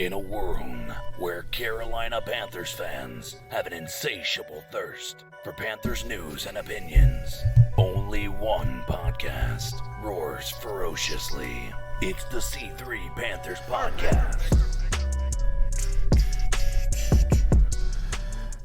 In a world where Carolina Panthers fans have an insatiable thirst for Panthers news and opinions, only one podcast roars ferociously. It's the C3 Panthers Podcast.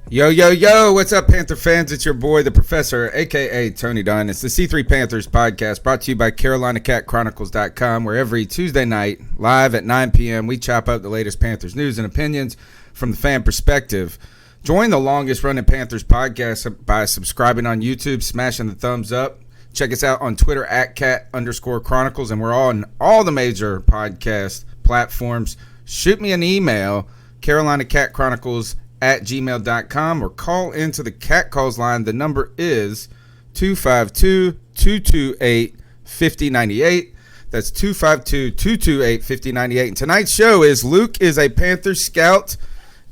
Yo, what's up, Panther fans? It's your boy, the Professor, a.k.a. Tony Dunn. It's the C3 Panthers Podcast, brought to you by CarolinaCatChronicles.com, where every Tuesday night, live at 9 p.m., we chop up the latest Panthers news and opinions from the fan perspective. Join the longest-running Panthers podcast by subscribing on YouTube, smashing the thumbs up. Check us out on Twitter at @cat_chronicles, and we're on all the major podcast platforms. Shoot me an email, CarolinaCatChronicles@gmail.com, or call into the Cat Calls line. The number is 252-228-5098. That's 252-228-5098. And tonight's show is Luke is a Panthers scout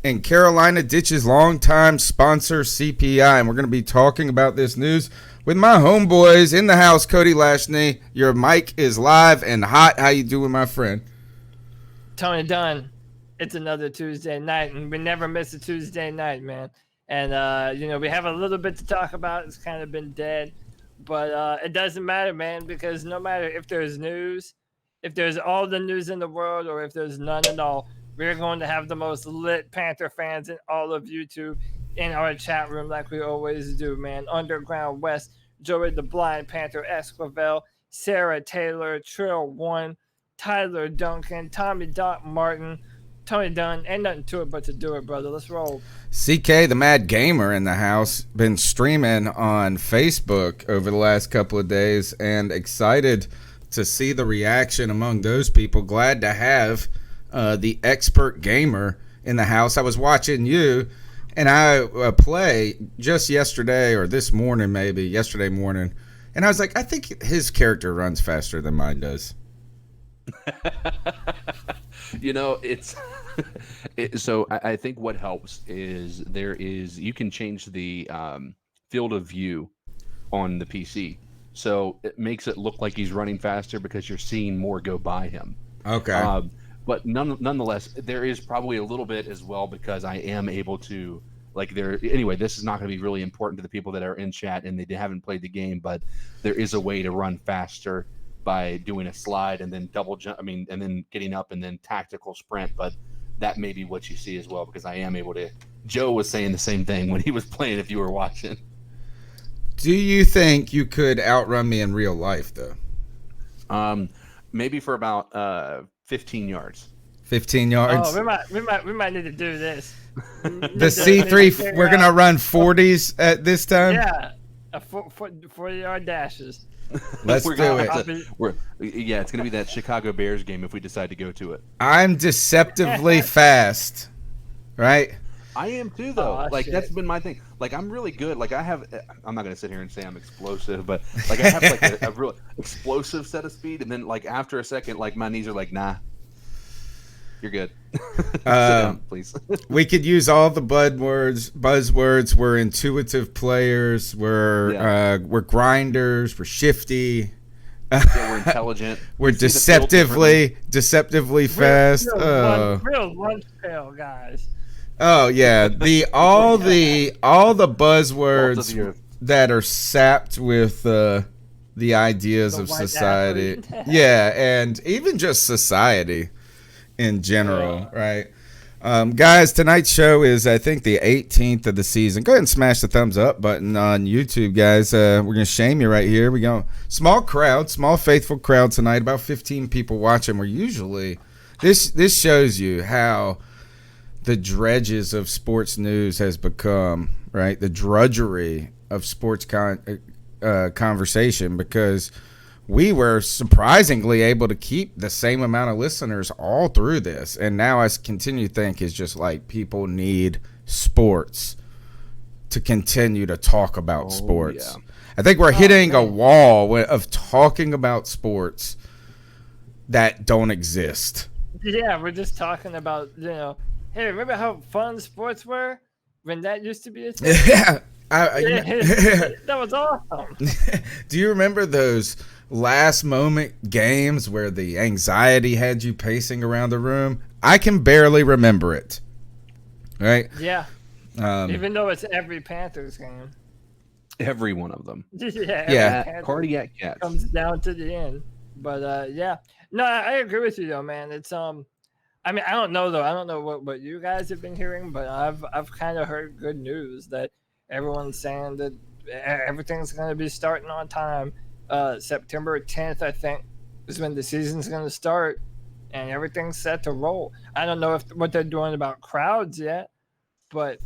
and Carolina ditches longtime sponsor CPI. And we're going to be talking about this news with my homeboys in the house. Cody Lashney, your mic is live and hot. How you doing, my friend? Tony Dunn. It's another Tuesday night, and we never miss a Tuesday night, man. And, we have a little bit to talk about. It's kind of been dead. But it doesn't matter, man, because no matter if there's news, if there's all the news in the world, or if there's none at all, we're going to have the most lit Panther fans in all of YouTube in our chat room like we always do, man. Underground West, Joey the Blind Panther Esquivel, Sarah Taylor, Trill One, Tyler Duncan, Tommy Doc Martin, Tony Dunn. Ain't nothing to it but to do it, brother. Let's roll. CK, the Mad Gamer in the house, been streaming on Facebook over the last couple of days, and excited to see the reaction among those people. Glad to have the expert gamer in the house. I was watching you, and I play just yesterday, or this morning maybe, yesterday morning, and I was like, I think his character runs faster than mine does. So I think what helps is you can change the field of view on the PC, so it makes it look like he's running faster because you're seeing more go by him. Okay. But nonetheless, there is probably a little bit as well because I am able to anyway. This is not going to be really important to the people that are in chat and they haven't played the game, but there is a way to run faster by doing a slide and then double jump, and then getting up and then tactical sprint. But that may be what you see as well, because I am able to. Joe was saying the same thing when he was playing, if you were watching. Do you think you could outrun me in real life, though? Maybe for about 15 yards. 15 yards? Oh, we might need to do this. The C3, we're going to run 40s at this time? Yeah, 40-yard dashes. Let's do it. It's going to be that Chicago Bears game if we decide to go to it. I'm deceptively fast, right? I am too, though. Shit. That's been my thing. I'm really good. I'm not going to sit here and say I'm explosive, but I have a real explosive set of speed, and then after a second, my knees are nah. You're good. Sit down, please. We could use all the buzzwords. We're intuitive players. We're grinders. We're shifty. We're intelligent. We're deceptively fast. Real lunch pail guys. Oh yeah, all the buzzwords that are sapped with the ideas of society. Yeah, and even just society in general, right? Guys, tonight's show is, I think, the 18th of the season. Go ahead and smash the thumbs up button on YouTube, guys. We're going to shame you right here. We go small faithful crowd tonight, about 15 people watching. We're usually, this shows you how the dredges of sports news has become, right? The drudgery of sports conversation, because we were surprisingly able to keep the same amount of listeners all through this. And now I continue to think is just people need sports to continue to talk about sports. Yeah. I think we're hitting a wall of talking about sports that don't exist. Yeah, we're just talking about, hey, remember how fun sports were when that used to be a thing? Yeah. That was awesome. Do you remember those last moment games where the anxiety had you pacing around the room? I can barely remember it. Right? Yeah. Even though it's every Panthers game. Every one of them. Yeah. Cardiac cats. Comes down to the end. But yeah. No, I agree with you though, man. It's I mean, I don't know though. I don't know what you guys have been hearing, but I've kind of heard good news that everyone's saying that everything's going to be starting on time. September 10th, I think, is when the season's going to start, and everything's set to roll. I don't know what they're doing about crowds yet, but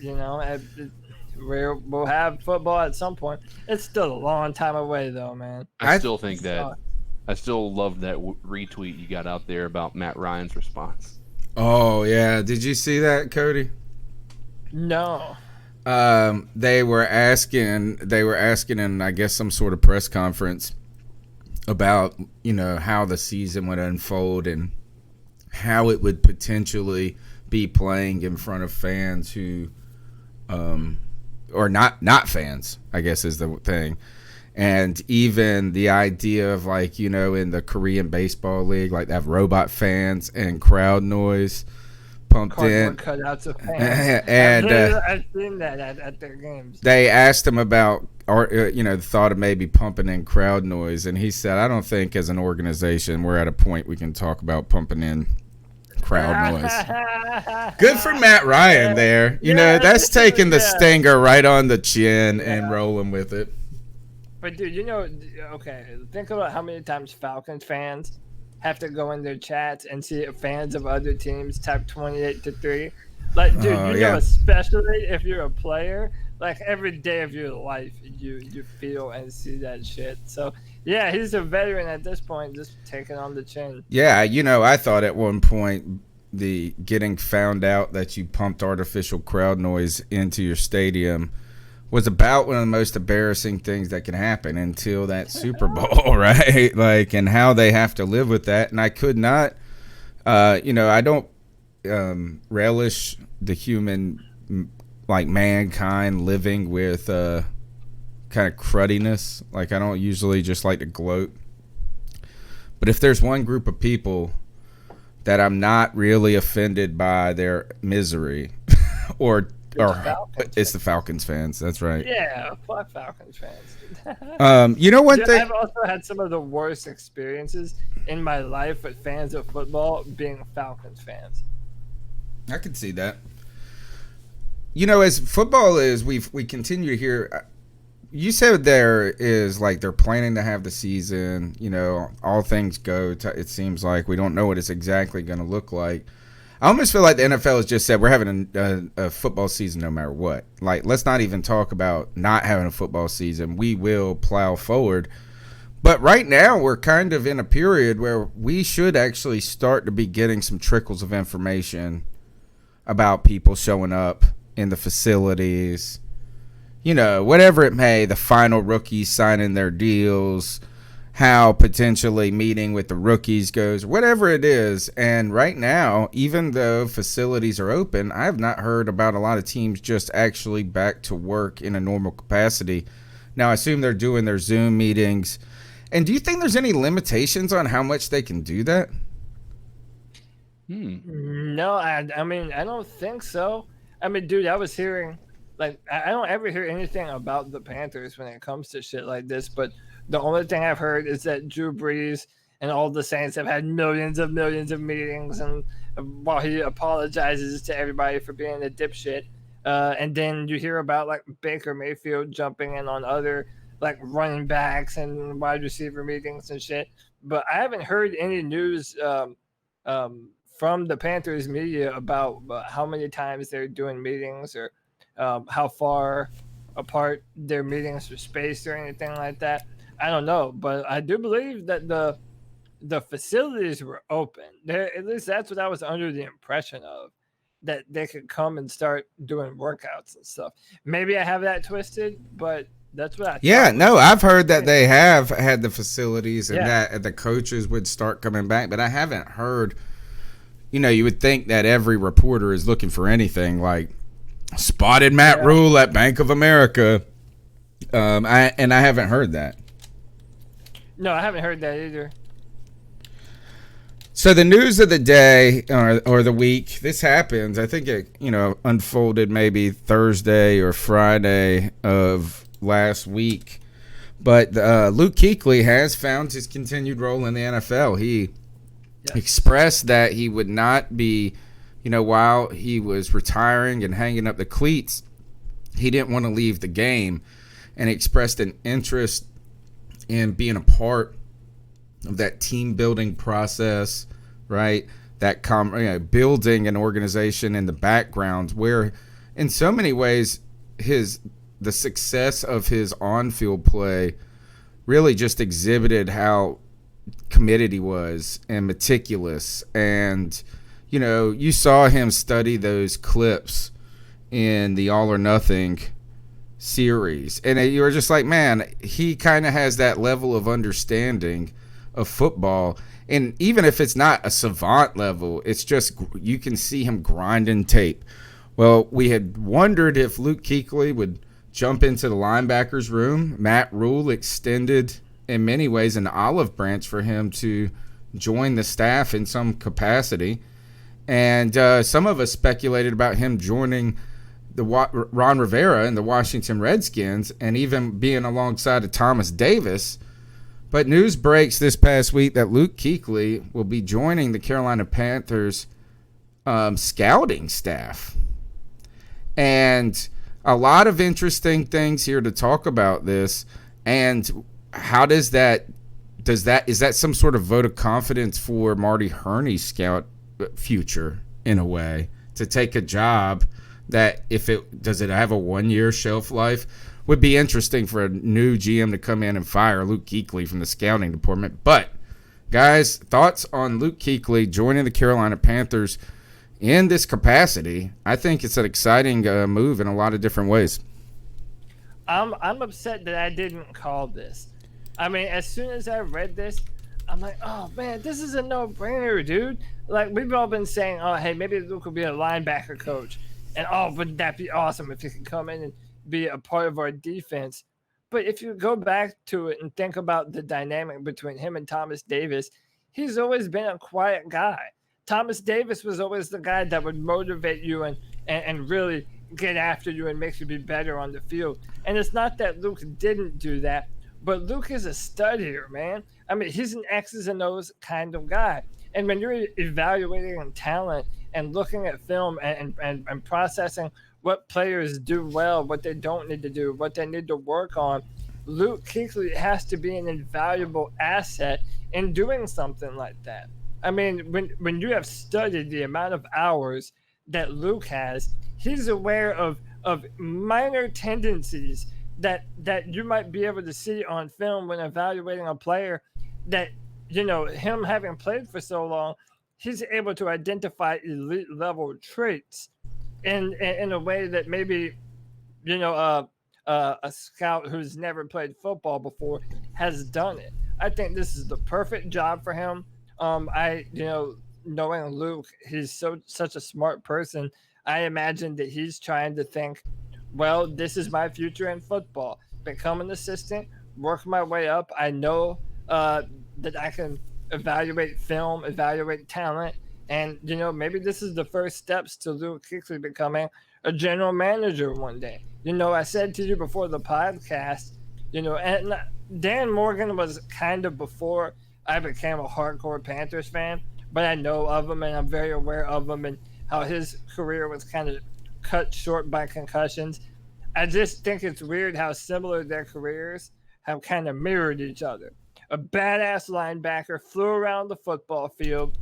we'll have football at some point. It's still a long time away, though, man. I still think that. I still love that retweet you got out there about Matt Ryan's response. Oh yeah, did you see that, Cody? No. They were asking in, I guess, some sort of press conference about, how the season would unfold and how it would potentially be playing in front of fans who, or not fans, I guess is the thing. And even the idea of, like, in the Korean baseball league, like, they have robot fans and crowd noise pumped in. Cutouts of fans. And I've seen that at their games. They asked him about, the thought of maybe pumping in crowd noise, and he said, "I don't think as an organization we're at a point we can talk about pumping in crowd noise." Good for Matt Ryan there. That's taking the stinger right on the chin and rolling with it. But dude, okay, think about how many times Falcons fans have to go in their chats and see fans of other teams type 28-3. Like, dude, especially if you're a player, like every day of your life, you feel and see that shit. So yeah, he's a veteran at this point, just taking on the chin. Yeah, I thought at one point the getting found out that you pumped artificial crowd noise into your stadium was about one of the most embarrassing things that can happen until that Super Bowl, right? Like, and how they have to live with that. And I could not, I don't relish the human, like, mankind living with kind of cruddiness. Like, I don't usually just like to gloat. But if there's one group of people that I'm not really offended by their misery it's the Falcons fans. That's right. Yeah, fuck Falcons fans. One thing. I've also had some of the worst experiences in my life with fans of football being Falcons fans. I can see that. As football is, we continue to hear. You said there is, like, they're planning to have the season. All things go. It seems like we don't know what it's exactly going to look like. I almost feel like the NFL has just said we're having a football season no matter what. Like, let's not even talk about not having a football season. We will plow forward. But right now we're kind of in a period where we should actually start to be getting some trickles of information about people showing up in the facilities. Whatever it may, the final rookies signing their deals, how potentially meeting with the rookies goes, whatever it is. And right now, even though facilities are open, I have not heard about a lot of teams just actually back to work in a normal capacity. Now, I assume they're doing their Zoom meetings. And do you think there's any limitations on how much they can do that? No, I mean, I don't think so. I mean, dude, I was hearing, like, I don't ever hear anything about the Panthers when it comes to shit like this, but the only thing I've heard is that Drew Brees and all the Saints have had millions of meetings, and while he apologizes to everybody for being a dipshit, and then you hear about, like, Baker Mayfield jumping in on other, like, running backs and wide receiver meetings and shit. But I haven't heard any news from the Panthers media about how many times they're doing meetings or how far apart their meetings are spaced or anything like that. I don't know, but I do believe that the facilities were open. At least that's what I was under the impression of, that they could come and start doing workouts and stuff. Maybe I have that twisted, but that's what I thought. Yeah, no, I've heard that they have had the facilities and that the coaches would start coming back, but I haven't heard, you would think that every reporter is looking for anything like spotted Matt Rule at Bank of America. I haven't heard that. No, I haven't heard that either. So the news of the day or the week, this happens. I think it unfolded maybe Thursday or Friday of last week. But Luke Kuechly has found his continued role in the NFL. He expressed that he would not be, while he was retiring and hanging up the cleats, he didn't want to leave the game, and expressed an interest in being a part of that team building process, right? That building an organization in the background, where in so many ways the success of his on-field play really just exhibited how committed he was and meticulous. And you saw him study those clips in the All or Nothing series, and you were just like, man, he kind of has that level of understanding of football. And even if it's not a savant level, it's just you can see him grinding tape. Well, we had wondered if Luke Kuechly would jump into the linebackers room. Matt Rule extended in many ways an olive branch for him to join the staff in some capacity, and some of us speculated about him joining Ron Rivera and the Washington Redskins, and even being alongside of Thomas Davis. But news breaks this past week that Luke Kuechly will be joining the Carolina Panthers scouting staff. And a lot of interesting things here to talk about this. And how is that some sort of vote of confidence for Marty Herney's scout future, in a way, to take a job that does it have a 1-year shelf life? Would be interesting for a new GM to come in and fire Luke Kuechly from the scouting department. But, guys, thoughts on Luke Kuechly joining the Carolina Panthers in this capacity? I think it's an exciting move in a lot of different ways. I'm upset that I didn't call this. I mean, as soon as I read this, I'm like, oh, man, this is a no-brainer, dude. Like, we've all been saying, oh, hey, maybe Luke will be a linebacker coach. And, oh, wouldn't that be awesome if he could come in and be a part of our defense? But if you go back to it and think about the dynamic between him and Thomas Davis, he's always been a quiet guy. Thomas Davis was always the guy that would motivate you and really get after you and make you be better on the field. And it's not that Luke didn't do that, but Luke is a studier, man. I mean, he's an X's and O's kind of guy. And when you're evaluating talent and looking at film and processing what players do well, what they don't need to do, what they need to work on, Luke Kuechly has to be an invaluable asset in doing something like that. I mean, when you have studied the amount of hours that Luke has, he's aware of minor tendencies that you might be able to see on film when evaluating a player, that, him having played for so long, he's able to identify elite level traits in a way that maybe, a scout who's never played football before has done it. I think this is the perfect job for him. Knowing Luke, he's such a smart person. I imagine that he's trying to think, well, this is my future in football. Become an assistant, work my way up. I know that I can evaluate film, evaluate talent, and maybe this is the first steps to Luke Kuechly becoming a general manager one day. I said to you before the podcast, and Dan Morgan was kind of before I became a hardcore Panthers fan, but I know of him and I'm very aware of him and how his career was kind of cut short by concussions. I just think it's weird how similar their careers have kind of mirrored each other. A badass linebacker flew around the football field,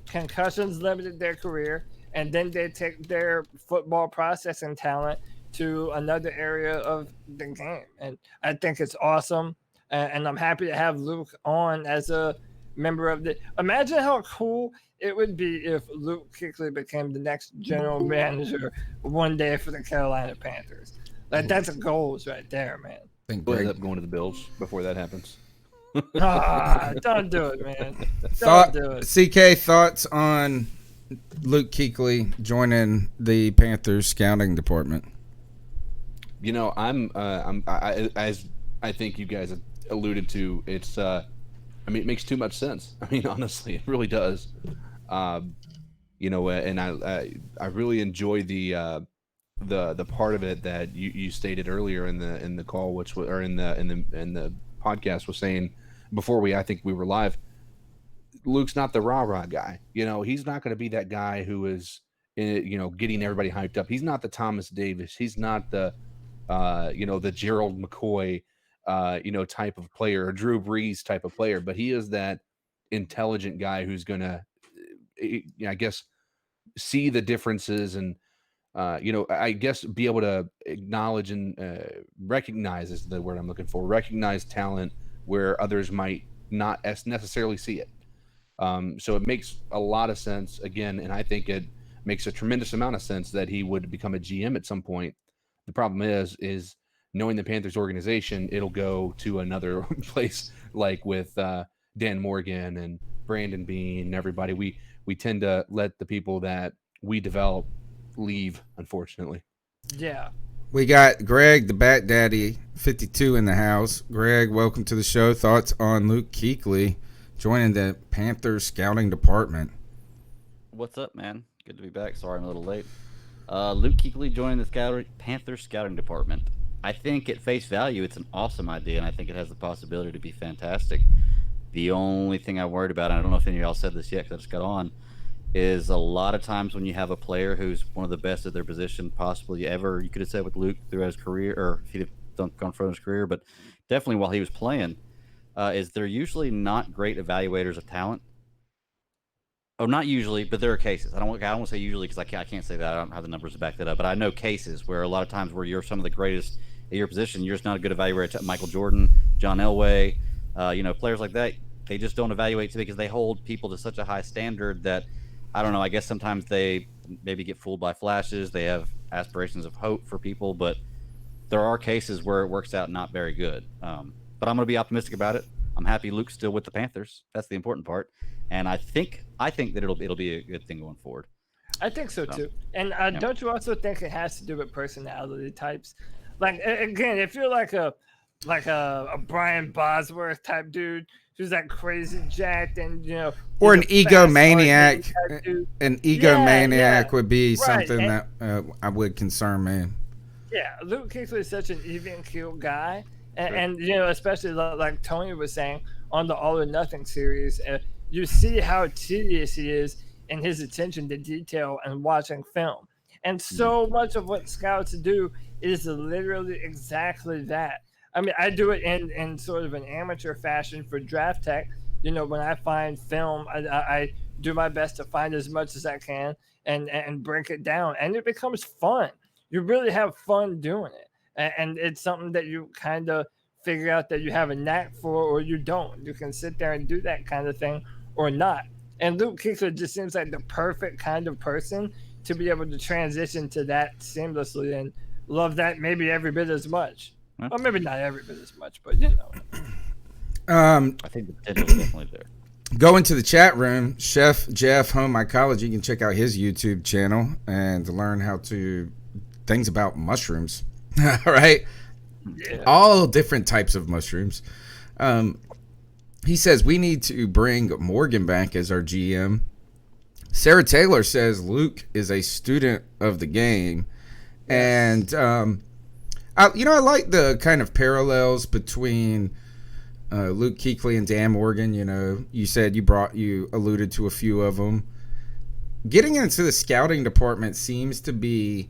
concussions limited their career, and then they take their football processing talent to another area of the game. And I think it's awesome. And I'm happy to have Luke on as a member of the. Imagine how cool it would be if Luke Kuechly became the next general manager one day for the Carolina Panthers. Like, that's a goals right there, man. I think we'll end up going to the Bills before that happens. Don't do it, man. Don't do it. CK, thoughts on Luke Kuechly joining the Panthers scouting department? As I think you guys alluded to, it's I mean, it makes too much sense. I mean, honestly, it really does. You know, and I really enjoy the part of it that you stated earlier in the call, which was, or in the podcast, was saying before I think we were live. Luke's not the rah-rah guy. You know, he's not going to be that guy who is, you know, getting everybody hyped up. He's not the Thomas Davis. He's not the, you know, the Gerald McCoy, you know, type of player, or Drew Brees type of player. But he is that intelligent guy who's going to, I guess, see the differences and, you know, I guess be able to acknowledge and recognize is the word I'm looking for. Recognize talent where others might not necessarily see it. So it makes a lot of sense again, and I think it makes a tremendous amount of sense that he would become a GM at some point. The problem is knowing the Panthers organization, it'll go to another place like with Dan Morgan and Brandon Beane and everybody. We tend to let the people that we develop leave, unfortunately. Yeah. We got Greg, the Bat Daddy 52 in the house. Greg, welcome to the show. Thoughts on Luke Kuechly joining the Panthers scouting department? What's up, man? Good to be back. Sorry I'm a little late. Luke Kuechly joining the Panthers scouting department. I think at face value it's an awesome idea, and I think it has the possibility to be fantastic. The only thing I worried about, and I don't know if any of y'all said this yet because I just got on, is a lot of times when you have a player who's one of the best at their position possibly ever, you could have said with Luke throughout his career, or if he'd have gone from his career, but definitely while he was playing, is they're usually not great evaluators of talent. Oh, not usually, but there are cases. I don't want to say usually because I can't say that. I don't have the numbers to back that up. But I know cases where a lot of times where you're some of the greatest at your position, you're just not a good evaluator. Michael Jordan, John Elway, you know, players like that, they just don't evaluate because they hold people to such a high standard that, I don't know, I guess sometimes they maybe get fooled by flashes. They have aspirations of hope for people, but there are cases where it works out not very good. But I'm going to be optimistic about it. I'm happy Luke's still with the Panthers. That's the important part. And I think that it'll be a good thing going forward. I think so too. And don't you also think it has to do with personality types? Like, again, if you're like a Brian Bosworth type dude who's like crazy jacked and, you know, or an egomaniac, would be something that I would concern me. Yeah, Luke Kuechly is such an even keel guy, and you know, especially like Tony was saying on the All or Nothing series, you see how tedious he is in his attention to detail and watching film, and so much of what scouts do is literally exactly that. I mean, I do it in sort of an amateur fashion for Draft Tech. You know, when I find film, I do my best to find as much as I can and break it down, and it becomes fun. You really have fun doing it, and it's something that you kind of figure out that you have a knack for or you don't. You can sit there and do that kind of thing or not. And Luke Kuechly just seems like the perfect kind of person to be able to transition to that seamlessly and love that maybe every bit as much. Well, or maybe not every bit as much, but you know. I think the potential is definitely there. Go into the chat room, Chef Jeff Home Mycology. You can check out his YouTube channel and learn things about mushrooms. All right. Yeah. All different types of mushrooms. He says we need to bring Morgan back as our GM. Sarah Taylor says Luke is a student of the game. Yes. And, I like the kind of parallels between Luke Kuechly and Dan Morgan. You know, you said you alluded to a few of them. Getting into the scouting department seems to be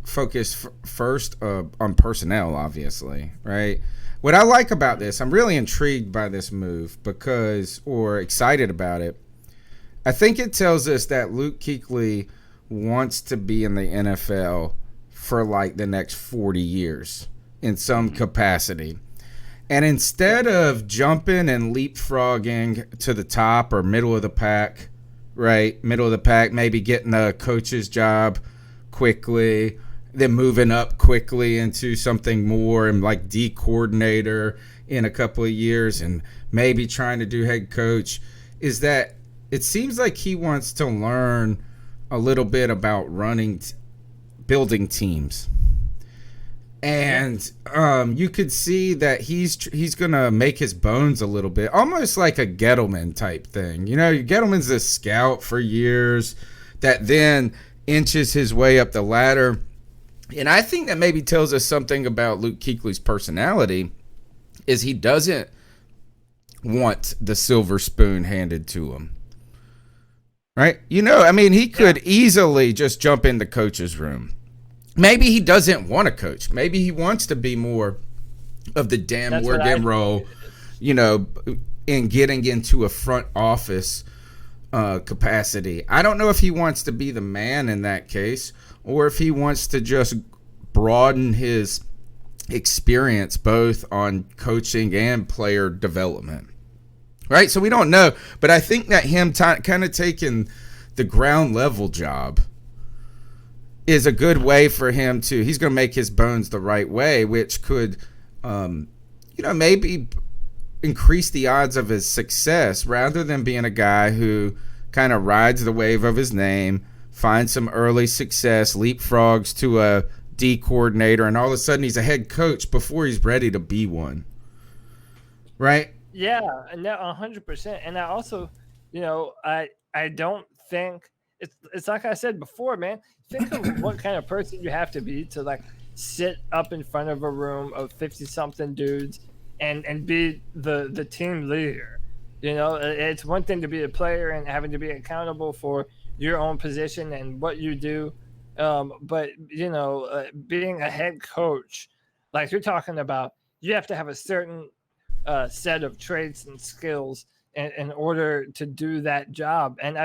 focused first on personnel, obviously, right? What I like about this, I'm really intrigued by this move or excited about it. I think it tells us that Luke Kuechly wants to be in the NFL for like the next 40 years in some capacity. And instead of jumping and leapfrogging to the top or middle of the pack, right? Middle of the pack, maybe getting a coach's job quickly, then moving up quickly into something more and like D coordinator in a couple of years and maybe trying to do head coach, is that it seems like he wants to learn a little bit about building teams. And you could see that he's gonna make his bones a little bit, almost like a Gettleman type thing. You know, Gettleman's a scout for years that then inches his way up the ladder. And I think that maybe tells us something about Luke Kuechly's personality, is he doesn't want the silver spoon handed to him. Right? You know, I mean, he could easily just jump in the coach's room. Maybe he doesn't want to coach. Maybe he wants to be more of the Dan Morgan role, you know, in getting into a front office capacity. I don't know if he wants to be the man in that case, or if he wants to just broaden his experience both on coaching and player development. Right? So we don't know. But I think that him kind of taking the ground level job is a good way for him to, he's going to make his bones the right way, which could, you know, maybe increase the odds of his success rather than being a guy who kind of rides the wave of his name, finds some early success, leapfrogs to a D coordinator, and all of a sudden he's a head coach before he's ready to be one. Right? Yeah, and that 100%. And I also, you know, I don't think it's like I said before, man. Think of what kind of person you have to be to like sit up in front of a room of 50-something dudes and be the team leader. You know, it's one thing to be a player and having to be accountable for your own position and what you do. But, you know, being a head coach, like you're talking about, you have to have a certain set of traits and skills in order to do that job. And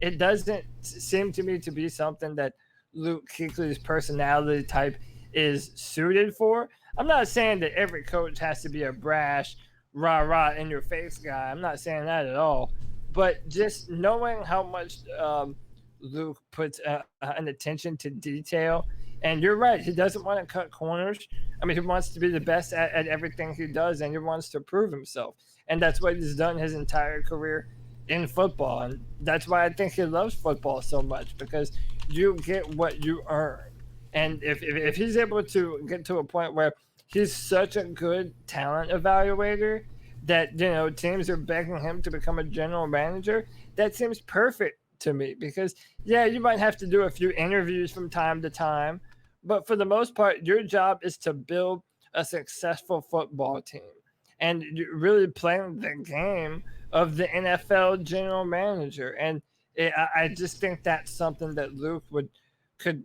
it doesn't seem to me to be something that Luke Kuechly's personality type is suited for. I'm not saying that every coach has to be a brash, rah-rah, in-your-face guy. I'm not saying that at all. But just knowing how much Luke puts an attention to detail, and you're right, he doesn't want to cut corners. I mean, he wants to be the best at everything he does, and he wants to prove himself. And that's what he's done his entire career in football. And that's why I think he loves football so much, because you get what you earn. And if he's able to get to a point where he's such a good talent evaluator that, you know, teams are begging him to become a general manager, that seems perfect to me. Because, yeah, you might have to do a few interviews from time to time, but for the most part, your job is to build a successful football team. And you're really playing the game of the NFL general manager. And I just think that's something that Luke could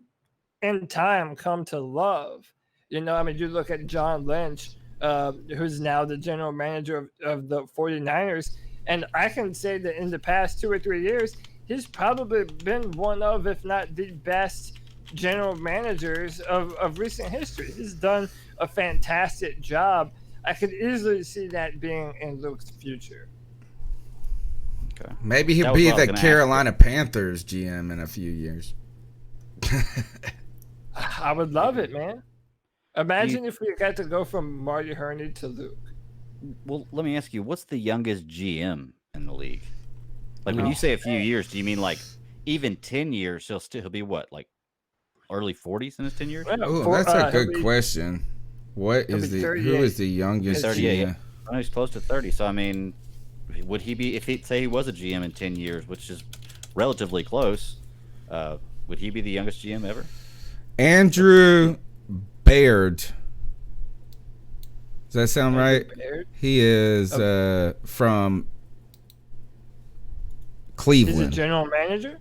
in time come to love. You know, I mean, you look at John Lynch, who's now the general manager of the 49ers, and I can say that in the past 2 or 3 years, he's probably been one of, if not the best general managers of recent history. He's done a fantastic job. I could easily see that being in Luke's future. Okay. Maybe he'll be the Carolina Panthers GM in a few years. I would love it, man. Imagine if we got to go from Marty Herney to Luke. Well, let me ask you, what's the youngest GM in the league? Like, when you say a few years, do you mean like even 10 years? He'll be what, like early 40s in his 10 years? Oh, that's a good question. Who is the youngest 38. GM? I know he's close to 30. So I mean, would he be, if he say he was a GM in 10 years, which is relatively close, would he be the youngest GM ever? Andrew Baird. Does that sound right? Baird? He is from Cleveland. He's a general manager?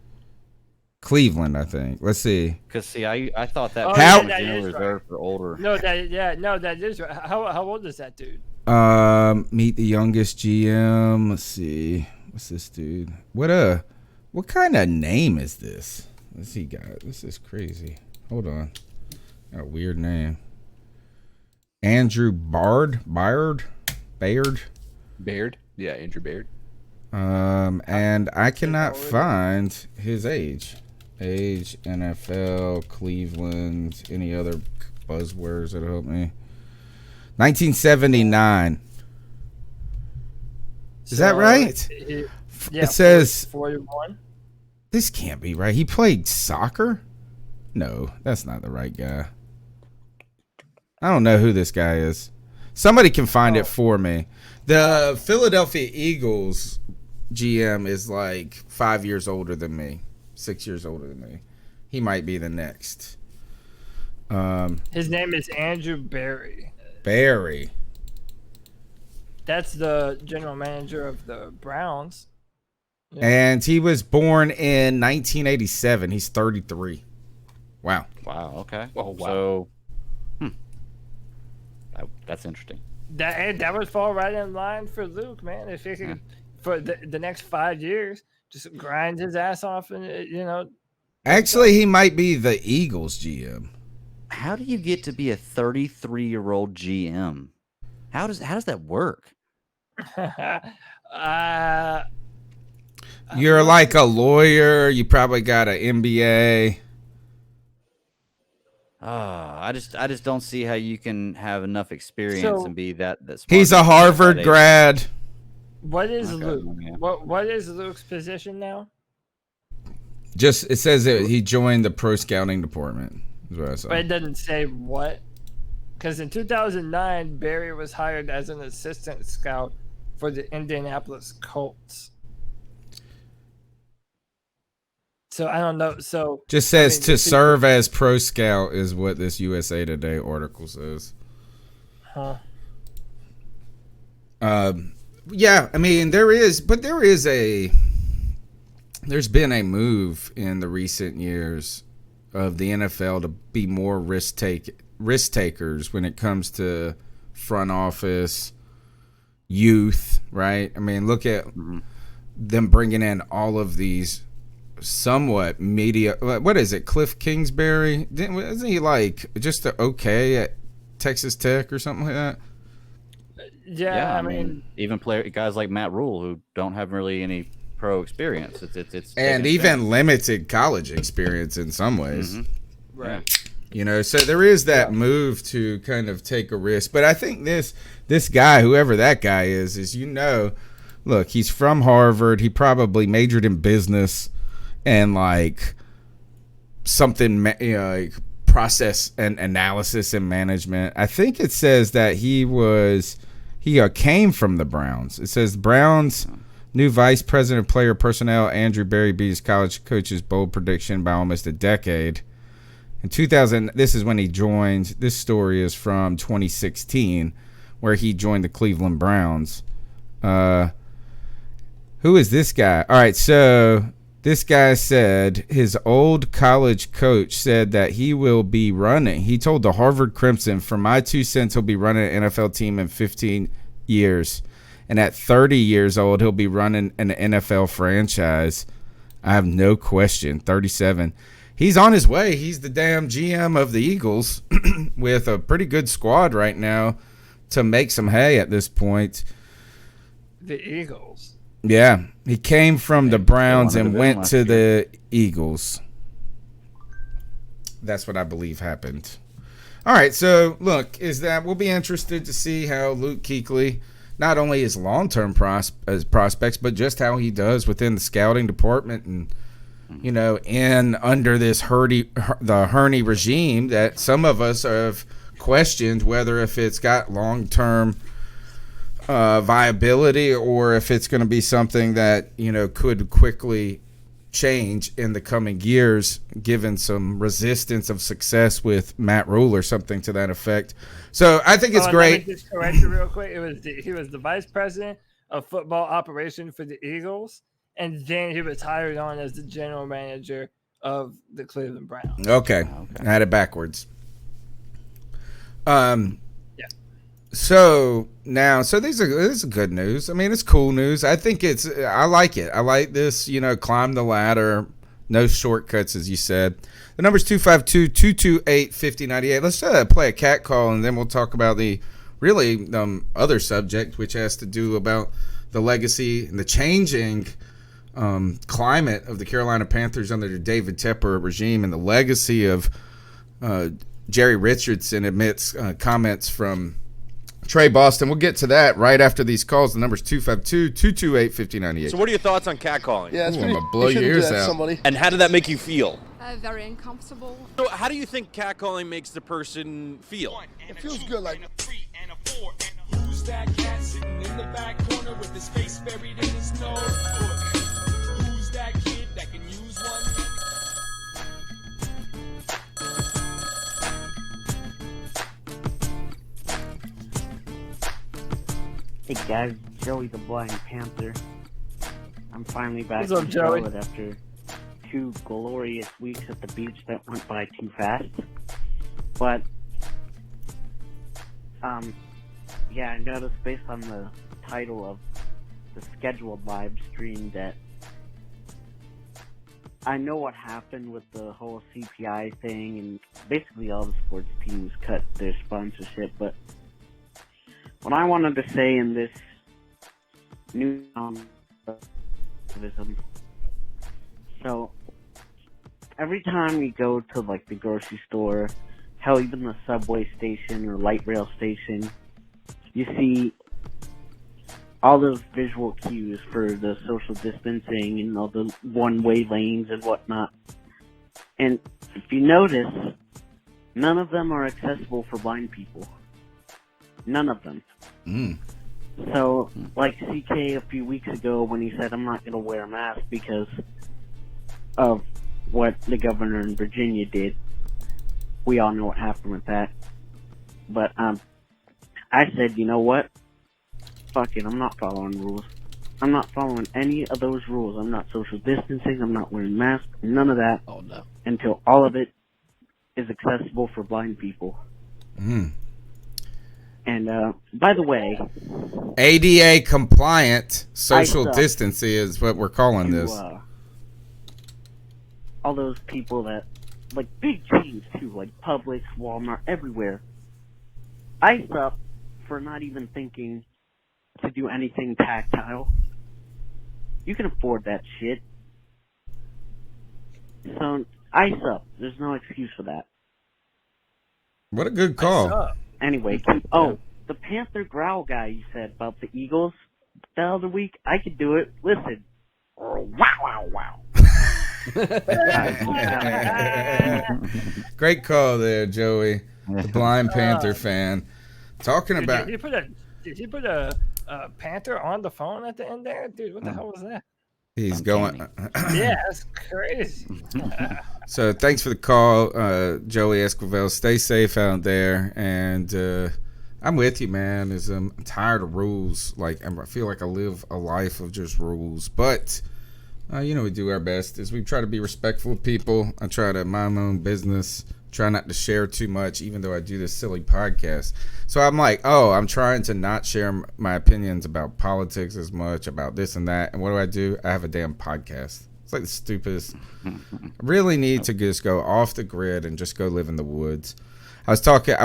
Cleveland, I think. Let's see. Because see, I thought that Oh, was How- that general is reserved for older. No, that is right. How old is that dude? Meet the youngest GM. Let's see. What's this dude? What kind of name is this? Let's see, guys. This is crazy. Hold on. Got a weird name. Andrew Baird. Yeah, Andrew Baird. And I cannot find his age. NFL, Cleveland, any other buzzwords that'll help me. 1979. Is that right? It says 41. This can't be right. He played soccer? No, that's not the right guy. I don't know who this guy is. Somebody can find it for me. The Philadelphia Eagles GM is like 5 years older than me, 6 years older than me. He might be the next. His name is Andrew Barry. Barry. That's the general manager of the Browns. Yeah. And he was born in 1987. He's 33. Wow. Wow. Okay. Oh, wow. So, that's interesting. That would fall right in line for Luke, man. If he could, for the next 5 years, just grind his ass off, and Actually, he might be the Eagles GM. How do you get to be a 33-year-old GM? How does that work? You're like a lawyer. You probably got an MBA. I just don't see how you can have enough experience and be that smart. He's a Harvard grad. What is Luke? What is Luke's position now? Just it says that he joined the pro scouting department. Is what I saw. But it doesn't say what. Because in 2009, Barry was hired as an assistant scout for the Indianapolis Colts. So I don't know. So just says to serve as pro scout is what this USA Today article says. Huh. Yeah, I mean there's been a move in the recent years of the NFL to be more risk takers when it comes to front office, youth, right? I mean, look at them bringing in all of these somewhat media. What is it? Cliff Kingsbury? Isn't he like just okay at Texas Tech or something like that? Yeah, I mean, even guys like Matt Rule who don't have really any pro experience. It's and even limited college experience in some ways. Mm-hmm. Right. You know, so there is that move to kind of take a risk. But I think this guy, whoever that guy is look, he's from Harvard. He probably majored in business and like something, like process and analysis and management. I think it says that he came from the Browns. It says Browns new vice president of player personnel, Andrew Barry, beat his college coach's bold prediction by almost a decade. In 2000, this is when he joined. This story is from 2016, where he joined the Cleveland Browns. Who is this guy? All right, so this guy said his old college coach said that he will be running. He told the Harvard Crimson, for my 2 cents, he'll be running an NFL team in 15 years. And at 30 years old, he'll be running an NFL franchise. I have no question. 37. He's on his way. He's the damn GM of the Eagles with a pretty good squad right now to make some hay at this point. The Eagles. Yeah. He came from the Browns and went to the Eagles. That's what I believe happened. All right. So, look, we'll be interested to see how Luke Kuechly, not only his long-term prospects, but just how he does within the scouting department and, you know, under this the Hurney regime that some of us have questioned whether if it's got long-term viability or if it's going to be something that, you know, could quickly change in the coming years, given some resistance of success with Matt Rule or something to that effect. So I think it's great. Let me just correct you real quick. He was the vice president of football operation for the Eagles, and then he was hired on as the general manager of the Cleveland Browns. Okay. I had it backwards. Yeah. So this is good news. I mean, it's cool news. I think I like it. I like this, you know, climb the ladder, no shortcuts, as you said. The number's 252-228-5098. Let's play a cat call, and then we'll talk about the really other subject, which has to do about the legacy and the changing climate of the Carolina Panthers under the David Tepper regime and the legacy of Jerry Richardson amidst comments from Trey Boston. We'll get to that right after these calls. The number's 252-228-5098. So what are your thoughts on catcalling? Yeah, it's Ooh, pretty, I'm gonna blow your ears out. Somebody. And how did that make you feel? very uncomfortable. So how do you think catcalling makes the person feel? It feels good, like. Who's that cat sitting in the back corner with his face buried in his notebook? Who's that kid that can use one? Hey guys, Joey the Blind Panther. I'm finally back What's up, in Joey? Charlotte after 2 glorious weeks at the beach that went by too fast. But, yeah, I noticed based on the title of the scheduled live stream that I know what happened with the whole CPI thing, and basically all the sports teams cut their sponsorship, but what I wanted to say in this new activism. So every time you go to like the grocery store, hell, even the subway station or light rail station, you see all those visual cues for the social distancing and all the one-way lanes and whatnot. And if you notice, none of them are accessible for blind people. None of them. So, like CK a few weeks ago when he said, I'm not going to wear a mask because of what the governor in Virginia did. We all know what happened with that. But, I said, you know what? Fuck it, I'm not following rules. I'm not following any of those rules. I'm not social distancing, I'm not wearing masks, none of that. Oh no. Until all of it is accessible for blind people. And, by the way, ADA compliant social I suck distancing is what we're calling to, this. all those people that, like big chains too, like Publix, Walmart, everywhere. I suck for not even thinking to do anything tactile. You can afford that shit. So, I suck. There's no excuse for that. What a good call. Anyway, the Panther growl guy you said about the Eagles the other week, I could do it. Listen. Wow, wow, wow. Great call there, Joey, the blind Panther fan. Talking about. Did he put a Panther on the phone at the end there? Dude, what the hell was that? He's going. Yeah, that's crazy. So thanks for the call, Joey Esquivel. Stay safe out there, and I'm with you, man. I'm tired of rules. Like I feel like I live a life of just rules, but we do our best. As we try to be respectful of people. I try to mind my own business. Try not to share too much, even though I do this silly podcast. So I'm like, I'm trying to not share my opinions about politics as much, about this and that. And what do? I have a damn podcast. It's like the stupidest. I really need to just go off the grid and just go live in the woods. I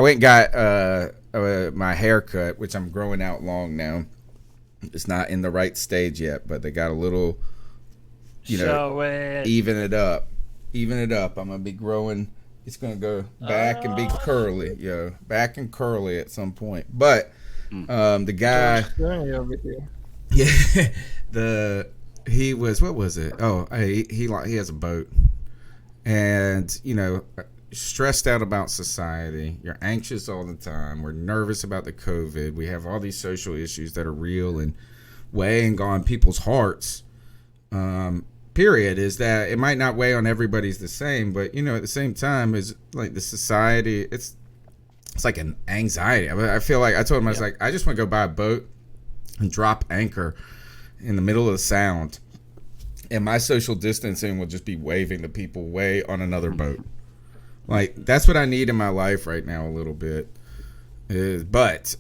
went and got my hair cut, which I'm growing out long now. It's not in the right stage yet, but they got a little, even it up. I'm going to be growing. It's going to go back and be curly, back and curly at some point. But the guy, he was, what was it? Oh, he has a boat, and stressed out about society. You're anxious all the time. We're nervous about the COVID. We have all these social issues that are real and weighing on people's hearts. Period, is that it might not weigh on everybody's the same, but at the same time is like the society, it's like an anxiety. I feel like I told him, I was like, I just want to go buy a boat and drop anchor in the middle of the sound, and my social distancing will just be waving to people way on another boat. Like that's what I need in my life right now a little bit. But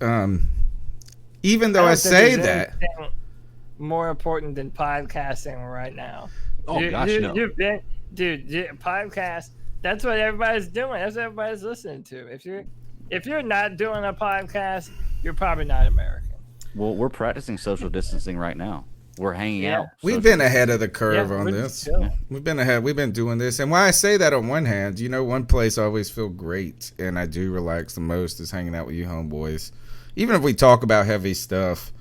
even though I say that, more important than podcasting right now. Oh, gosh, no. Podcast, that's what everybody's doing. That's what everybody's listening to. If you're not doing a podcast, you're probably not American. Well, we're practicing social distancing right now. We're hanging out. We've been ahead of the curve on this. We've been ahead. We've been doing this. And why I say that on one hand, one place I always feel great and I do relax the most is hanging out with you homeboys. Even if we talk about heavy stuff,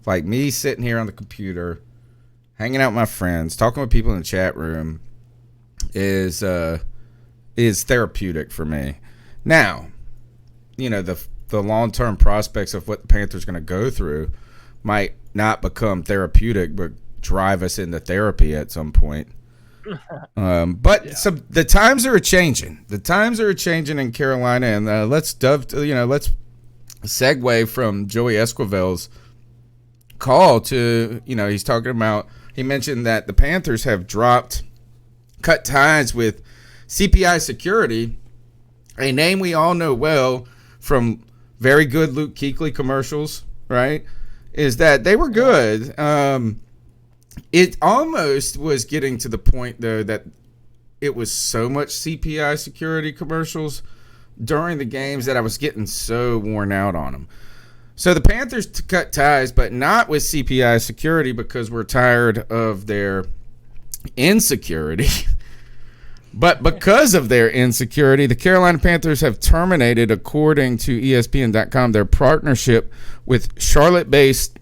like me sitting here on the computer, hanging out with my friends, talking with people in the chat room, is therapeutic for me. Now, the long-term prospects of what the Panthers are going to go through might not become therapeutic, but drive us into therapy at some point. The times are changing. The times are changing in Carolina, and let's segue from Joey Esquivel's call to, he's talking about, he mentioned that the Panthers have cut ties with CPI Security, a name we all know well from very good Luke Kuechly commercials, right? Is that they were good. It almost was getting to the point, though, that it was so much CPI Security commercials during the games that I was getting so worn out on them. So the Panthers cut ties, but not with CPI Security because we're tired of their insecurity. But because of their insecurity, the Carolina Panthers have terminated, according to ESPN.com, their partnership with Charlotte-based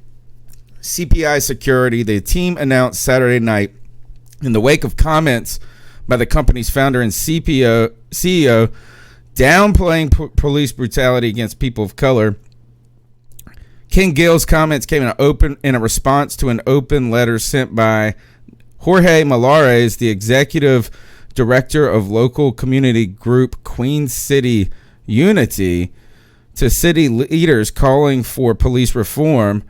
CPI Security. The team announced Saturday night in the wake of comments by the company's founder and CEO downplaying police brutality against people of color. King Gill's comments came in a response to an open letter sent by Jorge Malares, the executive director of local community group Queen City Unity, to city leaders calling for police reform.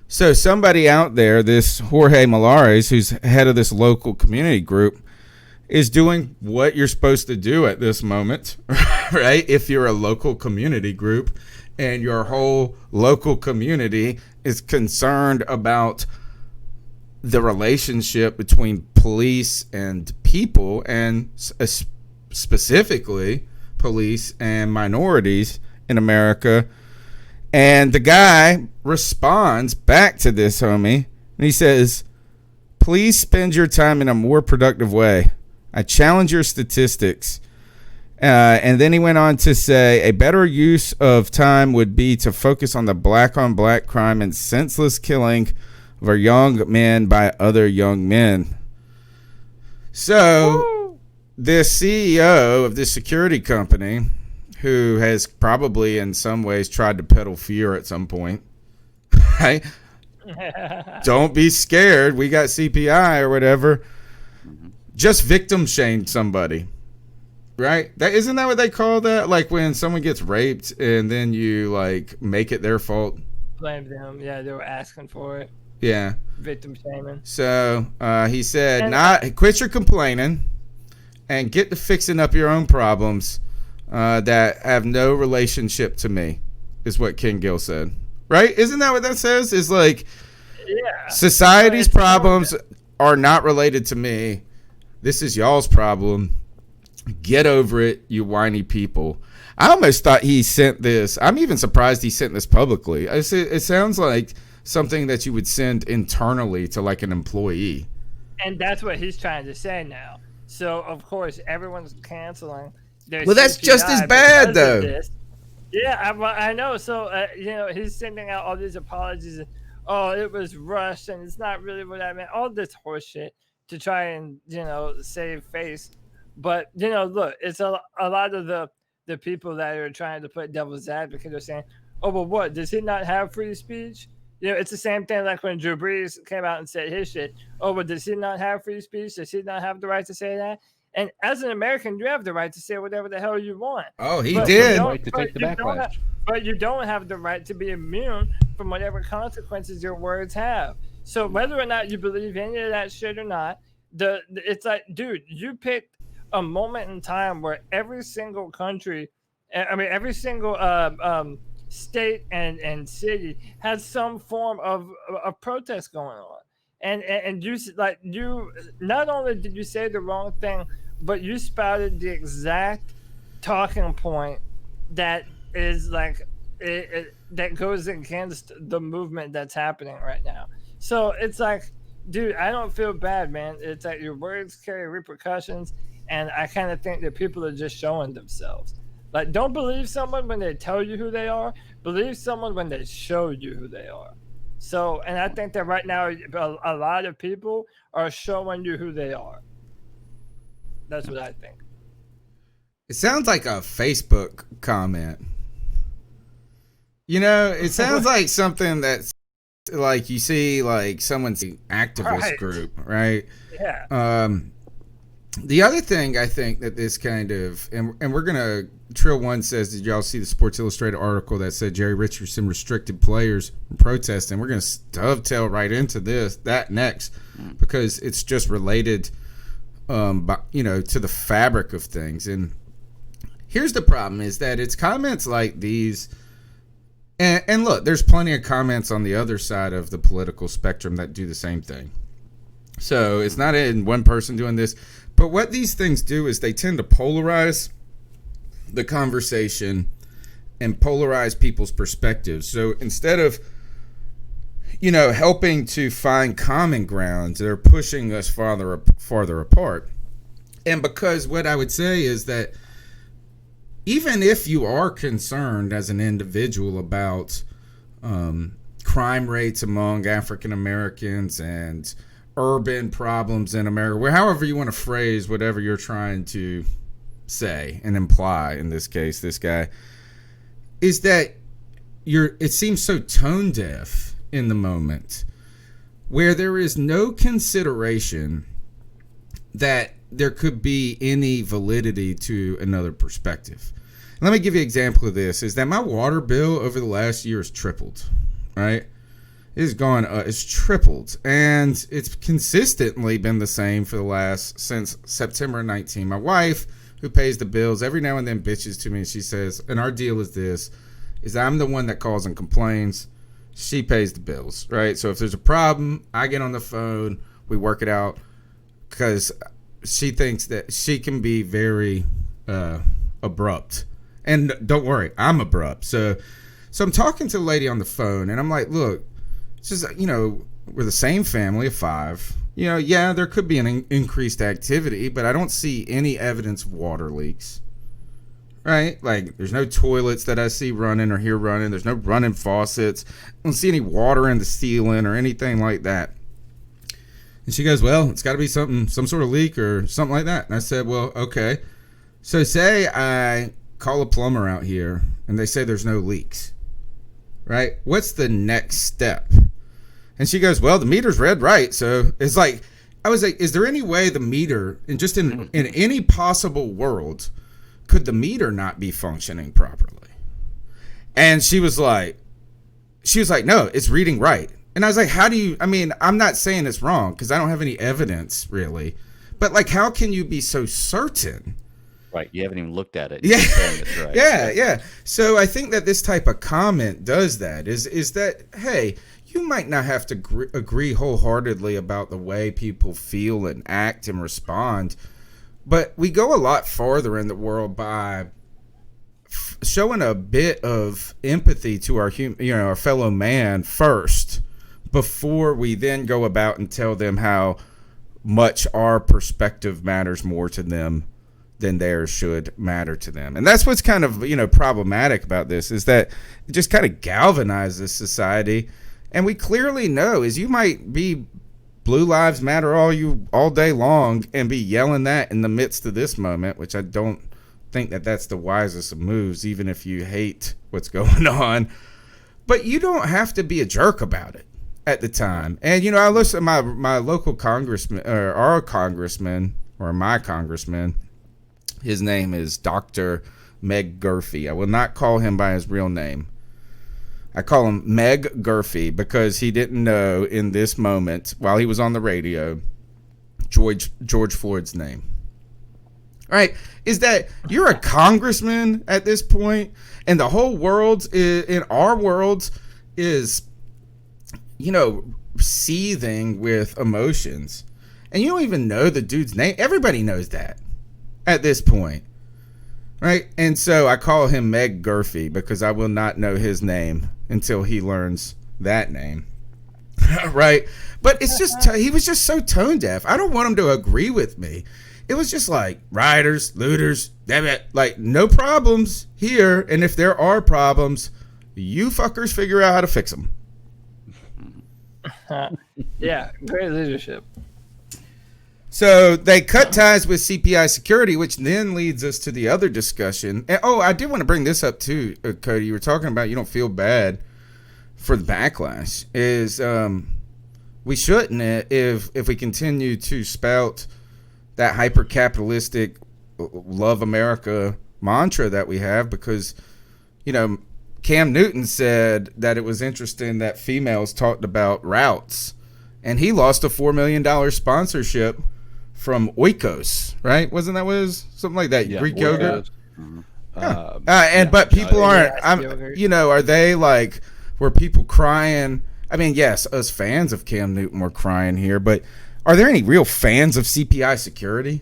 So somebody out there, this Jorge Malares, who's head of this local community group, is doing what you're supposed to do at this moment, right? If you're a local community group and your whole local community is concerned about the relationship between police and people, and specifically police and minorities in America. And the guy responds back to this homie, and he says, "Please spend your time in a more productive way. I challenge your statistics." And then he went on to say, a better use of time would be to focus on the black-on-black crime and senseless killing of our young men by other young men. So, the CEO of this security company, who has probably in some ways tried to peddle fear at some point, right? Don't be scared, we got CPI or whatever. Just victim shamed somebody, right? Isn't that what they call that? Like when someone gets raped and then you like make it their fault. Blame them. Yeah, they were asking for it. Yeah. Victim shaming. So he said, quit your complaining and get to fixing up your own problems that have no relationship to me, is what King Gill said. Right? Isn't that what that says? Is like, yeah, society's problems are not related to me. This is y'all's problem. Get over it, you whiny people. I almost thought he sent this. I'm even surprised he sent this publicly. It sounds like something that you would send internally to like an employee. And that's what he's trying to say now. So, of course, everyone's canceling their Well, that's CPI just as bad, though. Yeah, I know. So, he's sending out all these apologies. And, oh, it was rushed, and it's not really what I meant. All this horseshit to try and, save face. But, look, it's a lot of the people that are trying to put devil's advocate are saying, oh, well, what? Does he not have free speech? It's the same thing like when Drew Brees came out and said his shit. Oh, but does he not have free speech? Does he not have the right to say that? And as an American, you have the right to say whatever the hell you want. Oh, he did. Right to take the backlash. But you don't have the right to be immune from whatever consequences your words have. So whether or not you believe any of that shit or not, it's like, dude, you picked a moment in time where every single country, every single state and city has some form of a protest going on, and you not only did you say the wrong thing, but you spouted the exact talking point that is like that goes against the movement that's happening right now. So it's like, dude, I don't feel bad, man. It's like your words carry repercussions, and I kind of think that people are just showing themselves. Like, don't believe someone when they tell you who they are. Believe someone when they show you who they are. So, and I think that right now, a lot of people are showing you who they are. That's what I think. It sounds like a Facebook comment. You know, it sounds like something that's like you see like someone's activist group, right? Yeah. The other thing I think that this kind of, and we're going to, Trill One says, did y'all see the Sports Illustrated article that said Jerry Richardson restricted players from protesting? We're going to dovetail right into that next, because it's just related, to the fabric of things. And here's the problem is that it's comments like these, and look, there's plenty of comments on the other side of the political spectrum that do the same thing. So it's not in one person doing this. But what these things do is they tend to polarize the conversation and polarize people's perspectives. So instead of, helping to find common ground, they're pushing us farther apart. And because what I would say is that even if you are concerned as an individual about crime rates among African Americans and urban problems in America, however you want to phrase whatever you're trying to say and imply in this case, this guy, is that it seems so tone deaf in the moment where there is no consideration that there could be any validity to another perspective. Let me give you an example of this, is that my water bill over the last year has tripled, right? It's tripled, and it's consistently been the same since September 19. My wife, who pays the bills, every now and then bitches to me, and she says, and our deal is this, is I'm the one that calls and complains, she pays the bills, right? So if there's a problem, I get on the phone, we work it out, because she thinks that she can be very abrupt. And don't worry, I'm abrupt. So I'm talking to the lady on the phone, and I'm like, look, it's just, we're the same family of 5. Yeah, there could be an increased activity, but I don't see any evidence of water leaks, right? Like, there's no toilets that I see running or hear running. There's no running faucets. I don't see any water in the ceiling or anything like that. And she goes, well, it's got to be some sort of leak or something like that. And I said, well, okay. So say I call a plumber out here and they say there's no leaks, right? What's the next step? And she goes, well, the meter's read right. So it's like, I was like, is there any way the meter, and just in any possible world, could the meter not be functioning properly? And she was like, no, it's reading right. And I was like, I'm not saying it's wrong because I don't have any evidence really, but like, how can you be so certain? Right. You haven't even looked at it. Yeah. It's right. Yeah. So I think that this type of comment does that is that, hey, you might not have to agree wholeheartedly about the way people feel and act and respond, but we go a lot farther in the world by showing a bit of empathy to our fellow man first, before we then go about and tell them how much our perspective matters more to them than theirs should matter to them. And that's what's kind of, problematic about this, is that it just kind of galvanizes society. And we clearly know is you might be Blue Lives Matter all day long and be yelling that in the midst of this moment, which I don't think that that's the wisest of moves, even if you hate what's going on. But you don't have to be a jerk about it at the time. And, I listen to my local congressman, or our congressman, or my congressman. His name is Dr. Meg Gurfee. I will not call him by his real name. I call him Meg Gurfee because he didn't know in this moment, while he was on the radio, George Floyd's name. Right? Is that you're a congressman at this point, and the whole world, in our world, is, seething with emotions. And you don't even know the dude's name. Everybody knows that at this point. Right? And so I call him Meg Gurfee because I will not know his name until he learns that name. Right? But it's just, he was just so tone deaf. I don't want him to agree with me. It was just like rioters, looters, like no problems here. And if there are problems, you fuckers figure out how to fix them. Yeah, great leadership. So they cut ties with CPI Security, which then leads us to the other discussion. And, I did want to bring this up too, Cody. You were talking about you don't feel bad for the backlash. We shouldn't if we continue to spout that hyper capitalistic love America mantra that we have, because Cam Newton said that it was interesting that females talked about routes, and he lost a $4 million sponsorship from Oikos, right? Wasn't that what it was? Something like that. Yeah, Greek yogurt. Mm-hmm. But people aren't. Are they like? Were people crying? I mean, yes, us fans of Cam Newton were crying here, but are there any real fans of CPI Security?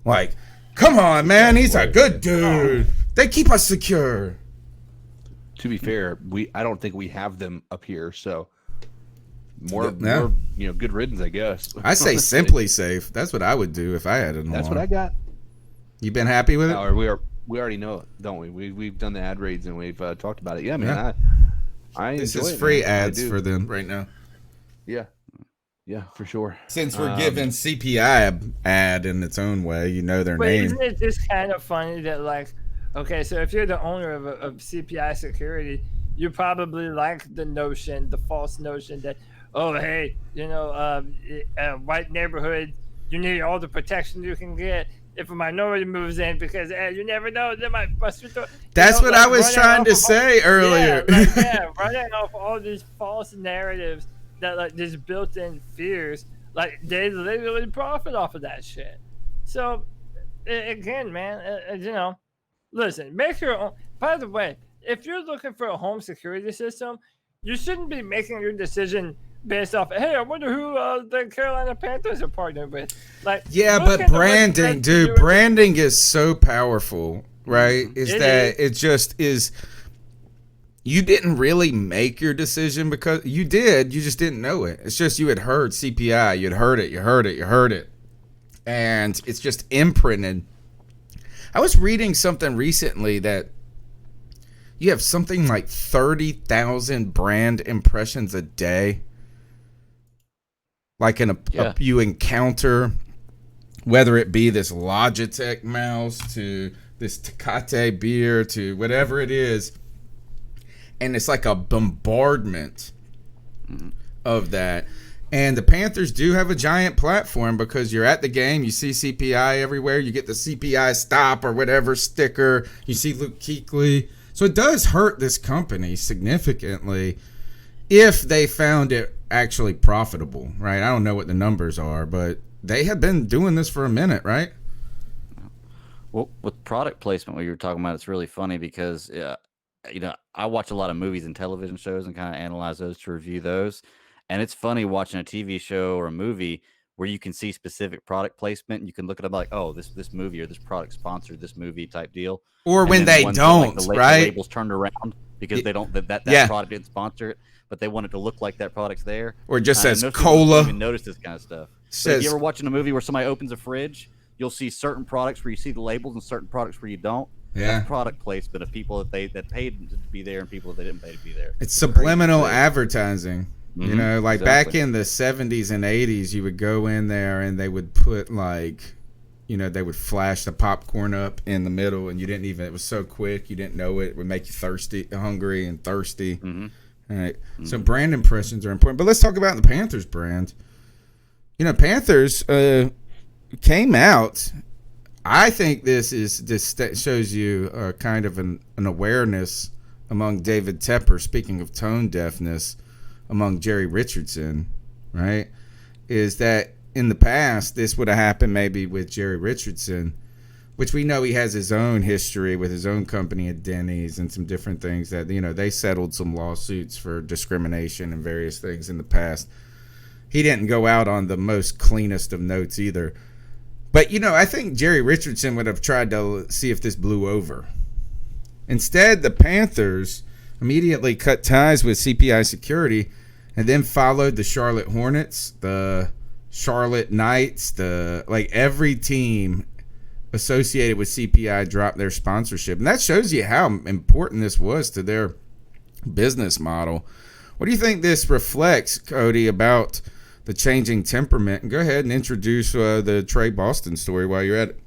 Like, come on, man, he's a good dude. They keep us secure. To be fair, I don't think we have them up here, so more good riddance, I guess. I say Simply Safe. That's what I would do if I had it. That's what I got. You been happy with it? Or we already know it, don't we? We've done the ad raids and we've talked about it. Yeah, man. I this enjoy is it, free man. ads for them right now. Yeah, for sure. Since we're giving CPI ad in its own way, their name. Isn't it just kind of funny that, like, okay, so if you're the owner of CPI Security, you probably like the false notion that, oh, hey, white neighborhood, you need all the protection you can get if a minority moves in, because you never know, they might bust your door. That's what I was trying to say earlier. Running off all these false narratives that, like, these built-in fears, like, they literally profit off of that shit. So, again, man, listen, make your own. By the way, if you're looking for a home security system, you shouldn't be making your decision based off, hey, I wonder who the Carolina Panthers are partnered with. Like, yeah, but branding, dude, branding is so powerful, right? It just is. You didn't really make your decision because you did. You just didn't know it. It's just you had heard CPI. You'd heard it. And it's just imprinted. I was reading something recently that you have something like 30,000 brand impressions a day. Like you encounter, whether it be this Logitech mouse to this Tecate beer to whatever it is. And it's like a bombardment of that. And the Panthers do have a giant platform because you're at the game. You see CPI everywhere. You get the CPI stop or whatever sticker. You see Luke Kuechly. So it does hurt this company significantly if they found it actually profitable, right? I don't know what the numbers are, but they have been doing this for a minute, right? Well, with product placement, what you were talking about, it's really funny because I watch a lot of movies and television shows and kind of analyze those to review those. And it's funny watching a TV show or a movie where you can see specific product placement and you can look at it like, oh, this movie or this product sponsored this movie type deal. Or when they don't, the right? The label's turned around because they don't that product didn't sponsor it, but they want it to look like that product's there. Or it just says most cola. Don't even notice this kind of stuff. If you ever watching a movie where somebody opens a fridge, you'll see certain products where you see the labels and certain products where you don't. Yeah. That's product placement of people that paid to be there and people that didn't pay to be there. It's subliminal advertising. Mm-hmm. Exactly. Back in the 70s and 80s, you would go in there and they would put they would flash the popcorn up in the middle and it was so quick, you didn't know it would make you hungry and thirsty. Mm-hmm. All right. Mm-hmm. So brand impressions are important. But let's talk about the Panthers brand. Panthers came out. I think this shows you kind of an awareness among David Tepper, speaking of tone deafness, among Jerry Richardson, right? Is that in the past, this would have happened maybe with Jerry Richardson, which we know he has his own history with his own company at Denny's and some different things that, they settled some lawsuits for discrimination and various things in the past. He didn't go out on the most cleanest of notes either. But, I think Jerry Richardson would have tried to see if this blew over. Instead, the Panthers immediately cut ties with CPI Security and then followed the Charlotte Hornets, the Charlotte Knights, every team associated with CPI dropped their sponsorship. And that shows you how important this was to their business model. What do you think this reflects, Cody, about the changing temperament. And go ahead and introduce the Trey Boston story while you're at it.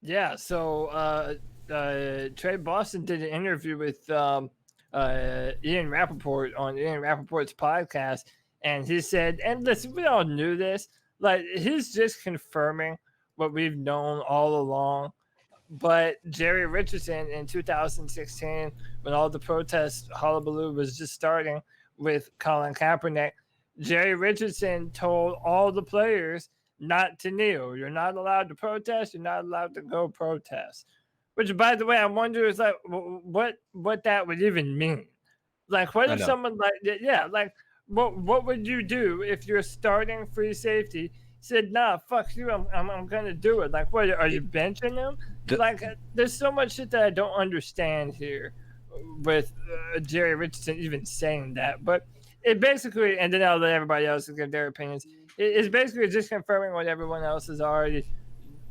Yeah, so Trey Boston did an interview with Ian Rappaport on Ian Rappaport's podcast, and he said, and listen, we all knew this, like he's just confirming what we've known all along. But Jerry Richardson in 2016, when all the protest hullabaloo was just starting with Colin Kaepernick, Jerry Richardson told all the players not to kneel. You're not allowed to protest. You're not allowed to go protest. Which, by the way, I wonder is like what that would even mean. Like, what if someone like what would you do if your starting free safety said, "Nah, fuck you, I'm gonna do it"? Like, what are you benching him? Like, there's so much shit that I don't understand here with Jerry Richardson even saying that, but. It basically, and then I'll let everybody else give their opinions. It's basically just confirming what everyone else has already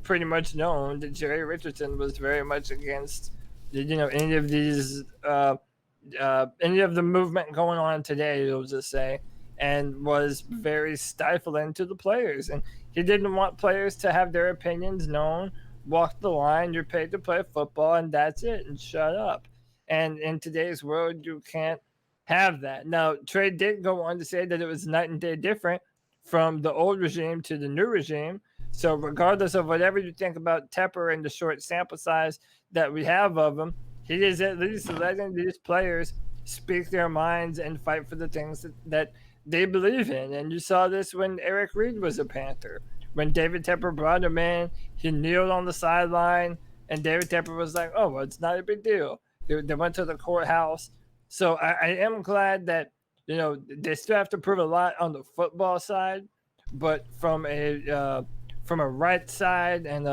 pretty much known, that Jerry Richardson was very much against, any of these, any of the movement going on today, you'll just say, and was very stifling to the players. And he didn't want players to have their opinions known, walk the line, you're paid to play football, and that's it, and shut up. And in today's world, you can't have that. Now, Trey did go on to say that it was night and day different from the old regime to the new regime. So regardless of whatever you think about Tepper and the short sample size that we have of him, he is at least letting these players speak their minds and fight for the things that they believe in. And you saw this when Eric Reed was a Panther. When David Tepper brought him in, he kneeled on the sideline, and David Tepper was like, oh, well, it's not a big deal. They went to the courthouse. So I am glad that, they still have to prove a lot on the football side, but from a right side and,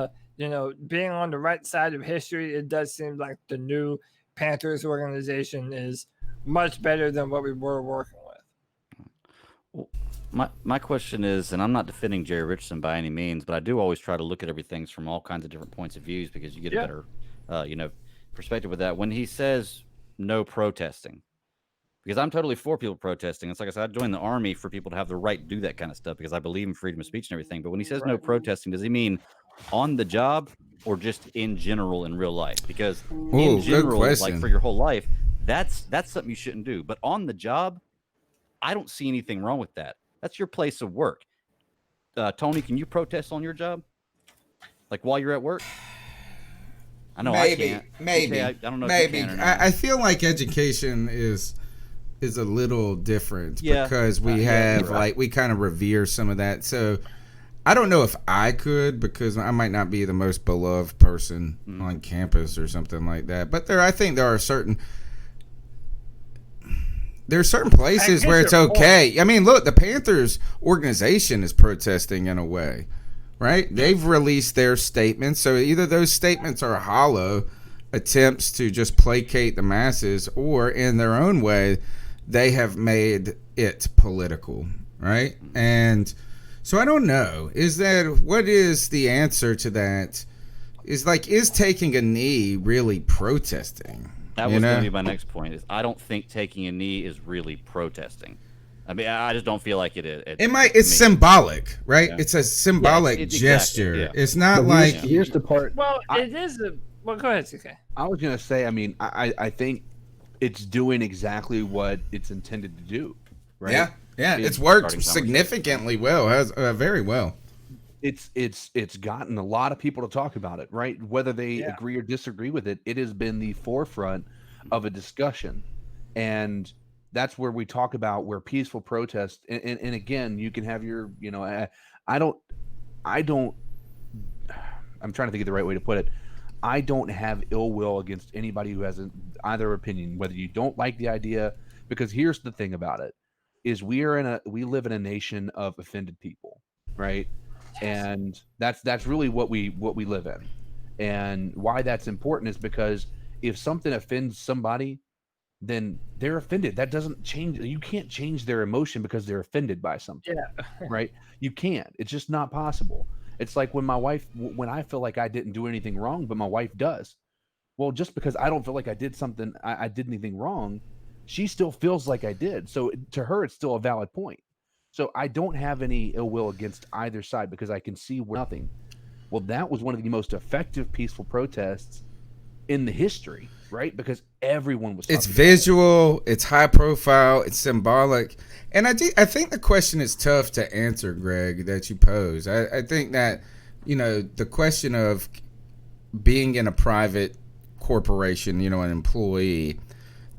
being on the right side of history, it does seem like the new Panthers organization is much better than what we were working with. Well, my question is, and I'm not defending Jerry Richardson by any means, but I do always try to look at everything from all kinds of different points of views because you get a better, perspective with that. When he says no protesting, because I'm totally for people protesting. It's like I said, I joined the army for people to have the right to do that kind of stuff because I believe in freedom of speech and everything. But when he says no protesting, does he mean on the job or just in general in real life? Because in general, like for your whole life, that's something you shouldn't do. But on the job, I don't see anything wrong with that. That's your place of work. Tony, can you protest on your job? Like while you're at work? I know I can't. Maybe. I don't know. Maybe. I feel like education is a little different because we have we kind of revere some of that. So I don't know if I could because I might not be the most beloved person on campus or something like that. But I think there are certain places where it's okay. I mean, look, the Panthers organization is protesting in a way. Right? They've released their statements. So either those statements are hollow attempts to just placate the masses, or in their own way, they have made it political. Right? And so I don't know. What is the answer to that? Is taking a knee really protesting? That was going to be my next point. Is I don't think taking a knee is really protesting. I mean, I just don't feel like it is. It's symbolic, right? Yeah. It's a symbolic gesture. Exactly, yeah. It's not Here's the part. Well, it is a... Well, go ahead, CK. I was going to say, I mean, I think it's doing exactly what it's intended to do, right? Yeah. It's worked significantly well, very well. It's gotten a lot of people to talk about it, right? Whether they agree or disagree with it, it has been the forefront of a discussion. And that's where we talk about where peaceful protest and again, you can have your, I'm trying to think of the right way to put it. I don't have ill will against anybody who has either opinion, whether you don't like the idea, because here's the thing about it is we live in a nation of offended people, right? And that's really what we live in. And why that's important is because if something offends somebody, then they're offended. That doesn't change. You can't change their emotion because they're offended by something. Yeah. Right? You can't. It's just not possible. It's like when I feel like I didn't do anything wrong, but my wife does. Well, just because I don't feel like I did something, I did anything wrong, she still feels like I did. So to her, it's still a valid point. So I don't have any ill will against either side because I can see where nothing. Well, that was one of the most effective peaceful protests in the history, right? Because everyone was. It's visual, it's high profile, it's symbolic, and I think the question is tough to answer, Greg, that you pose. I think that the question of being in a private corporation, an employee,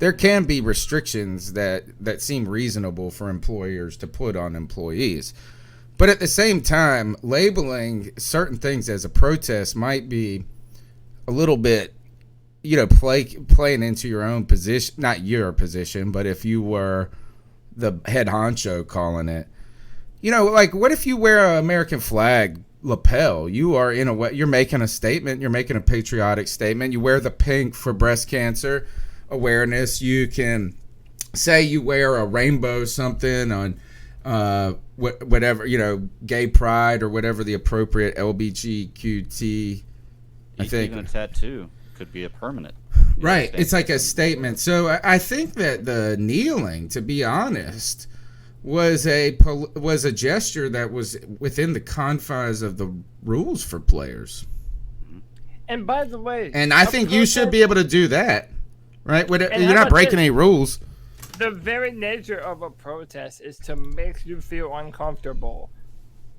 there can be restrictions that seem reasonable for employers to put on employees. But at the same time, labeling certain things as a protest might be a little bit, playing into your own position, not your position, but if you were the head honcho calling it, like what if you wear an American flag lapel? You are you're making a statement, you're making a patriotic statement. You wear the pink for breast cancer awareness. You can say you wear a rainbow something on whatever, gay pride or whatever the appropriate LGBTQT. I think even a tattoo could be a permanent. Right. It's like a statement. So I think that the kneeling, to be honest, was a gesture that was within the confines of the rules for players. And by the way, and I think you should be able to do that, right? You're not breaking any rules. The very nature of a protest is to make you feel uncomfortable.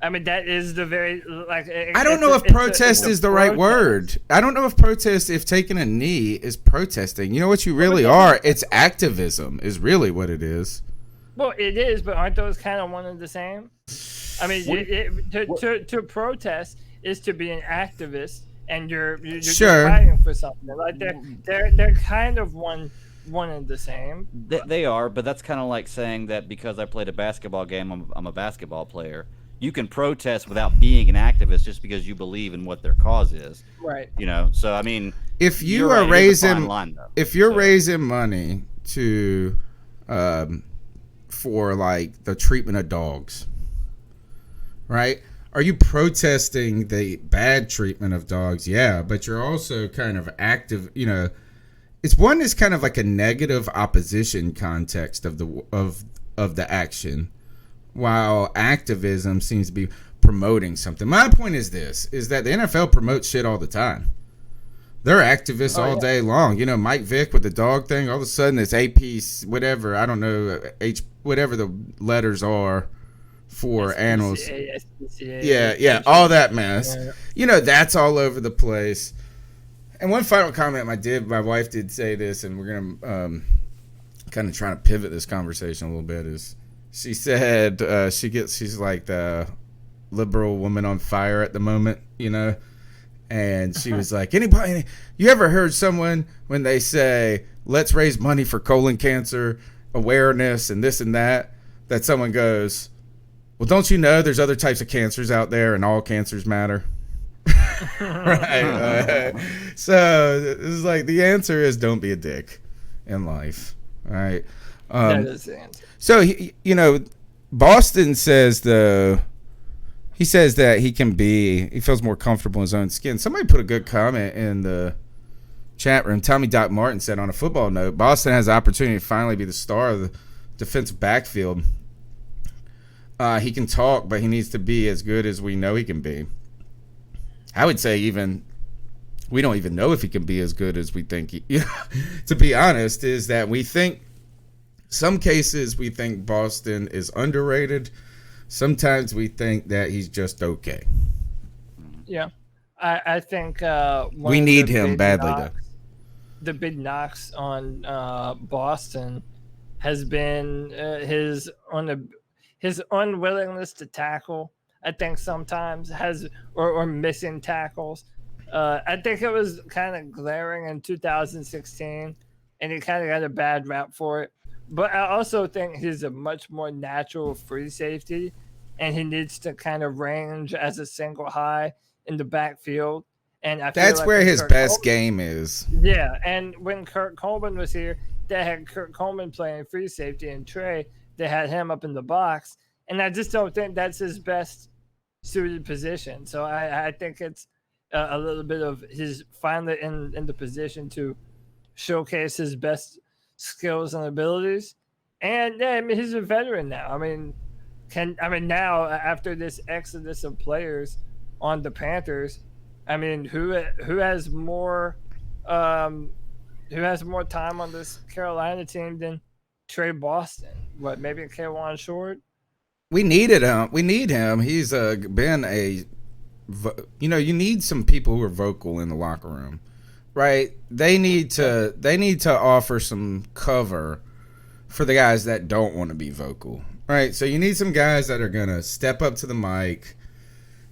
I mean, that is the very I don't know if protest is the right word. I don't know if protest, if taking a knee is protesting. You know what you really are? It's activism is really what it is. Well, it is, but aren't those kind of one and the same? I mean, to protest is to be an activist, and you're fighting for something. Like they're kind of one and the same. They are, but that's kind of like saying that because I played a basketball game, I'm a basketball player. You can protest without being an activist just because you believe in what their cause is. Right. So I mean, if you are raising, if you're raising money to, for like the treatment of dogs, right? Are you protesting the bad treatment of dogs? Yeah, but you're also kind of active. It's kind of like a negative opposition context of the action. While activism seems to be promoting something. My point is this, is that the NFL promotes shit all the time. They're activists all day long. Mike Vick with the dog thing, all of a sudden it's AP, whatever, I don't know, whatever the letters are for animals. Yeah, all that mess. Yeah. That's all over the place. And one final comment my wife did say this, and we're going to kind of trying to pivot this conversation a little bit, is she said she's like the liberal woman on fire at the moment, and she was like, anybody, you ever heard someone when they say, let's raise money for colon cancer awareness and this and that someone goes, well, don't you know there's other types of cancers out there and all cancers matter? Right. So it's like the answer is don't be a dick in life. All right. That is the answer. So, Boston says, he says that he feels more comfortable in his own skin. Somebody put a good comment in the chat room. Tommy Doc Martin said, on a football note, Boston has the opportunity to finally be the star of the defensive backfield. He can talk, but he needs to be as good as we know he can be. I would say we don't even know if he can be as good as we think. To be honest, is that we think, some cases we think Boston is underrated. Sometimes we think that he's just okay. Yeah. I think we need him badly, though. The big knocks on Boston has been his unwillingness to tackle. I think sometimes or missing tackles. I think it was kind of glaring in 2016, and he kind of got a bad rap for it. But I also think he's a much more natural free safety, and he needs to kind of range as a single high in the backfield. And I feel that's like where his best game is. Yeah, and when Kurt Coleman was here, they had Kurt Coleman playing free safety, and Trey, they had him up in the box. And I just don't think that's his best suited position. So I think it's a little bit of his finally in the position to showcase his best skills and abilities. And yeah, I mean, he's a veteran now. I mean, Now after this exodus of players on the Panthers, I mean, who has more time on this Carolina team than Trey Boston? What, maybe K'Wan Short? We needed him. We need him. He's been a, you need some people who are vocal in the locker room, right? They need to offer some cover for the guys that don't want to be vocal, right? So you need some guys that are gonna step up to the mic.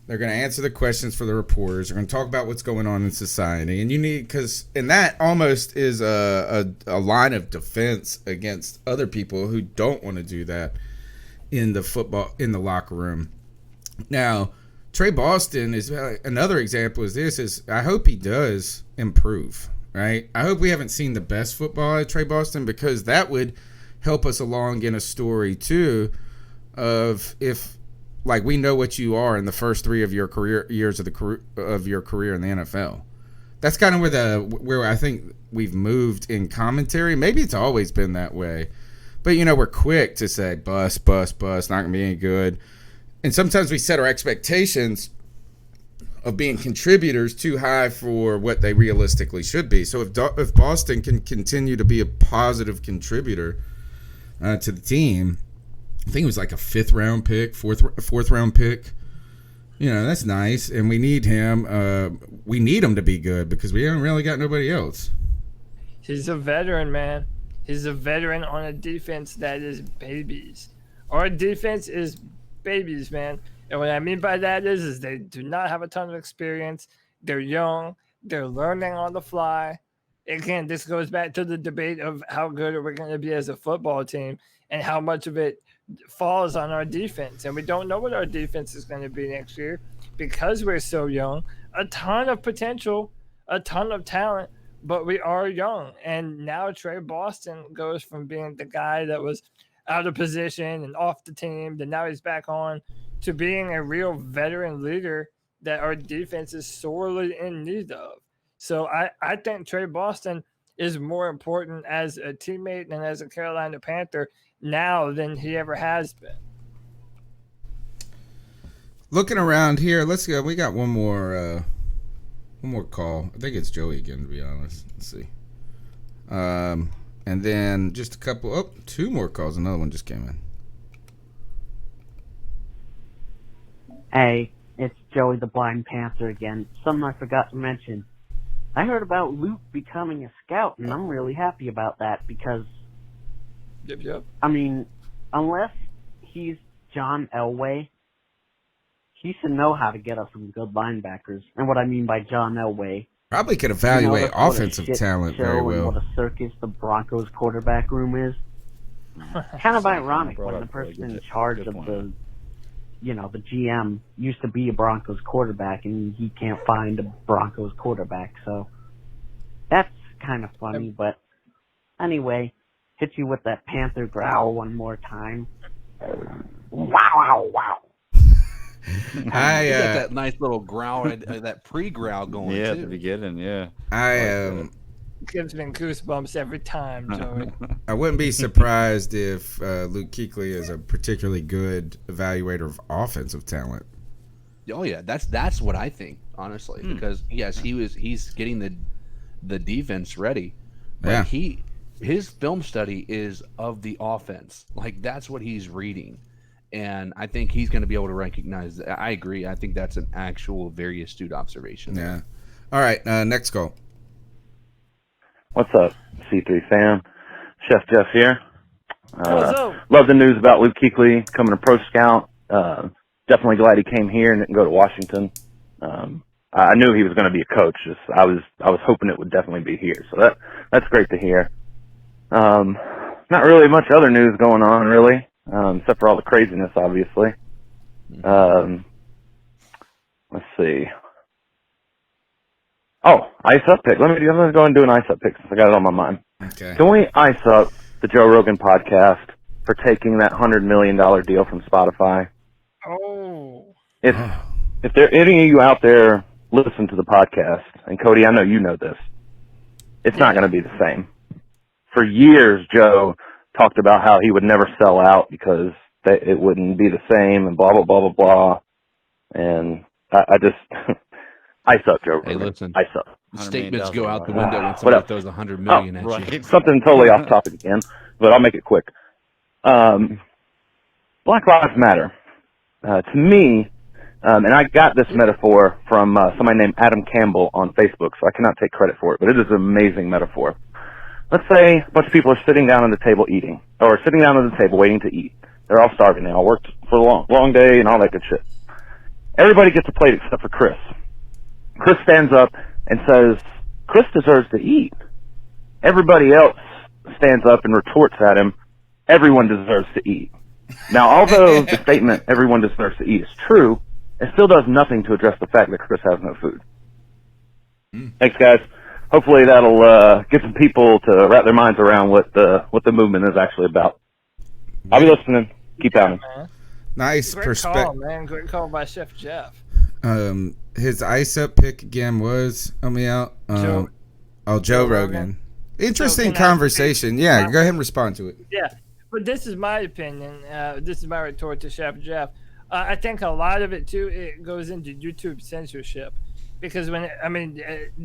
They're going to answer the questions for the reporters. They're going to talk about what's going on in society. And you need, and that almost is a line of defense against other people who don't want to do that in the locker room. Now, Trey Boston is another example. I hope he does improve, right? I hope we haven't seen the best football at Trey Boston, because that would help us along in a story too of if, like, we know what you are in the first 3 of your years of your career in the NFL. That's kind of where I think we've moved in commentary. Maybe it's always been that way, but we're quick to say bust, not gonna be any good, and sometimes we set our expectations of being contributors too high for what they realistically should be. So if Boston can continue to be a positive contributor to the team. I think it was like a fourth round pick. That's nice, and we need him. We need him to be good because we haven't really got nobody else. He's a veteran, man. He's a veteran on a defense that is babies. Our defense is babies, man. And what I mean by that is they do not have a ton of experience. They're young. They're learning on the fly. Again, this goes back to the debate of how good are we going to be as a football team and how much of it falls on our defense. And we don't know what our defense is going to be next year because we're so young. A ton of potential, a ton of talent, but we are young. And now Trey Boston goes from being the guy that was out of position and off the team, and now he's back on, to being a real veteran leader that our defense is sorely in need of. So I think Trey Boston is more important as a teammate and as a Carolina Panther now than he ever has been. Looking around here, let's go. We got one more call. I think it's Joey again, to be honest. Let's see. And then just a couple. 2 more calls. Another one just came in. Hey, it's Joey the Blind Panther again. Something I forgot to mention. I heard about Luke becoming a scout, and I'm really happy about that because, Yep. I mean, unless he's John Elway, he should know how to get us some good linebackers. And what I mean by John Elway, probably could evaluate offensive talent very well. What a circus the Broncos quarterback room is. Kind of ironic when the person in charge of the GM used to be a Broncos quarterback and he can't find a Broncos quarterback. So that's kind of funny. But anyway, hit you with that Panther growl one more time. Wow. You got that nice little growl, that pre-growl going too. At the beginning, yeah. Gives me goosebumps every time, Joey. I wouldn't be surprised if Luke Kuechly is a particularly good evaluator of offensive talent. Oh yeah, that's what I think, honestly. Because yes, he's getting the defense ready, but his film study is of the offense. Like, that's what he's reading, and I think he's going to be able to recognize that. I agree. I think that's an actual very astute observation. Yeah. All right. Next call. What's up, C3 fam? Chef Jeff here. What's Love the news about Luke Kuechly coming to Pro Scout. Definitely glad he came here and didn't go to Washington. I knew he was going to be a coach. I was hoping it would definitely be here. So that's great to hear. Not really much other news going on, really, except for all the craziness, obviously. Let's see. Oh, ice up pick. Let me go ahead and do an ice up pick since I got it on my mind. Okay. Can we ice up the Joe Rogan podcast for taking that $100 million deal from Spotify? Oh. If there any of you out there listen to the podcast, and Cody, I know you know this, it's not going to be the same. For years, Joe talked about how he would never sell out because it wouldn't be the same, and blah blah blah blah blah. And I just ice up, Joe. Hey, listen. Ice up. Statements go out the window when What somebody else? throws $100 million at right. you. Something totally off topic again, but I'll make it quick. Black Lives Matter. To me, and I got this metaphor from somebody named Adam Campbell on Facebook, so I cannot take credit for it, but it is an amazing metaphor. Let's say a bunch of people are sitting down at the table eating, or sitting down at the table waiting to eat. They're all starving. They all worked for a long day and all that good shit. Everybody gets a plate except for Chris. Chris stands up and says, Chris deserves to eat. Everybody else stands up and retorts at him, everyone deserves to eat. Now, although the statement, everyone deserves to eat, is true, it still does nothing to address the fact that Chris has no food. Thanks, guys. Hopefully that'll get some people to wrap their minds around what the movement is actually about. I'll be listening. Keep pounding. Nice Great perspective. call, man. Great call by Chef Jeff. His ice up pick again was, help me out. Joe Rogan. Interesting conversation. Yeah, go ahead and respond to it. Yeah, but this is my opinion. This is my retort to Chef Jeff. I think a lot of it too, it goes into YouTube censorship, because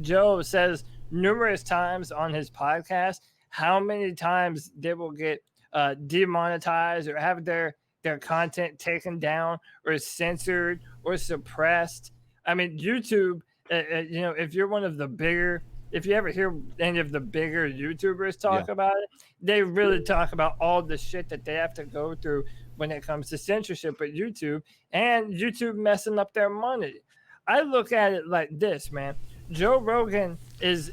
Joe says numerous times on his podcast how many times they will get demonetized or have their content taken down or censored or suppressed. I mean, YouTube, if you're one of the bigger, if you ever hear any of the bigger YouTubers talk about it, they really talk about all the shit that they have to go through when it comes to censorship at YouTube and YouTube messing up their money. I look at it like this, man. Joe Rogan is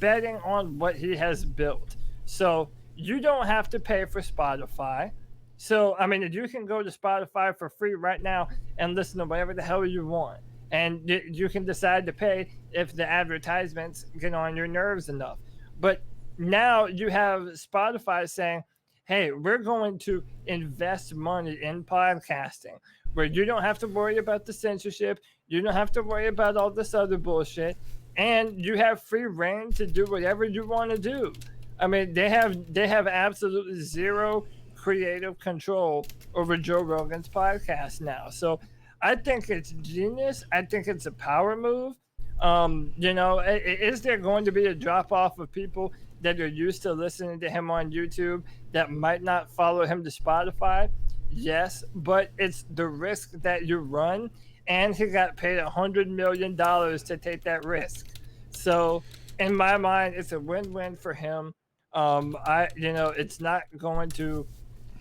betting on what he has built. So you don't have to pay for Spotify. So, I mean, you can go to Spotify for free right now and listen to whatever the hell you want. And you can decide to pay if the advertisements get on your nerves enough. But now you have Spotify saying, hey, we're going to invest money in podcasting where you don't have to worry about the censorship. You don't have to worry about all this other bullshit. And you have free reign to do whatever you want to do. I mean, they have absolutely zero creative control over Joe Rogan's podcast now. So I think it's genius. I think it's a power move. Is there going to be a drop off of people that are used to listening to him on YouTube that might not follow him to Spotify? Yes, but it's the risk that you run, and he got paid $100 million to take that risk. So in my mind, it's a win-win for him. It's not going to,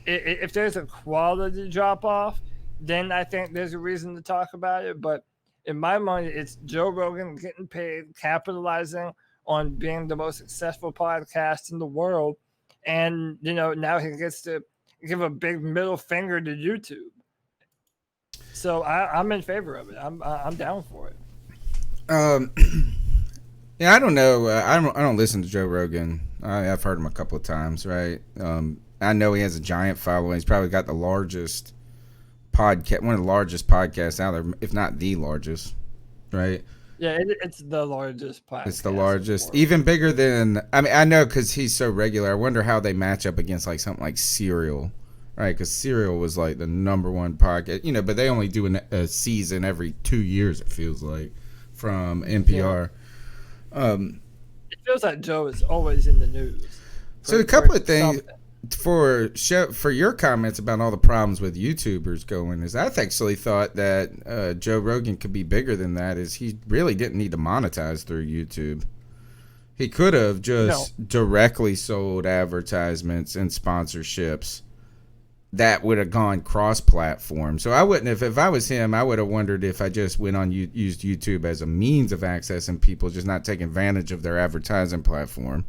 if there's a quality drop off, then I think there's a reason to talk about it. But in my mind, it's Joe Rogan getting paid, capitalizing on being the most successful podcast in the world. And, now he gets to give a big middle finger to YouTube. So I'm in favor of it. I'm down for it. Yeah, I don't know. I don't listen to Joe Rogan. I've heard him a couple of times, right? I know he has a giant following. He's probably got the largest podcast, one of the largest podcasts out there, if not the largest, right? Yeah, it's the largest podcast. It's the largest, even bigger than. I mean, I know because he's so regular. I wonder how they match up against like something like Serial, right? Because Serial was like the #1 podcast, but they only do a season every 2 years. It feels like from NPR. Yeah. It feels like Joe is always in the news. So a couple of things for your comments about all the problems with YouTubers going is I actually thought that Joe Rogan could be bigger than that. Is he really didn't need to monetize through YouTube? He could have just directly sold advertisements and sponsorships that would have gone cross-platform. So I wouldn't have, if I was him, I would have wondered if I just went on used YouTube as a means of accessing people, just not taking advantage of their advertising platform.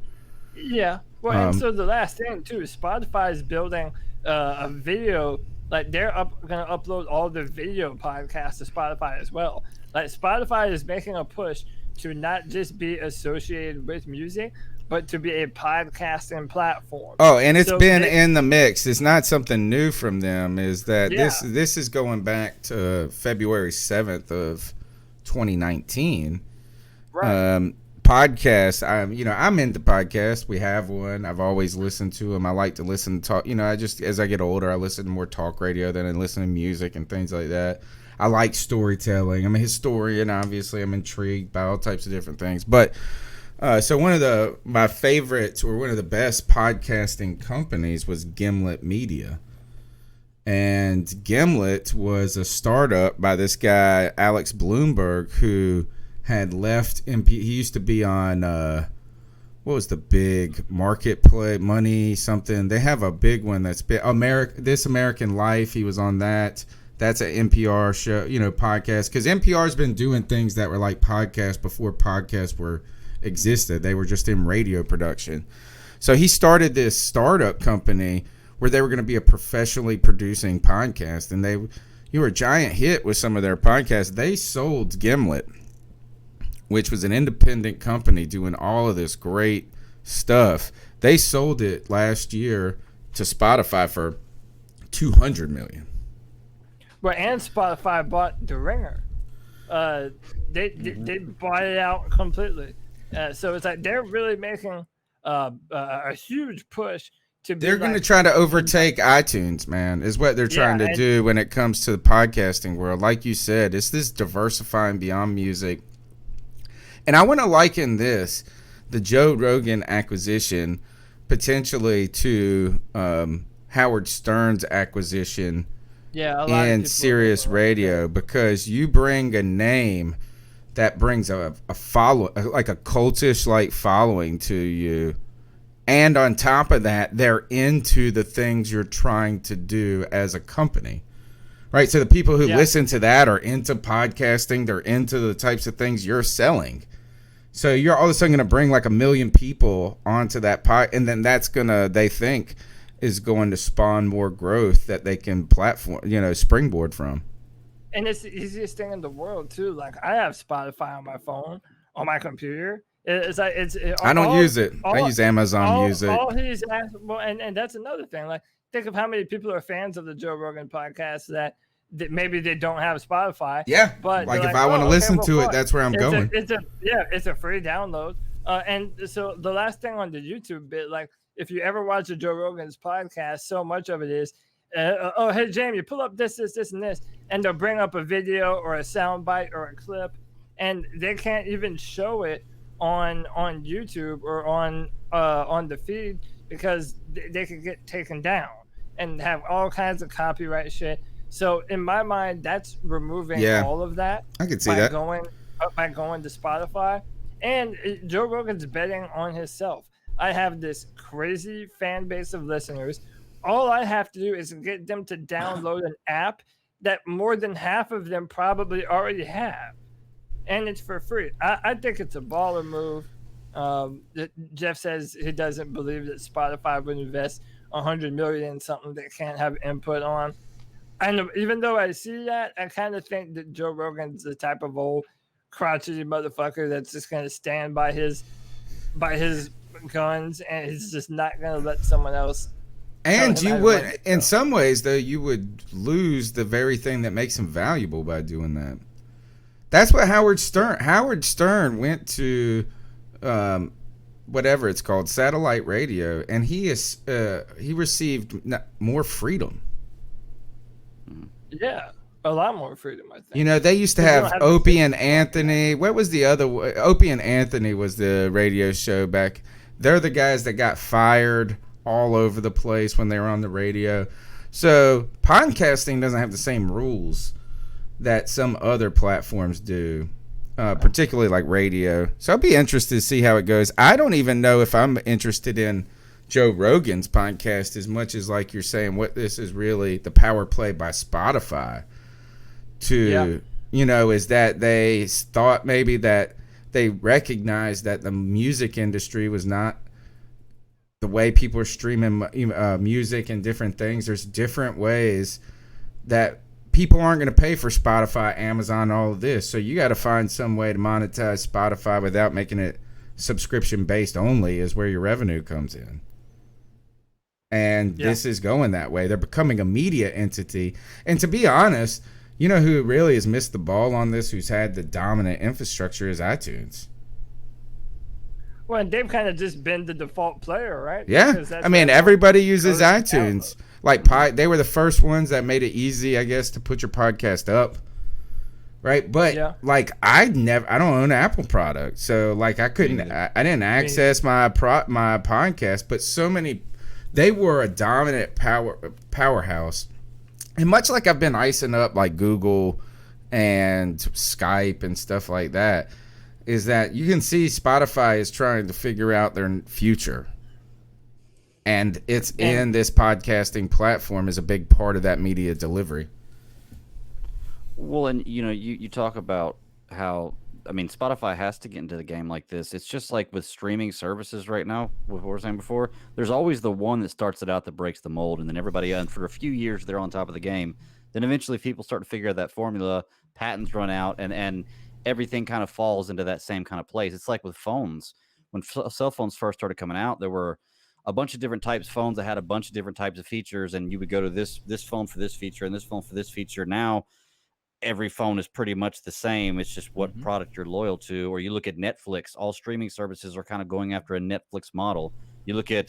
Yeah. Well, and so the last thing too, Spotify is building a video, like they're going to upload all the video podcasts to Spotify as well. Like Spotify is making a push to not just be associated with music, but to be a podcasting platform. Oh, and it's been in the mix. It's not something new from them. Is that this is going back to February 7th of 2019. Right. podcasts, I'm into podcasts. We have one. I've always listened to them. I like to listen to talk. As I get older, I listen to more talk radio than I listen to music and things like that. I like storytelling. I'm a historian, obviously. I'm intrigued by all types of different things. But so one of my favorites, or one of the best podcasting companies, was Gimlet Media. And Gimlet was a startup by this guy, Alex Bloomberg, who had left MP. He used to be on what was the big marketplace, Money something. They have a big one that's big, This American Life. He was on that. That's an NPR show, podcast. Because NPR's been doing things that were like podcasts before podcasts existed. They were just in radio production. So he started this startup company where they were going to be a professionally producing podcast, and you were a giant hit with some of their podcasts. They sold Gimlet, which was an independent company doing all of this great stuff. They sold it last year to Spotify for $200 million. But and Spotify bought The Ringer. They bought it out completely. So it's like they're really making a huge push to be. They're going to try to overtake iTunes, man, is what they're trying to do when it comes to the podcasting world. Like you said, it's this diversifying beyond music. And I want to liken the Joe Rogan acquisition, potentially to Howard Stern's acquisition in Sirius Radio, because you bring a name that brings a follow, like a cultish like following to you, and on top of that, they're into the things you're trying to do as a company, right? So the people who listen to that are into podcasting. They're into the types of things you're selling. So you're all of a sudden going to bring like 1 million people onto that pod, and then that's they think is going to spawn more growth that they can springboard from. And it's the easiest thing in the world too. Like I have Spotify on my phone, on my computer. I don't use it. I use Amazon Music. And that's another thing. Like think of how many people are fans of the Joe Rogan podcast that maybe they don't have Spotify. Yeah, but like if I want to listen to it, that's where I'm going. It's a free download. And so the last thing on the YouTube bit, like if you ever watch a Joe Rogan's podcast, so much of it is, hey Jamie, pull up this, and this, and they'll bring up a video or a sound bite or a clip, and they can't even show it on YouTube or on the feed because they could get taken down and have all kinds of copyright shit. So in my mind, that's removing all of that. I could see that by going to Spotify. And Joe Rogan's betting on himself. I have this crazy fan base of listeners. All I have to do is get them to download an app that more than half of them probably already have. And it's for free. I think it's a baller move. Jeff says he doesn't believe that Spotify would invest $100 million in something they can't have input on. And even though I see that, I kind of think that Joe Rogan's the type of old crotchety motherfucker that's just going to stand by his guns, and he's just not going to let someone else. And you would, in some ways, though, you would lose the very thing that makes him valuable by doing that. That's what Howard Stern went to, whatever it's called, satellite radio, and he received more freedom. Yeah, a lot more freedom, I think. They used to have Opie and Anthony. What was the other? Opie and Anthony was the radio show back. They're the guys that got fired all over the place when they were on the radio. So podcasting doesn't have the same rules that some other platforms do, particularly like radio. So I'll be interested to see how it goes. I don't even know if I'm interested in Joe Rogan's podcast as much as, like you're saying, what this is really the power play by Spotify to, is that they thought maybe that they recognized that the music industry was not the way people are streaming music and different things. There's different ways that people aren't going to pay for Spotify, Amazon, all of this. So you got to find some way to monetize Spotify without making it subscription based only is where your revenue comes in. And this is going that way. They're becoming a media entity. And to be honest, who really has missed the ball on this, who's had the dominant infrastructure, is iTunes. Well, and they've kind of just been the default player, right? Yeah, Because that's I mean, how everybody uses goes to iTunes. Like, they were the first ones that made it easy, I guess, to put your podcast up, right? But Yeah. like, I don't own an Apple product, so like, I couldn't, I didn't access my podcast. But so many, they were a dominant powerhouse, and much like I've been icing up like Google and Skype and stuff like that, is that you can see Spotify is trying to figure out their future. And it's in this podcasting platform is a big part of that media delivery. Well, and you talk about how, I mean, Spotify has to get into the game like this. It's just like with streaming services right now, what we were saying before, there's always the one that starts it out that breaks the mold, and then everybody, and for a few years, they're on top of the game. Then eventually people start to figure out that formula, patents run out, and everything kind of falls into that same kind of place. It's like with phones. When cell phones first started coming out, there were a bunch of different types of phones that had a bunch of different types of features, and you would go to this phone for this feature and this phone for this feature. Now every phone is pretty much the same. It's just what product you're loyal to. Or you look at Netflix, all streaming services are kind of going after a Netflix model. You look at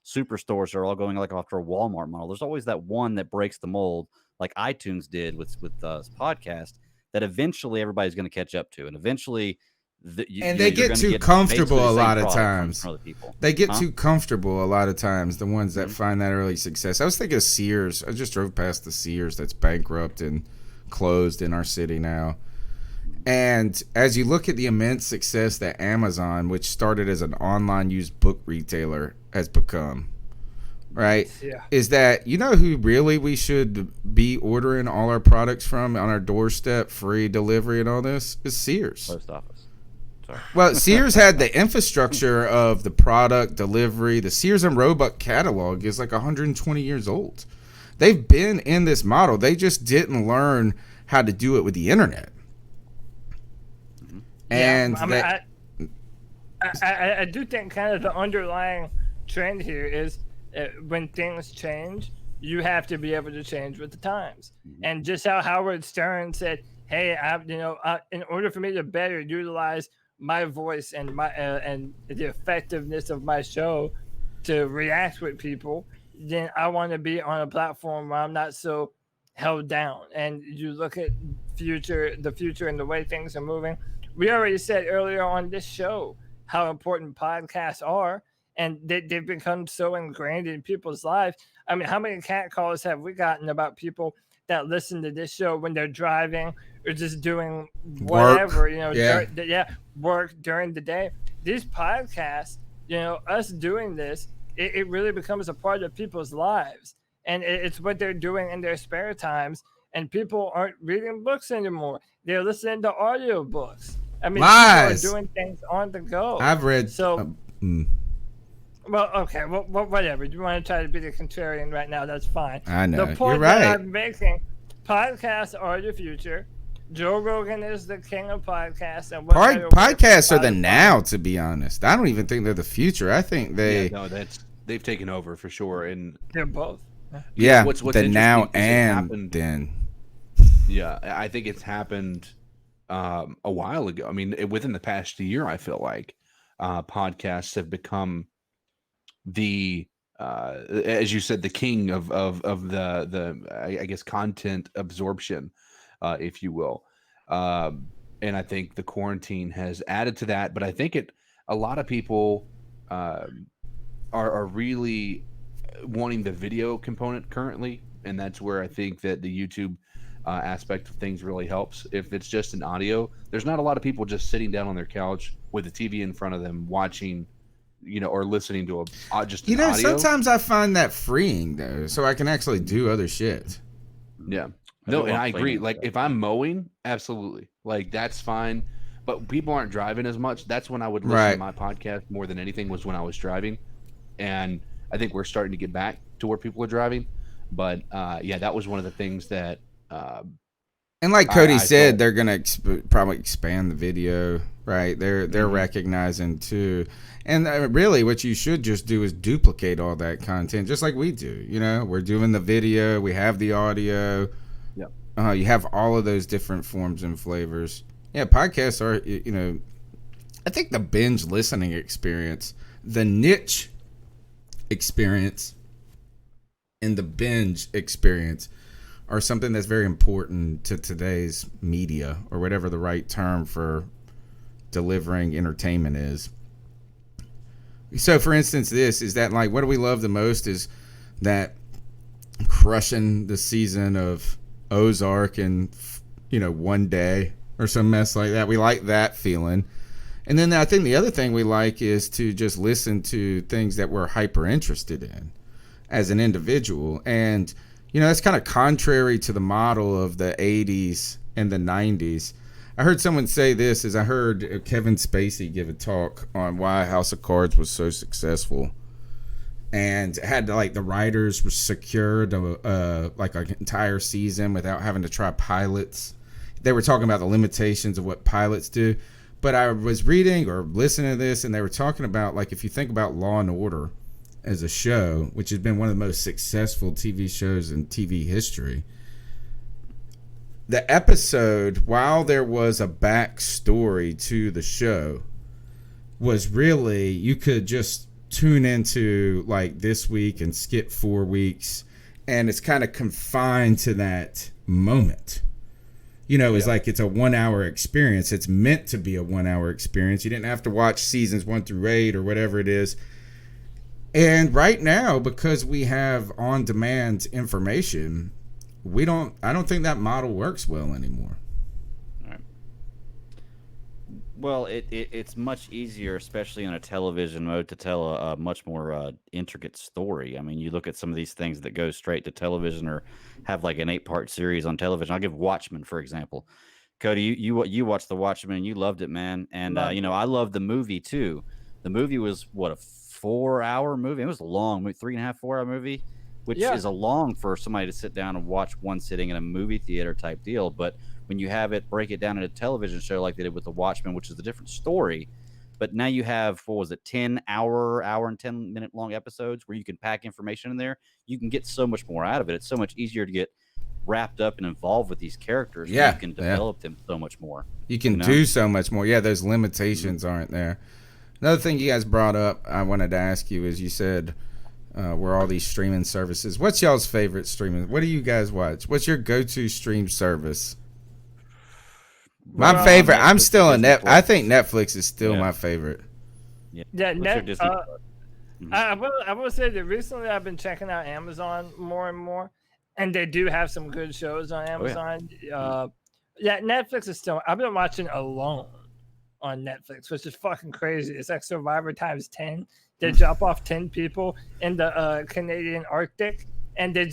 superstores are all going like after a Walmart model. There's always that one that breaks the mold, like iTunes did with podcast, that eventually everybody's going to catch up to, and eventually they get too comfortable a lot of times. They get too comfortable a lot of times, the ones that find that early success. I was thinking of Sears. I just drove past the Sears that's bankrupt and closed in our city now. And as you look at the immense success that Amazon, which started as an online used book retailer, has become, right? Yeah. Is that, who really we should be ordering all our products from on our doorstep, free delivery and all this? Is Sears. Post office. Sorry. Well, Sears had the infrastructure of the product delivery. The Sears and Roebuck catalog is like 120 years old. They've been in this model. They just didn't learn how to do it with the internet. And I do think kind of the underlying trend here is when things change, you have to be able to change with the times. And just how Howard Stern said, "Hey, in order for me to better utilize my voice and my and the effectiveness of my show to react with people, then I want to be on a platform where I'm not so held down." And you look at the future and the way things are moving. We already said earlier on this show how important podcasts are, and they've become so ingrained in people's lives. I mean, how many cat calls have we gotten about people that listen to this show when they're driving or just doing whatever, work during the day? These podcasts, us doing this, it really becomes a part of people's lives. And it's what they're doing in their spare times. And people aren't reading books anymore. They're listening to audiobooks. I mean, Lies. People are doing things on the go. I've read. So, well, okay, whatever. You want to try to be the contrarian right now, that's fine. I know. The point You're right. that I'm making, podcasts are the future. Joe Rogan is the king of podcasts. And podcasts are the now, to be honest. I don't even think they're the future. I think they... Yeah, no, they've taken over for sure. And they're both. Yeah, what's the now and then. Yeah, I think it's happened a while ago. I mean, within the past year, I feel like podcasts have become the as you said, the king of the I guess content absorption, if you will. And I think the quarantine has added to that. But I think a lot of people are really wanting the video component currently, and that's where I think that the YouTube aspect of things really helps. If it's just an audio, there's not a lot of people just sitting down on their couch with a TV in front of them watching, or listening to just an audio. Sometimes I find that freeing though, so I can actually do other shit. Yeah, no, and I agree. Like if I'm mowing, absolutely, like that's fine. But people aren't driving as much. That's when I would listen to my podcast more than anything, was when I was driving. And I think we're starting to get back to where people are driving. But yeah, that was one of the things that. And like Cody said, they're gonna probably expand the video, right? They're recognizing too, and really, what you should just do is duplicate all that content, just like we do. We're doing the video, we have the audio. Yep. You have all of those different forms and flavors. Yeah, podcasts are, I think the binge listening experience, the niche experience, and the binge experience are something that's very important to today's media, or whatever the right term for delivering entertainment is. So, for instance, this is that, like, what do we love the most is that crushing the season of Ozark in, one day or some mess like that. We like that feeling. And then I think the other thing we like is to just listen to things that we're hyper interested in as an individual. And, that's kind of contrary to the model of the 80s and the 90s. I heard someone say this, I heard Kevin Spacey give a talk on why House of Cards was so successful. And had the writers were secured an entire season without having to try pilots. They were talking about the limitations of what pilots do. But I was reading or listening to this, and they were talking about, if you think about Law and Order as a show, which has been one of the most successful TV shows in TV history, the episode, while there was a backstory to the show, was really, you could just tune into this week and skip 4 weeks, and it's kind of confined to that moment. It's it's a 1 hour experience. It's meant to be a 1 hour experience. You didn't have to watch seasons 1 through 8 or whatever it is. And right now, because we have on demand information, I don't think that model works well anymore. All right. Well, it's much easier, especially in a television mode, to tell a much more intricate story. I mean, you look at some of these things that go straight to television or have an 8-part series on television. I'll give Watchmen, for example. Cody, you watched The Watchmen and you loved it, man. And I loved the movie too. The movie was a 4-hour movie. It was a long movie, 3.5, 4 hour movie, which is a long for somebody to sit down and watch one sitting in a movie theater type deal. But when you have it, break it down in a television show like they did with The Watchmen, which is a different story. But now you have, 10 hour and 10 minute long episodes where you can pack information in there. You can get so much more out of it. It's so much easier to get wrapped up and involved with these characters. Yeah. You can develop them so much more. You can do so much more. Yeah, those limitations aren't there. Another thing you guys brought up, I wanted to ask you, is you said, were all these streaming services. What's y'all's favorite streaming? What do you guys watch? What's your go-to stream service? My favorite. I'm still a Net. I think Netflix is still my favorite. Yeah, I will say that recently I've been checking out Amazon more and more, and they do have some good shows on Amazon. Netflix is still. I've been watching Alone on Netflix, which is fucking crazy. It's like Survivor times 10. They drop off 10 people in the Canadian Arctic, and they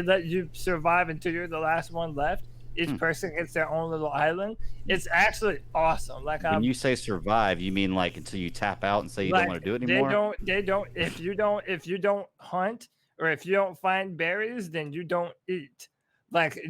let you survive until you're the last one left. Each person gets their own little island. It's actually awesome. When you say survive, you mean until you tap out and say you don't want to do it anymore? They don't. If you don't hunt or if you don't find berries, then you don't eat.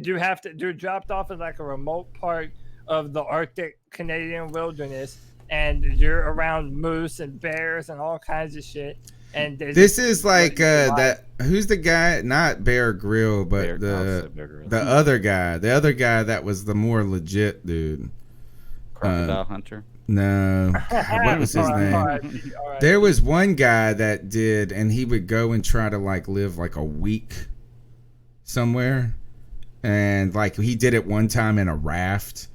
You're dropped off at a remote part of the Arctic Canadian wilderness, and you're around moose and bears and all kinds of shit. And this is that. Who's the guy? Not Bear Grylls, but the other guy. The other guy that was the more legit dude. Crocodile Hunter. No, what was his name? All right. There was one guy that did, and he would go and try to live a week somewhere, and he did it one time in a raft.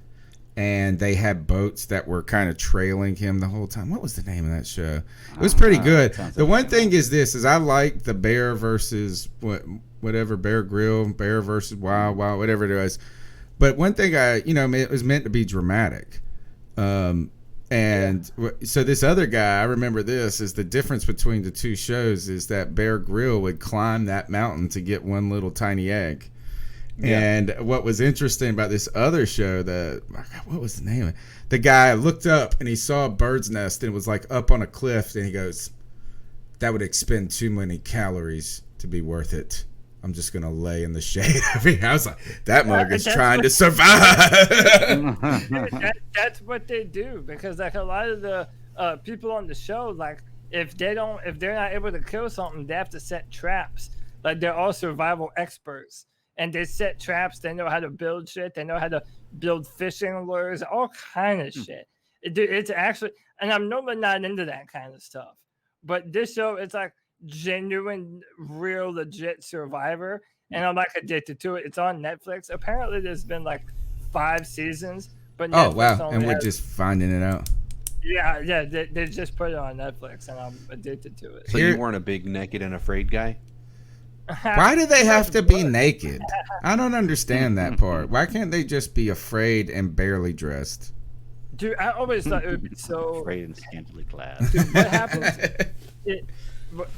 And they had boats that were kind of trailing him the whole time. What was the name of that show? It was pretty good. The one thing is I like the bear versus whatever, Bear Grill, bear versus Wild, whatever it was. But one thing it was meant to be dramatic. So this other guy, I remember this, is the difference between the two shows is that Bear Grill would climb that mountain to get one little tiny egg. Yeah. And what was interesting about this other show, what was the name of it? The guy looked up and he saw a bird's nest and it was up on a cliff, and he goes, that would expend too many calories to be worth it. I'm just going to lay in the shade. I was like, that mug is trying to survive. That's what they do, because a lot of the people on the show, if they're not able to kill something, they have to set traps. They're all survival experts. And they set traps. They know how to build shit. They know how to build fishing lures, all kind of shit. Dude, it's actually, and I'm normally not into that kind of stuff, but this show, it's like genuine, real, legit Survivor, and I'm like addicted to it. It's on Netflix. Apparently, there's been like 5 seasons, but Oh Netflix wow, only and we're has- just finding it out. yeah, they just put it on Netflix, and I'm addicted to it. So Here- you weren't a big naked and afraid guy? Why do they have to be naked? I don't understand that part. Why can't they just be afraid and barely dressed? Dude, I always thought it would be so. Afraid and scantily clad. Dude, what happens?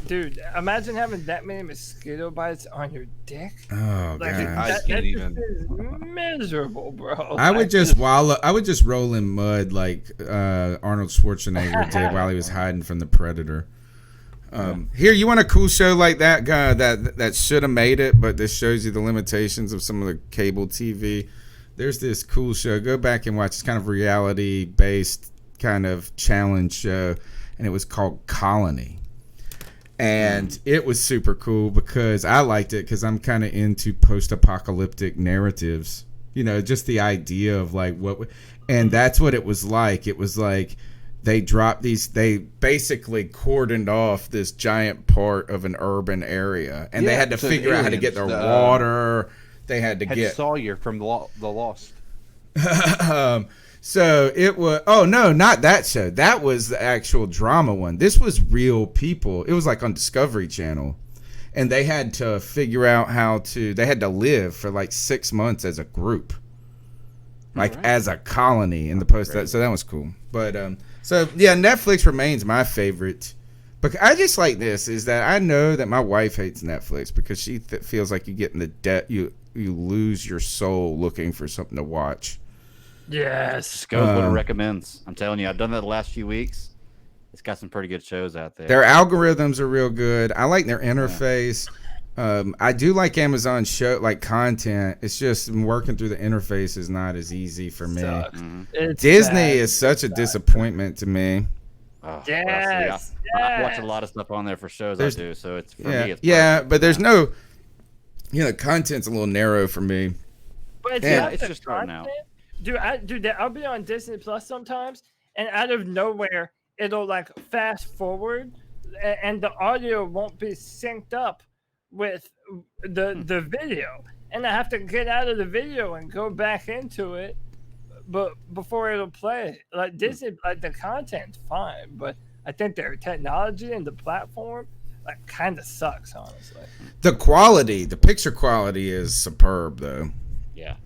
Dude, imagine having that many mosquito bites on your dick. Oh Like, god. I that can't just even. is miserable, bro. I would just roll in mud like Arnold Schwarzenegger did while he was hiding from the predator. Here, you want a cool show like that guy that should have made it, but this shows you the limitations of some of the cable TV. There's this cool show. Go back and watch. It's kind of reality based kind of challenge show, and it was called Colony. And it was super cool because I liked it because I'm kind of into post-apocalyptic narratives. You know, just the idea of like and that's what it was like. It was like they basically cordoned off this giant part of an urban area, and they had to figure out how to get their water. They had to get Sawyer from the Lost. So it was. Oh no, not that show. That was the actual drama one. This was real people. It was like on Discovery Channel, and they had to figure out how to. They had to live for like 6 months as a group, like as a colony in the post. So that was cool. But so yeah, Netflix remains my favorite. But I just like this is that I know that my wife hates Netflix because she feels like you get in the debt. You lose your soul looking for something to watch. Yes. Scope what it recommends. I'm telling you, I've done that the last few weeks. It's got some pretty good shows out there. Their algorithms are real good. I like their interface. I do like Amazon show like content. It's just working through the interface is not as easy for me. Disney is such a disappointment to me. Oh, Yes. I watch a lot of stuff on there for shows I do, so it's for me. It's perfect. But there's no, content's a little narrow for me. But it's just starting out. Dude, I'll be on Disney Plus sometimes, and out of nowhere, it'll like fast forward, and the audio won't be synced up with the video, and I have to get out of the video and go back into it, but before it'll play. Like Disney, like the content's fine, but I think their technology and the platform like kind of sucks, honestly. The quality, the picture quality is superb, though. Yeah.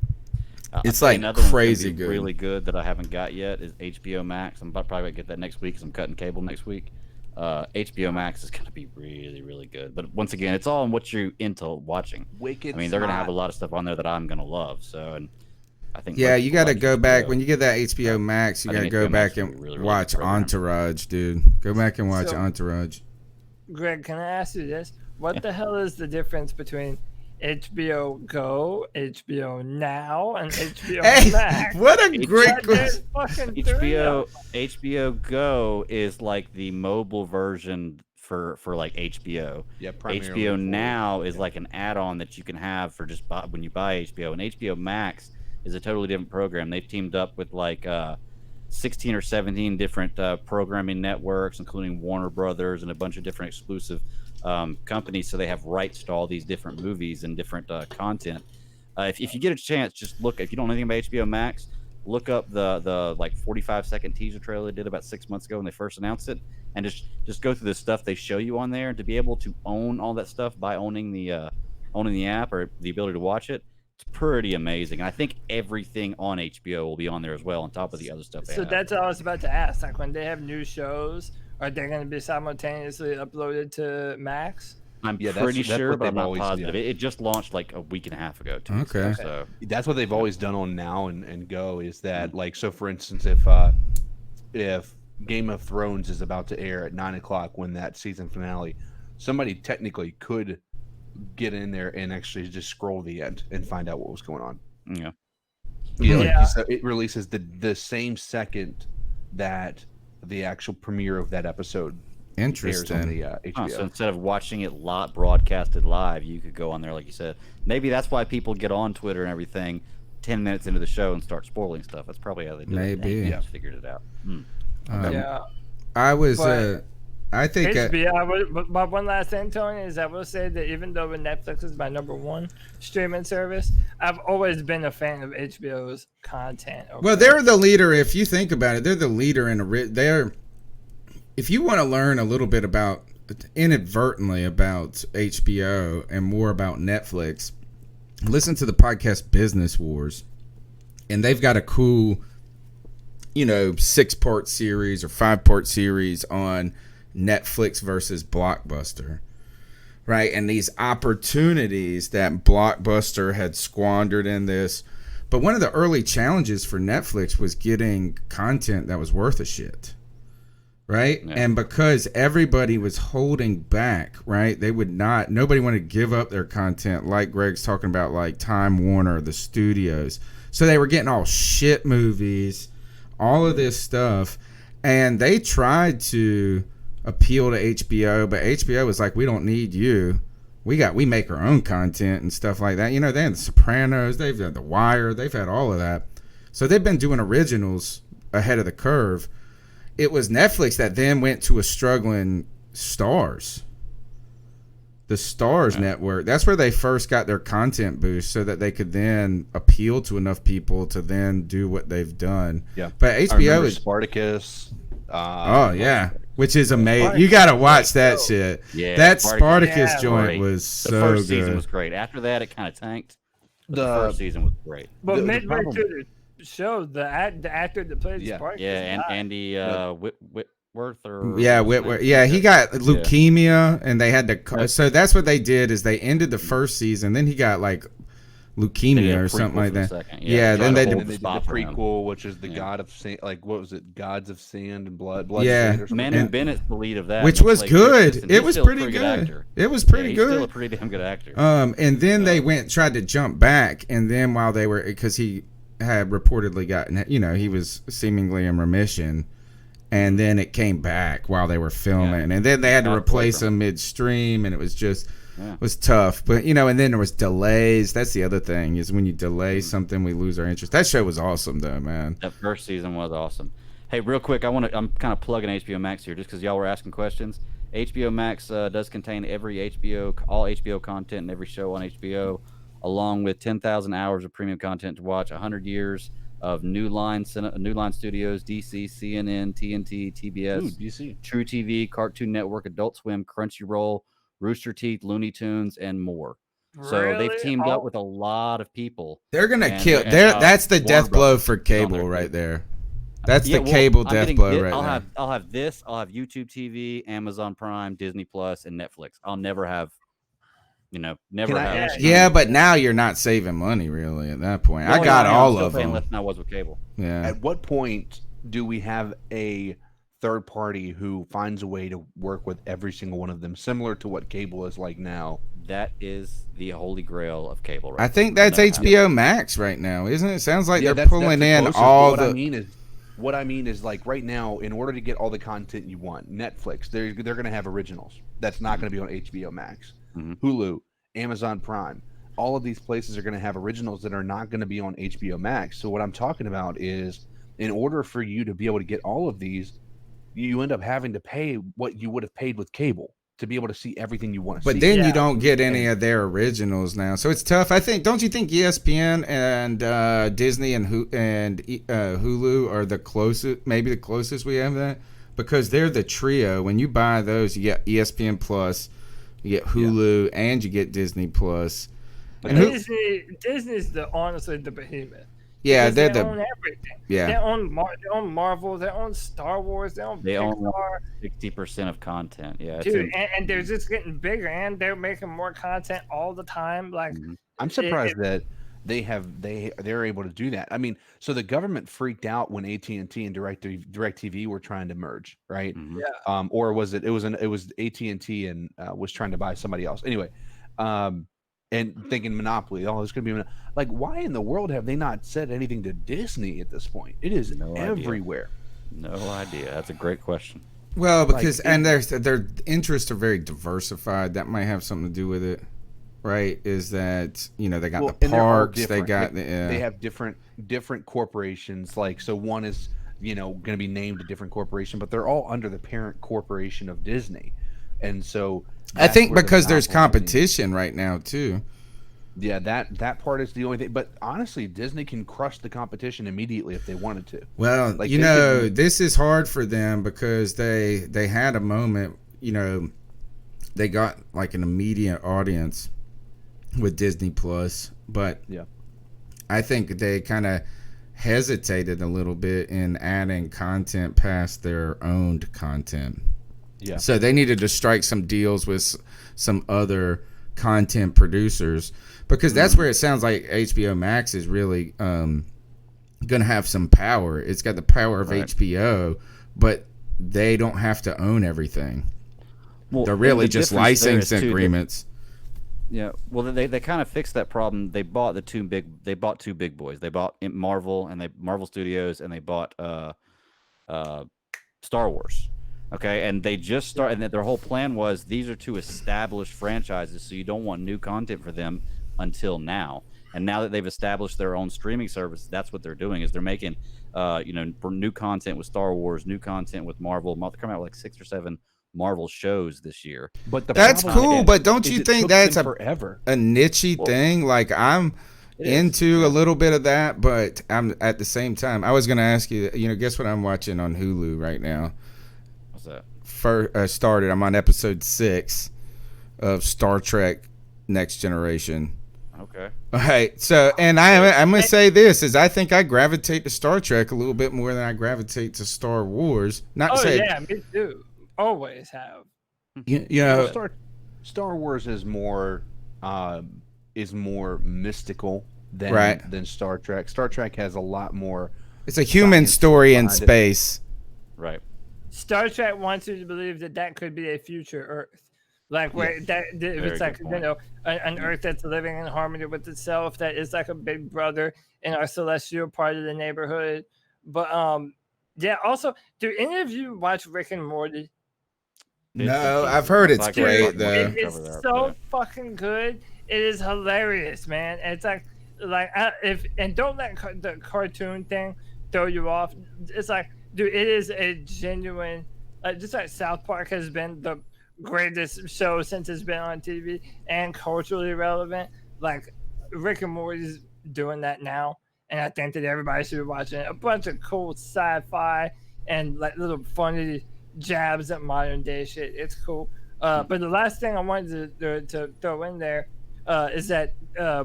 It's like another one's crazy good. Really good that I haven't got yet is HBO Max. I'm probably gonna get that next week because I'm cutting cable next week. HBO Max is gonna be really, really good. But once again, it's all on what you're into watching. Wicked. I mean, they're gonna have a lot of stuff on there that I'm gonna love. So, and I think you got to go back when you get that HBO Max. You got to go back and watch Entourage, dude. Go back and watch Entourage. Greg, can I ask you this? What the hell is the difference between HBO Go, HBO Now, and HBO Max? What a great question. HBO Go is like the mobile version for like HBO. Yeah, HBO Now is like an add-on that you can have for just when you buy HBO, and HBO Max is a totally different program. They've teamed up with like 16 or 17 different programming networks, including Warner Brothers and a bunch of different exclusive companies, so they have rights to all these different movies and different content. If you get a chance, just look. If you don't know anything about HBO Max, look up the like 45-second teaser trailer they did about 6 months ago when they first announced it, and just go through the stuff they show you on there. And to be able to own all that stuff by owning the app or the ability to watch it, it's pretty amazing. And I think everything on HBO will be on there as well, on top of the other stuff they have. So that's what I was about to ask. Like when they have new shows, are they going to be simultaneously uploaded to Max? I'm pretty sure, but I'm not positive. It just launched like a week and a half ago, too. Okay. So that's what they've always done on Now and Go is that, like, so for instance, if Game of Thrones is about to air at 9 o'clock when that season finale, somebody technically could get in there and actually just scroll the end and find out what was going on. Yeah. So it releases the same second that the actual premiere of that episode Interesting. airs on the HBO. So instead of watching it broadcasted live, you could go on there, like you said. Maybe that's why people get on Twitter and everything 10 minutes into the show and start spoiling stuff. That's probably how they do it. Maybe. They just figured it out. Yeah. I was. But I think. But one last thing, Tony, is I will say that even though Netflix is my #1 streaming service, I've always been a fan of HBO's content. Well, they're the leader. If you think about it, they're the leader they're. If you want to learn a little bit about inadvertently about HBO and more about Netflix, listen to the podcast Business Wars, and they've got a cool, 6-part series or 5-part series on Netflix versus Blockbuster, right? And these opportunities that Blockbuster had squandered in this. But one of the early challenges for Netflix was getting content that was worth a shit, right? Yeah. And because everybody was holding back, right? Nobody wanted to give up their content, like Greg's talking about, like Time Warner, the studios. So they were getting all shit movies, all of this stuff, and they tried to appeal to HBO, but HBO was like, we don't need you. We make our own content and stuff like that. They had The Sopranos, they've had The Wire, they've had all of that. So they've been doing originals ahead of the curve. It was Netflix that then went to a struggling Starz. The Starz network. That's where they first got their content boost so that they could then appeal to enough people to then do what they've done. Yeah. But HBO is Spartacus. Which is amazing. You got to watch that shit. Yeah, that Spartacus joint was so good. The first season was great. After that, it kind of tanked. The first season was great. But midway through the show, the actor that played Spartacus, and Andy Whitworth Whitworth. Yeah, he got leukemia, and they had to. So that's what they did is they ended the first season. Then he got like leukemia or something like that. Then they did the prequel, which is the God of Sand, like what was it, Gods of Sand and Blood. Manu Bennett's the lead of that, which was good. It was pretty good. It was pretty good. Still a pretty damn good actor. And then they tried to jump back, and then while they were, because he had reportedly gotten, he was seemingly in remission, and then it came back while they were filming, and then they had to replace him midstream, and it was just. It was tough, but and then there was delays. That's the other thing is when you delay something, we lose our interest. That show was awesome, though, man. That first season was awesome. Hey, real quick, I'm kind of plugging HBO Max here just because y'all were asking questions. HBO Max does contain all HBO content and every show on HBO, along with 10,000 hours of premium content to watch, 100 years of New Line Studios, DC, CNN, TNT, TBS, DC, True TV, Cartoon Network, Adult Swim, Crunchyroll, Rooster Teeth, Looney Tunes, and more. So they've teamed up with a lot of people. They're gonna kill. That's the death blow for cable right there. That's the cable death blow right there. I'll have YouTube TV, Amazon Prime, Disney Plus, and Netflix. I'll never have. Yeah, but now you're not saving money really at that point. I got all of them. Less than I was with cable. Yeah. At what point do we have a third party who finds a way to work with every single one of them, similar to what cable is like now? That is the holy grail of cable. I think that's HBO Max right now, isn't it? Sounds like they're pulling in all the. What I mean is like right now, in order to get all the content you want, Netflix, they're going to have originals. That's not going to be on HBO Max. Hulu, Amazon Prime, all of these places are going to have originals that are not going to be on HBO Max. So what I'm talking about is, in order for you to be able to get all of these, you end up having to pay what you would have paid with cable to be able to see everything you want to see. But then you don't get any of their originals now, so it's tough. I think. Don't you think ESPN and Disney and Hulu are the closest? Maybe the closest we have that, because they're the trio. When you buy those, you get ESPN Plus, you get Hulu, and you get Disney Plus. And Disney's honestly the behemoth. Yeah, they own everything. Yeah, they own Marvel, they own Star Wars, they own 60% of content. Yeah, dude, and they're just getting bigger, and they're making more content all the time. Like, I'm surprised that they're able to do that. I mean, so the government freaked out when AT&T and DirecTV were trying to merge, right? Yeah. Or was it was AT&T and was trying to buy somebody else anyway. And thinking monopoly, it's going to be like, why in the world have they not said anything to Disney at this point? It is everywhere. No idea. That's a great question. Well, because their interests are very diversified. That might have something to do with it. right? Is that they got the and they're all parks, they different. got they have different corporations. Like, so one is going to be named a different corporation, but they're all under the parent corporation of Disney, and so I think where the because there's monopoly- competition right now too. Yeah, that part is the only thing. But honestly, Disney can crush the competition immediately if they wanted to. Well, Like, this is hard for them because they had a moment, they got like an immediate audience with Disney Plus, but yeah, I think they kind of hesitated a little bit in adding content past their owned content. Yeah. So they needed to strike some deals with some other content producers, because that's where it sounds like HBO Max is really going to have some power. It's got the power of HBO, but they don't have to own everything. Well, they're really the just difference there license is, too, agreements. Yeah, well, they kind of fixed that problem. They bought two big boys. They bought Marvel Marvel Studios, and they bought Star Wars. Okay, and they just started, and their whole plan was these are two established franchises, so you don't want new content for them until now. And now that they've established their own streaming service, that's what they're doing, is they're making new content with Star Wars, new content with Marvel. They're coming out with like 6 or 7 Marvel shows this year. But that's cool. But don't you think that's a niche-y Well, thing? Like, I'm into a little bit of that, but I'm at the same time. I was going to ask you, guess what I'm watching on Hulu right now? What's that? I'm on episode 6 of Star Trek Next Generation. Okay. All right. So, and I'm going to say this is I think I gravitate to Star Trek a little bit more than I gravitate to Star Wars. Not to say, yeah, me too. Always have. Star Wars is more mystical than Star Trek. Star Trek has a lot more. It's a human story in space. Right. Star Trek wants you to believe that could be a future Earth, like where it's like an Earth that's living in harmony with itself, that is like a big brother in our celestial part of the neighborhood. But also, do any of you watch Rick and Morty? No, I've heard it's great though. It's so fucking good. It is hilarious, man. It's like don't let the cartoon thing throw you off. It's like, dude, it is a genuine, just like South Park has been the greatest show since it's been on TV and culturally relevant. Like, Rick and Morty's doing that now, and I think that everybody should be watching it. A bunch of cool sci-fi and like little funny jabs at modern day shit. It's cool. But the last thing I wanted to throw in there is that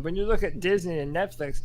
when you look at Disney and Netflix,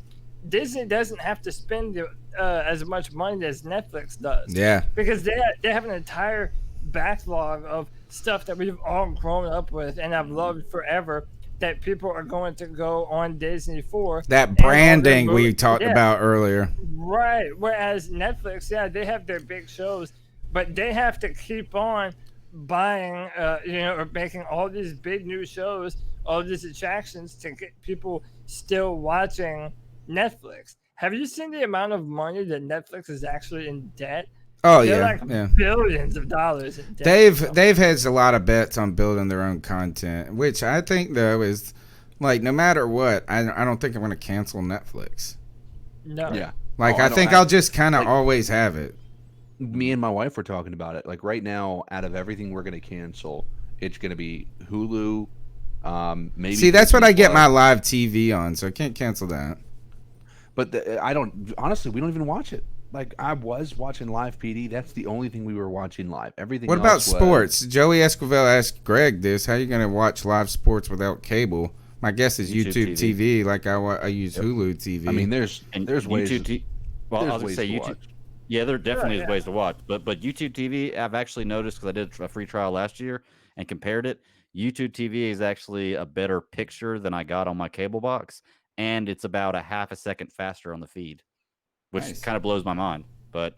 Disney doesn't have to spend as much money as Netflix does. Yeah. Because they have an entire backlog of stuff that we've all grown up with and have loved forever, that people are going to go on Disney for. That branding we talked about earlier. Right. Whereas Netflix, they have their big shows, but they have to keep on buying, or making all these big new shows, all these attractions to get people still watching Netflix. Have you seen the amount of money that Netflix is actually in debt? Oh, They're yeah. billions of dollars in debt. They've had a lot of bets on building their own content, which I think though is like, no matter what, I don't think I'm going to cancel Netflix. No. Yeah. Like, I think I'll just kind of always have it. Me and my wife were talking about it. Like, right now, out of everything we're going to cancel, it's going to be Hulu. Maybe. See, that's what I get my live TV on, so I can't cancel that. But I don't. Honestly, we don't even watch it. Like, I was watching live PD. That's the only thing we were watching live. Everything. What about sports? Joey Esquivel asked Greg this: how are you going to watch live sports without cable? My guess is YouTube TV. Like, I use Hulu TV. I mean, there's ways. I'll just say YouTube. Yeah, there definitely is ways to watch, but YouTube TV, I've actually noticed, because I did a free trial last year and compared it. YouTube TV is actually a better picture than I got on my cable box, and it's about a half a second faster on the feed, which kind of blows my mind. But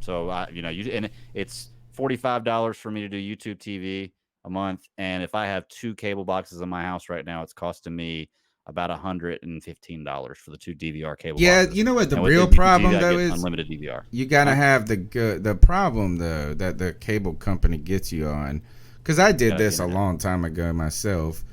so and it's $45 for me to do YouTube TV a month, and if I have 2 cable boxes in my house right now, it's costing me about $115 for the 2 DVR cable boxes. Yeah, you know what the real problem though is? Unlimited DVR. You gotta have the problem though that the cable company gets you on, because I did this a long time ago myself.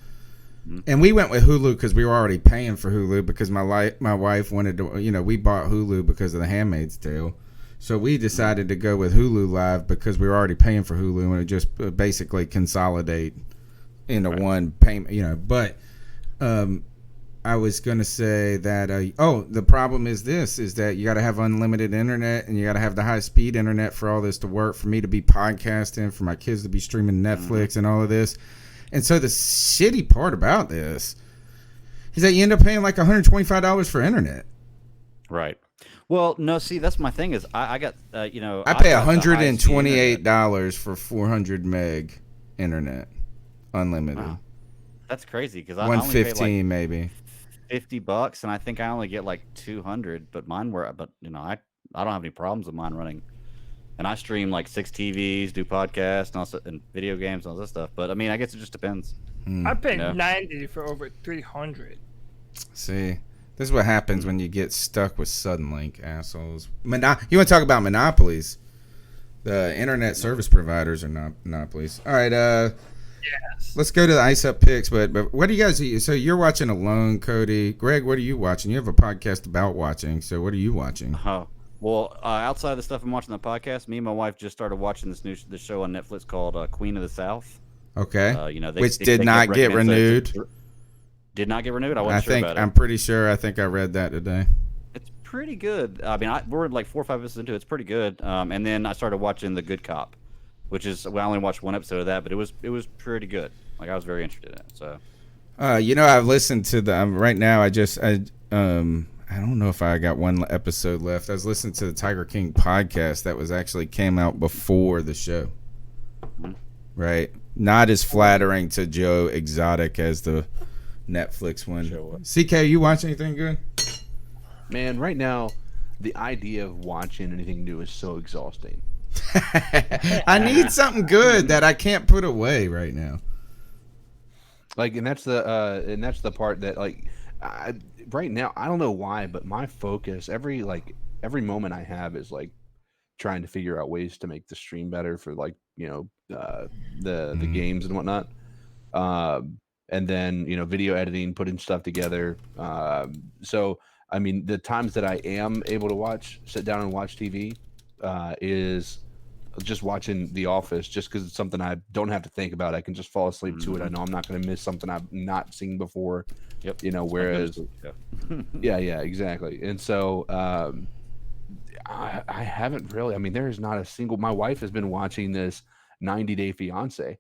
And we went with Hulu because we were already paying for Hulu because my wife wanted to, we bought Hulu because of The Handmaid's Tale. So we decided to go with Hulu Live because we were already paying for Hulu and it just basically consolidate into one payment, But I was going to say that, the problem is that you got to have unlimited internet and you got to have the high speed internet for all this to work, for me to be podcasting, for my kids to be streaming Netflix and all of this. And so the shitty part about this is that you end up paying like $125 for internet. Right. Well, no, see, that's my thing is I got, I pay $128 for 400 meg internet, unlimited. Wow. That's crazy because I only pay like maybe $50, and I think I only get like 200. But I don't have any problems with mine running, and I stream like 6 TVs, do podcasts, and also and video games and all that stuff. But I mean, I guess it just depends. I paid $90 for over 300. See. This is what happens when you get stuck with Suddenlink, assholes. You want to talk about monopolies? The internet service providers are not monopolies. All right, yes. Let's go to the Ice Up picks. But what do you guys? So you're watching alone, Cody. Greg, what are you watching? You have a podcast about watching. So what are you watching? Well, outside of the stuff I'm watching on the podcast, me and my wife just started watching this show on Netflix called Queen of the South. Okay. Which they did not get renewed. Did not get renewed? I wasn't sure about it. I'm pretty sure. I think I read that today. It's pretty good. I mean, we're like 4 or 5 episodes into it. It's pretty good. And then I started watching The Good Cop, which is, I only watched 1 episode of that, but it was pretty good. Like, I was very interested in it. So, I've listened to right now. I don't know if I got 1 episode left. I was listening to the Tiger King podcast that was actually came out before the show. Mm-hmm. Right. Not as flattering to Joe Exotic as the Netflix one. CK, you watch anything good? Man, right now, the idea of watching anything new is so exhausting. I need something good that I can't put away right now. Like, and that's the part that, like, right now, I don't know why, but my focus every moment I have is like trying to figure out ways to make the stream better for the games and whatnot. And then, video editing, putting stuff together. So, I mean, the times that I am able to sit down and watch TV is just watching The Office, just because it's something I don't have to think about. I can just fall asleep to it. I know I'm not going to miss something I've not seen before. Yep. Whereas, yeah, exactly. And so I haven't really, I mean, there is not a single, my wife has been watching this 90 Day Fiance.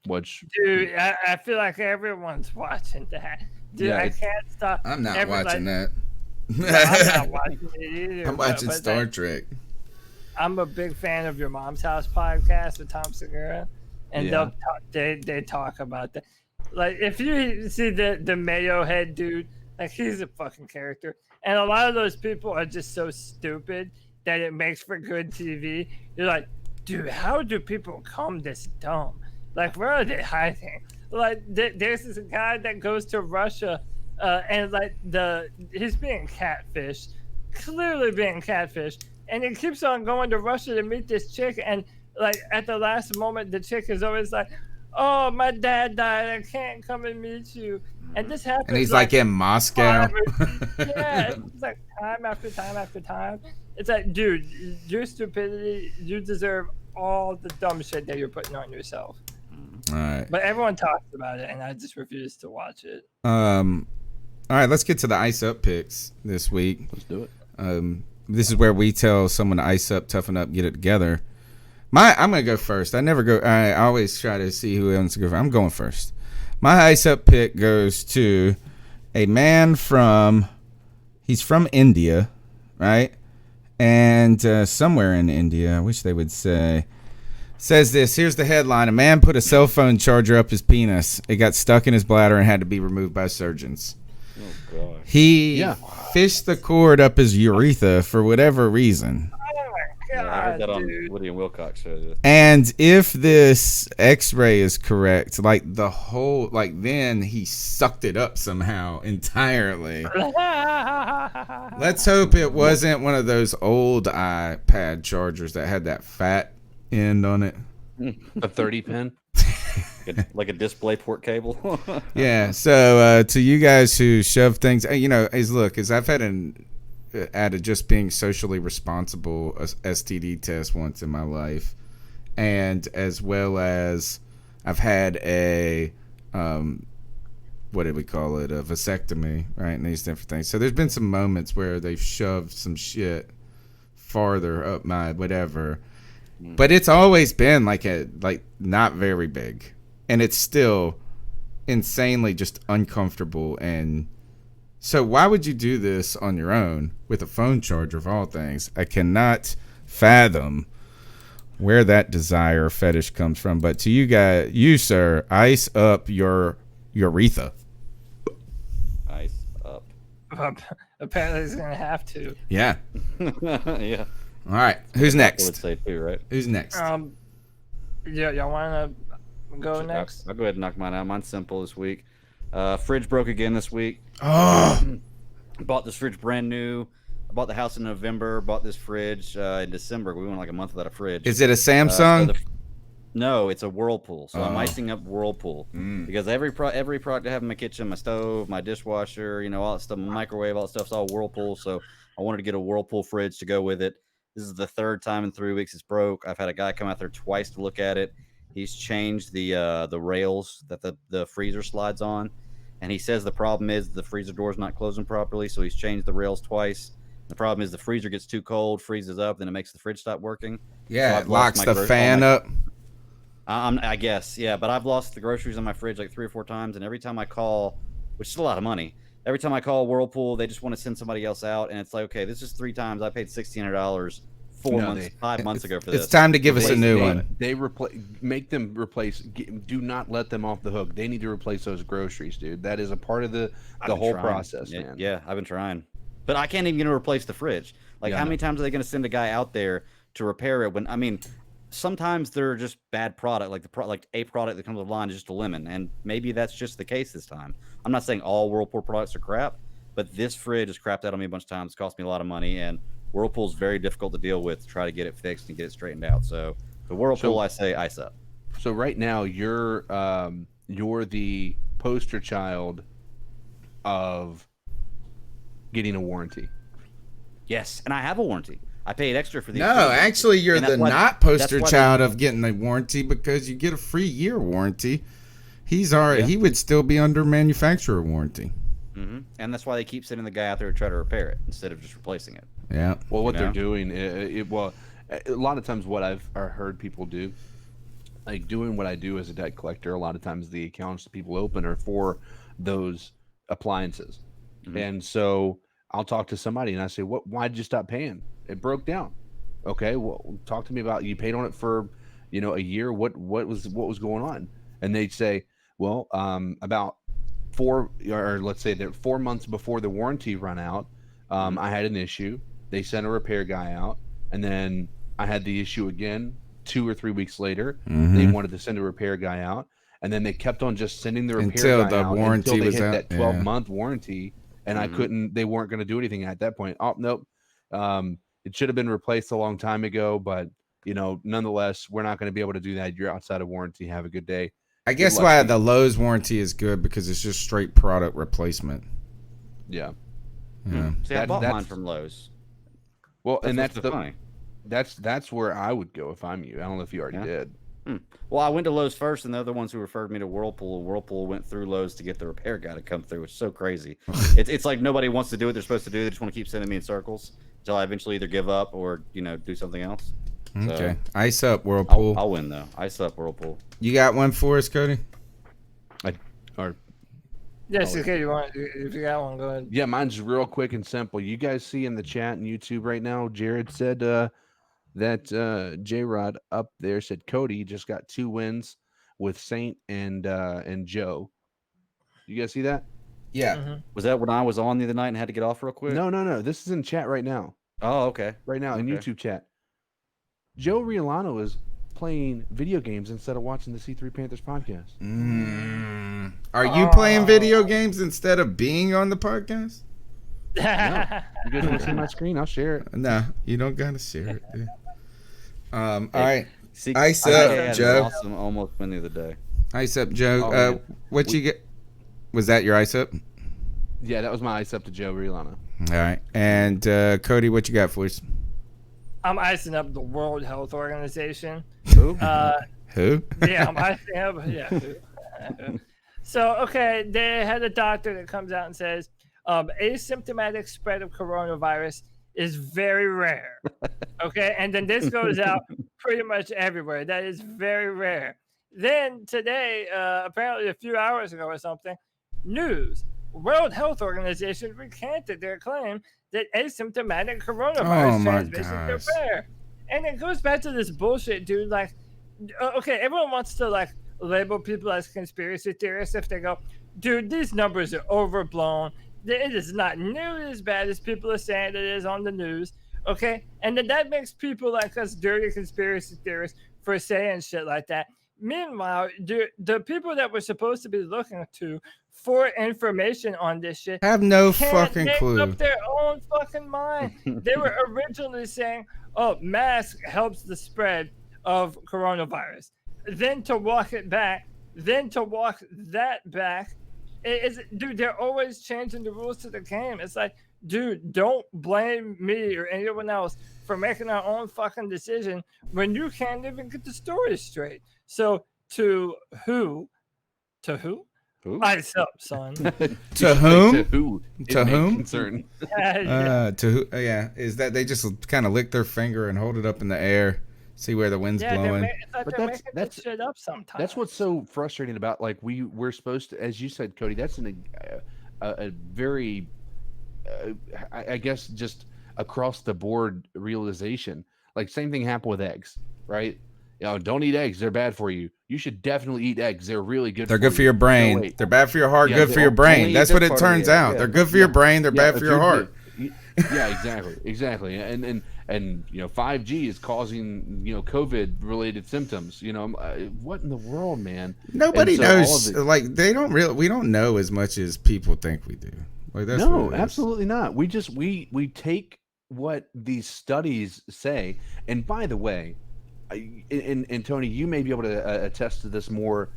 Dude, I feel like everyone's watching that. Dude, yeah, I can't stop. I'm not watching that. No, I'm not watching it either. I'm watching Star Trek. I'm a big fan of Your Mom's House podcast with Tom Segura, and they talk about that. Like, if you see the Mayo head dude, like, he's a fucking character, and a lot of those people are just so stupid that it makes for good TV. You're like, dude, how do people come this dumb? Like, where are they hiding? Like, there's this guy that goes to Russia, and like he's being catfished, clearly being catfished, and he keeps on going to Russia to meet this chick, and like at the last moment, the chick is always like, "Oh, my dad died. I can't come and meet you." And this happens. And he's like in Moscow. Yeah, it's like time after time after time. It's like, dude, your stupidity, you deserve all the dumb shit that you're putting on yourself. All right. But everyone talks about it, and I just refuse to watch it. All right, let's get to the Ice Up picks this week. Let's do it. This is where we tell someone to ice up, toughen up, get it together. I'm gonna go first. I always try to see who wants to go first. I'm going first. My Ice Up pick goes to a man he's from India, right? And somewhere in India, I wish they would say. Says this, here's the headline. A man put a cell phone charger up his penis. It got stuck in his bladder and had to be removed by surgeons. Oh, God. He fished the cord up his urethra for whatever reason. Oh, my God, I heard that on dude. Woody and Wilcox show. And if this x-ray is correct, then he sucked it up somehow entirely. Let's hope it wasn't one of those old iPad chargers that had that fat end on it. A 30 pin. like a display port cable. Yeah. So to you guys who shove things, as I've had out of just being socially responsible STD test once in my life, and as well as I've had a what did we call it? A vasectomy, right? And these different things. So there's been some moments where they've shoved some shit farther up my whatever, but it's always been like not very big, and it's still insanely just uncomfortable. And so why would you do this on your own with a phone charger of all things? I cannot fathom where that desire or fetish comes from. But to you sir, ice up your urethra. Ice up. Apparently, he's gonna have to. Yeah. Yeah. All right. Who's next? I would say too, right? Who's next? Yeah, y'all wanna go next? I'll go ahead and knock mine out. Mine's simple this week. Fridge broke again this week. Oh. Bought this fridge brand new. I bought the house in November. Bought this fridge in December. We went like a month without a fridge. Is it a Samsung? No, it's a Whirlpool. So I'm icing up Whirlpool because every product I have in my kitchen, my stove, my dishwasher, all that stuff, my microwave, all that stuff's all Whirlpool. So I wanted to get a Whirlpool fridge to go with it. This is the third time in 3 weeks it's broke. I've had a guy come out there twice to look at it. He's changed the rails that the freezer slides on, and he says the problem is the freezer door's not closing properly. So he's changed the rails twice. The problem is the freezer gets too cold, freezes up, then it makes the fridge stop working. Yeah, so it locks the fan up. I guess, yeah, but I've lost the groceries in my fridge like 3 or 4 times, and every time I call, which is a lot of money, every time I call Whirlpool, they just want to send somebody else out, and it's like, okay, this is 3 times. I paid $1,600 5 months ago for this. It's time to give us a new one. They make them replace. Do not let them off the hook. They need to replace those groceries, dude. That is a part of the whole process, man. Yeah, I've been trying, but I can't even get to replace the fridge. Like, how many times are they going to send a guy out there to repair it? When sometimes they're just bad product. Like a product that comes with the line is just a lemon, and maybe that's just the case this time. I'm not saying all Whirlpool products are crap, but this fridge has crapped out on me a bunch of times. It's cost me a lot of money, and Whirlpool's very difficult to deal with to try to get it fixed and get it straightened out. So the Whirlpool, I say ice up. So right now you're the poster child of getting a warranty. Yes, and I have a warranty. I paid extra for these. No, actually, you're the not poster child of getting a warranty because you get a free year warranty. He would still be under manufacturer warranty. And that's why they keep sending the guy out there to try to repair it instead of just replacing it. Yeah. Well, what they're doing, a lot of times what I've heard people do, like doing what I do as a debt collector, a lot of times the accounts that people open are for those appliances. And so I'll talk to somebody and I say, why'd you stop paying? It broke down. Okay, well, talk to me about, you paid on it for, a year. What was going on? And they'd say, well, about 4 months before the warranty run out, I had an issue. They sent a repair guy out, and then I had the issue again 2 or 3 weeks later. They wanted to send a repair guy out, and then they kept on just sending the repair guy out until they hit that 12-month warranty, and they weren't going to do anything at that point. Oh, nope. It should have been replaced a long time ago, but nonetheless, we're not going to be able to do that. You're outside of warranty. Have a good day. I guess why the Lowe's warranty is good because it's just straight product replacement. Yeah. See, I bought mine from Lowe's. Well, and that's where I would go if I'm you. I don't know if you already did. Well, I went to Lowe's first, and they're the ones who referred me to Whirlpool. Whirlpool went through Lowe's to get the repair guy to come through. It's so crazy. It's like nobody wants to do what they're supposed to do. They just want to keep sending me in circles until I eventually either give up or do something else. Okay, ice up Whirlpool. I'll win though. Ice up Whirlpool. You got one for us, Cody? Yes, okay. If you got one, go ahead. Yeah, mine's real quick and simple. You guys see in the chat and YouTube right now, Jared said that J-Rod up there said Cody just got 2 wins with Saint and Joe. You guys see that? Yeah. Was that when I was on the other night and had to get off real quick? No. This is in chat right now. Oh, okay. Right now in YouTube chat. Joe Riolano is playing video games instead of watching the C3 Panthers podcast. Are you playing video games instead of being on the podcast? No. You guys want to see my screen? I'll share it. No, you don't gotta share it. Dude. All right. See, Ice up, Joe. Awesome, almost win the other day. Ice up, Joe. Oh, What you get? Was that your ice up? Yeah, that was my ice up to Joe Rilana. All right. And Cody, what you got for us? I'm icing up the World Health Organization. Who? Who? Yeah, I'm icing up. Yeah. So, okay, they had a doctor that comes out and says asymptomatic spread of coronavirus is very rare. Okay, and then this goes out pretty much everywhere. That is very rare. Then today, apparently a few hours ago or something, news. World Health Organization recanted their claim that asymptomatic coronavirus transmission is rare. And it goes back to this bullshit, dude. Like, okay, everyone wants to like label people as conspiracy theorists if they go, dude, these numbers are overblown. It is not nearly as bad as people are saying it is on the news. Okay, and then that makes people like us dirty conspiracy theorists for saying shit like that. Meanwhile, the people that we're supposed to be looking to for information on this shit have no can't fucking make clue. up their own fucking mind. They were originally saying, "Oh, mask helps the spread of coronavirus." Then to walk it back, then to walk that back, dude. They're always changing the rules to the game. It's like, dude, don't blame me or anyone else for making our own fucking decision when you can't even get the story straight. So to who? Ice up, son. To whom? To who? To whom? Concern. To who? Yeah, is that they just kind of lick their finger and hold it up in the air, see where the wind's blowing? But that's shit up sometimes. That's what's so frustrating about like we're supposed to, as you said, Cody. That's a very, I guess, just across the board realization. Like same thing happened with eggs, right? You know, don't eat eggs; they're bad for you. You should definitely eat eggs; they're really good. They're good for your brain. No, they're bad for your heart. Yeah, good for your brain. That's what it turns out. They're good for your brain. They're bad for your heart. Yeah, exactly. And you know, 5G is causing COVID related symptoms. You know, what in the world, man? Nobody knows. Like they don't really. We don't know as much as people think we do. Like that's no, absolutely not. We just we take what these studies say. And by the way, and Tony, you may be able to attest to this more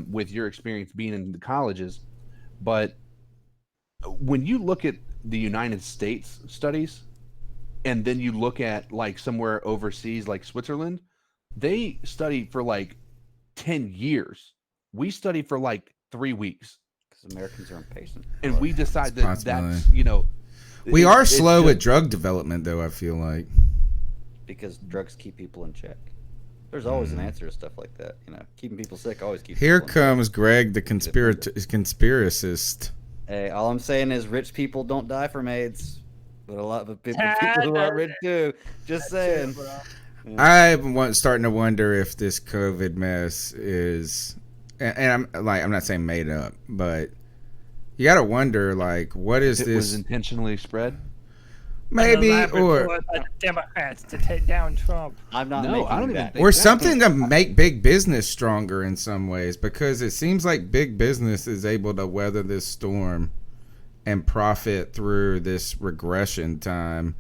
with your experience being in the colleges, but when you look at the United States studies and then you look at like somewhere overseas like Switzerland, they study for like 10 years. We study for like 3 weeks because Americans are impatient, and we decide that's we are slow at drug development though, I feel like, because drugs keep people in check. There's always an answer to stuff like that, keeping people sick always keeps here people comes Greg the conspiracist. Hey, all I'm saying is rich people don't die from AIDS, but a lot of people who aren't rich do. Just saying. I'm starting to wonder if this COVID mess is, and I'm not saying made up, but you got to wonder like what is this? Was intentionally spread? Maybe or Democrats to take down Trump. I'm not. No, I don't even think or something to make big business stronger in some ways, because it seems like big business is able to weather this storm and profit through this regression time.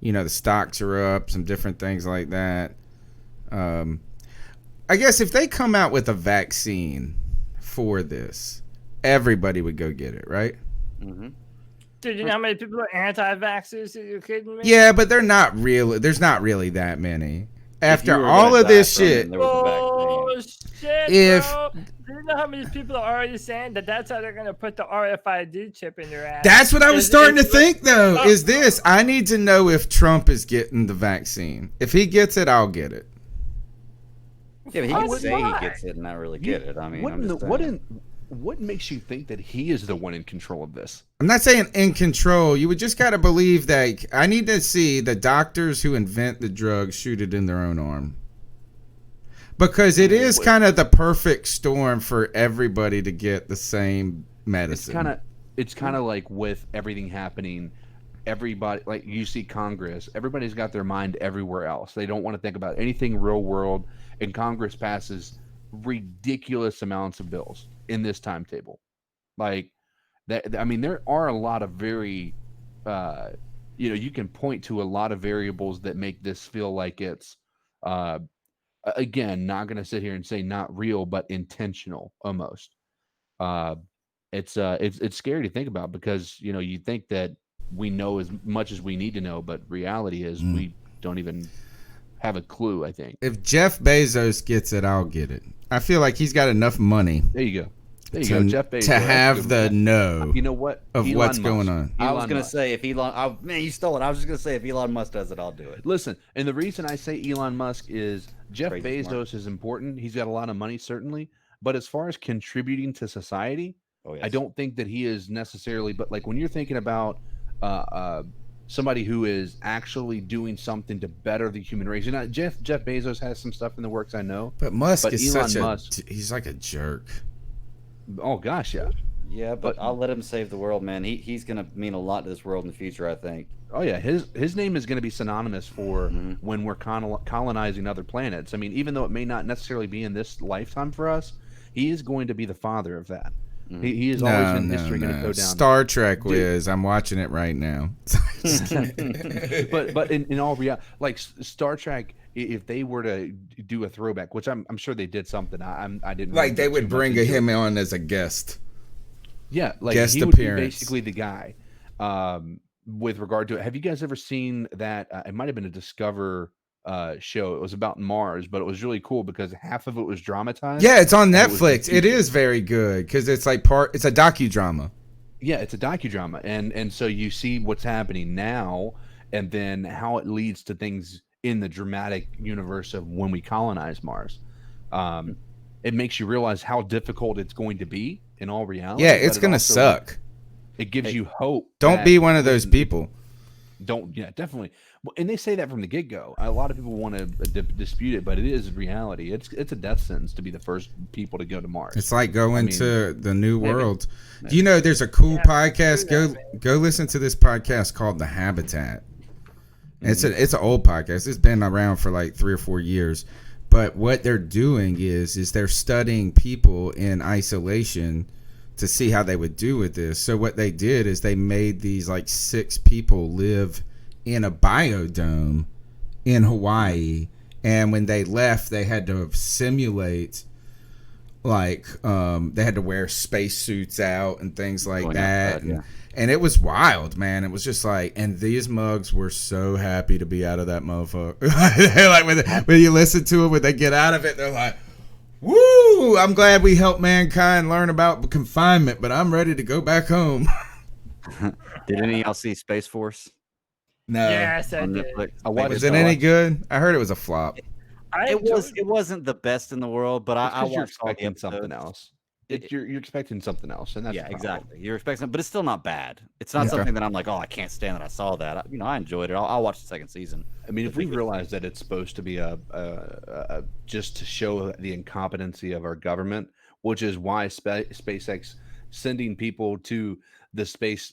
The stocks are up, some different things like that. I guess if they come out with a vaccine for this, everybody would go get it, right? Mm-hmm. Dude, you know how many people are anti-vaxxers? Are you kidding me? Yeah, but they're not really. There's not really that many. After all of this shit, bro. Do you know how many people are already saying that's how they're gonna put the RFID chip in their ass? That's what I was starting to think, though. Is this? I need to know if Trump is getting the vaccine. If he gets it, I'll get it. Yeah, but he can say he gets it and not really get it. I mean, what makes you think that he is the one in control of this? I'm not saying in control. You would just got to believe that. I need to see the doctors who invent the drug shoot it in their own arm. Because it is kind of the perfect storm for everybody to get the same medicine. It's kind of like with everything happening, everybody, like you see Congress, everybody's got their mind everywhere else. They don't want to think about anything real world, and Congress passes ridiculous amounts of bills in this timetable. Like that, I mean, there are a lot of very you can point to a lot of variables that make this feel like it's again, not going to sit here and say not real, but intentional almost. It's scary to think about because, you know, you think that we know as much as we need to know, but reality is we don't even have a clue, I think. If Jeff Bezos gets it, I'll get it. I feel like he's got enough money. There you go. Jeff Bezos. To have the know. You know what? Of Elon what's Musk. going on. I was going to say, if Elon... man, you stole it. I was just going to say, if Elon Musk does it, I'll do it. Listen, and the reason I say Elon Musk is Jeff Crazy Bezos smart. is important. He's got a lot of money, certainly. But as far as contributing to society, I don't think that he is necessarily... But like when you're thinking about somebody who is actually doing something to better the human race. You know, Jeff Bezos has some stuff in the works, I know. But Musk is Elon such Musk, he's like a jerk. Oh gosh, yeah. Yeah, but I'll let him save the world, man. He's going to mean a lot to this world in the future, I think. Oh yeah, his name is going to be synonymous for when we're colonizing other planets. I mean, even though it may not necessarily be in this lifetime for us, he is going to be the father of that. He is always in history going to go down. Star Trek Wiz, I'm watching it right now. but in all reality, like Star Trek, if they were to do a throwback, which I'm sure they did something, I didn't like they would bring him on as a guest. Yeah, like guest he appearance. would be basically the guy. With regard to it, have you guys ever seen that? It might have been a Discover show. It was about Mars, but it was really cool because half of it was dramatized. Yeah, it's on Netflix. It is very good because it's like it's a docudrama. Yeah, it's a docudrama, and so you see what's happening now, and then how it leads to things in the dramatic universe of when we colonize Mars. It makes you realize how difficult it's going to be in all reality. Yeah, it's gonna suck. It gives you hope. Don't be one of those people. Yeah, definitely. And they say that from the get-go. A lot of people want to dispute it, but it is reality. It's a death sentence to be the first people to go to Mars. It's like going to the new world. Do you know there's a cool podcast? Go listen to this podcast called The Habitat. It's an old podcast. It's been around for like 3 or 4 years. But what they're doing is they're studying people in isolation to see how they would do with this. So what they did is they made these like 6 people live in a biodome in Hawaii, and when they left, they had to simulate like they had to wear spacesuits out and things like that. And it was wild, man. It was just like, and these mugs were so happy to be out of that motherfucker. Like when you listen to it, when they get out of it, they're like, woo, I'm glad we helped mankind learn about confinement, but I'm ready to go back home. Did any of y'all see Space Force? No. Yes, I did. Was it any good? I heard it was a flop. It wasn't the best in the world, but I watched you're expecting something else. You're expecting something else, and that's exactly. You're expecting, but it's still not bad. It's not something that I'm like, oh, I can't stand that I saw that. I enjoyed it. I'll watch the second season. I mean, if we realize that it's supposed to be a just to show the incompetency of our government, which is why SpaceX sending people to the space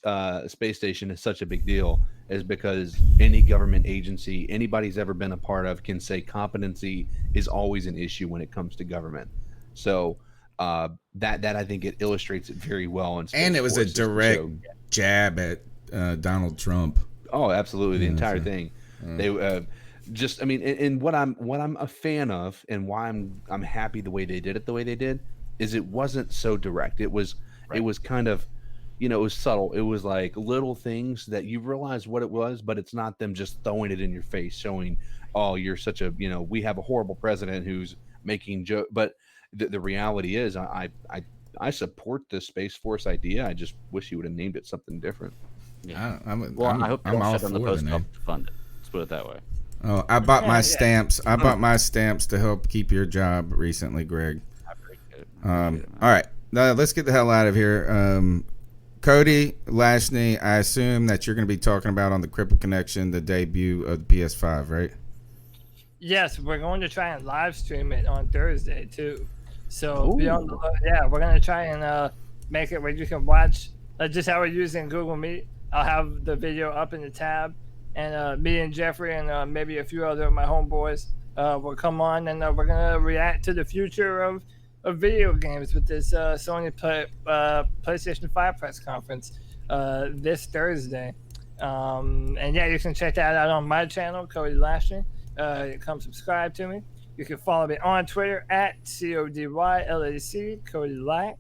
station is such a big deal, is because any government agency anybody's ever been a part of can say competency is always an issue when it comes to government. So that I think it illustrates it very well. And it was a direct jab at Donald Trump. Oh, absolutely, the entire thing. They just, I mean, and what I'm a fan of, and why I'm happy the way they did it, the way they did, is it wasn't so direct. It was kind of, it was subtle. It was like little things that you realize what it was, but it's not them just throwing it in your face, showing, oh, you're such a, we have a horrible president who's making joke. But the reality is, I support the Space Force idea. I just wish he would have named it something different. Yeah. I hope I'm all shut down the post office to fund it. Let's put it that way. Oh, I bought my stamps. I bought my stamps to help keep your job recently, Greg. I appreciate it. All right, now let's get the hell out of here. Cody Lashney, I assume that you're going to be talking about on the Cripple Connection the debut of the PS5, right? Yes, we're going to try and live stream it on Thursday too. So be on the we're going to try and make it where you can watch just how we're using Google Meet. I'll have the video up in the tab, and me and Jeffrey and maybe a few other of my homeboys will come on, and we're going to react to the future of video games with this Sony PlayStation 5 press conference this Thursday. And yeah, you can check that out on my channel, Cody Lashley. Come subscribe to me. You can follow me on Twitter at CODYLAC, Cody Lack.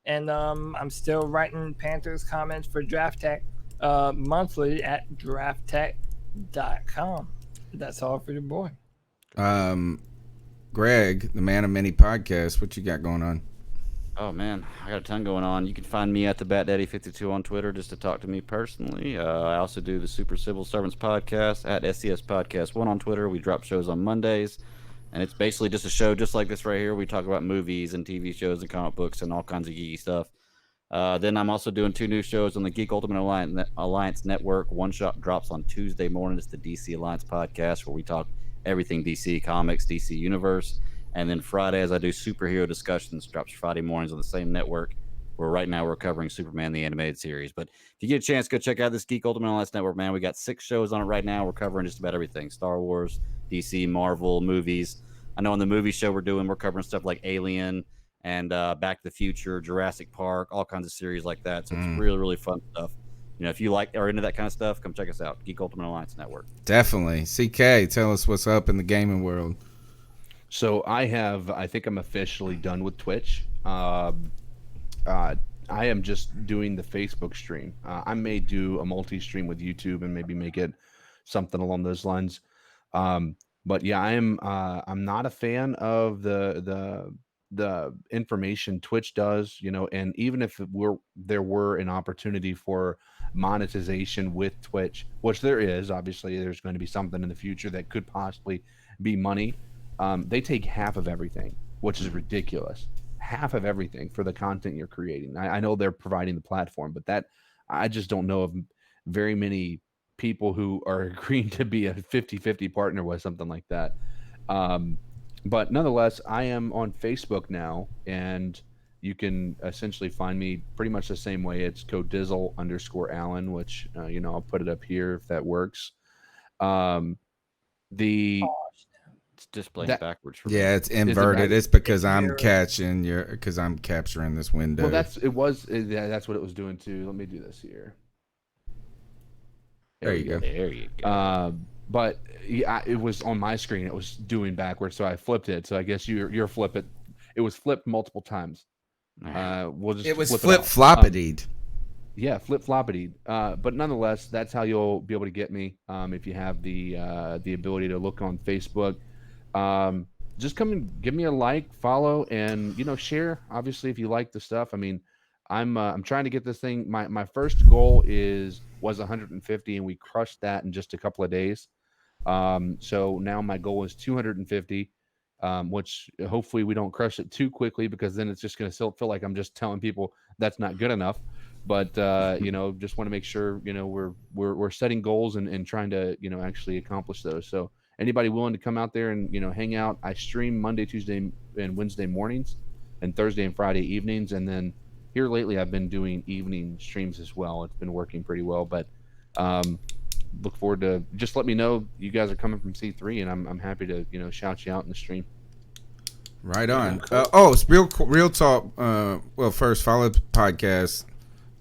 And I'm still writing Panthers comments for Draft Tech monthly at drafttech.com. That's all for your boy. Greg, the man of many podcasts, what you got going on? Oh man, I got a ton going on. You can find me at the BatDaddy52 on Twitter just to talk to me personally. I also do the Super Civil Servants podcast at SCS Podcast 1 on Twitter. We drop shows on Mondays, and it's basically just a show just like this right here. We talk about movies and TV shows and comic books and all kinds of geeky stuff. Then I'm also doing 2 new shows on the Geek Ultimate Alliance Network. One shot drops on Tuesday morning. It's the DC Alliance podcast where we talk everything DC Comics, DC Universe. And then Fridays, I do superhero discussions. Drops Friday mornings on the same network. Where right now we're covering Superman the animated series. But if you get a chance, go check out this Geek Ultimate Alliance Network, man. We got 6 shows on it right now. We're covering just about everything: Star Wars, DC, Marvel, movies. I know on the movie show we're covering stuff like Alien and Back to the Future, Jurassic Park, all kinds of series like that. So it's really, really fun stuff. You know, if you are into that kind of stuff, come check us out. Geek Ultimate Alliance Network. Definitely. CK, tell us what's up in the gaming world. So I think I'm officially done with Twitch. I am just doing the Facebook stream. I may do a multi-stream with YouTube and maybe make it something along those lines. But yeah, I'm not a fan of the information Twitch does, you know, and even if there were an opportunity for monetization with Twitch, which there is, obviously there's going to be something in the future that could possibly be money. They take half of everything, which is ridiculous. Half of everything for the content you're creating. I know they're providing the platform, but that I just don't know of very many people who are agreeing to be a 50-50 partner with something like that. But nonetheless, I am on Facebook now, and you can essentially find me pretty much the same way. It's Codizzle_Allen, which I'll put it up here if that works. It's displaying backwards for me. Yeah, it's inverted. It's because I'm capturing this window. Well, that's what it was doing too. Let me do this here. There you go. There you go. But yeah, it was on my screen. It was doing backwards, so I flipped it. So I guess your flip it. It was flipped multiple times. We'll just it was flip-floppitied. Yeah, flip-floppitied. But nonetheless, that's how you'll be able to get me if you have the ability to look on Facebook. Just come and give me a like, follow, and share. Obviously, if you like the stuff. I mean, I'm trying to get this thing. My first goal was 150, and we crushed that in just a couple of days. So now my goal is 250, which hopefully we don't crush it too quickly, because then it's just going to feel like I'm just telling people that's not good enough. But just want to make sure we're setting goals and trying to actually accomplish those. So anybody willing to come out there and hang out, I stream Monday, Tuesday, and Wednesday mornings, and Thursday and Friday evenings, and then here lately I've been doing evening streams as well. It's been working pretty well, but look forward to, just let me know you guys are coming from C3, and I'm happy to shout you out in the stream. Right on. It's real talk. Well, first follow the podcast,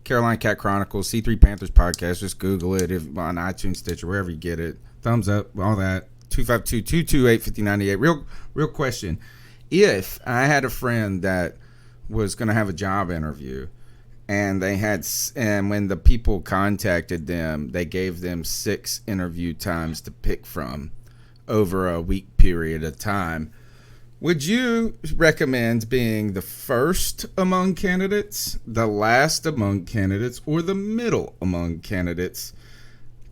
Carolina Cat Chronicles, C3 Panthers podcast. Just Google it on iTunes, Stitcher, wherever you get it. Thumbs up, all that. 252-228-5098. Real question. If I had a friend that was going to have a job interview, and when the people contacted them, they gave them 6 interview times to pick from over a week period of time, would you recommend being the first among candidates, the last among candidates, or the middle among candidates?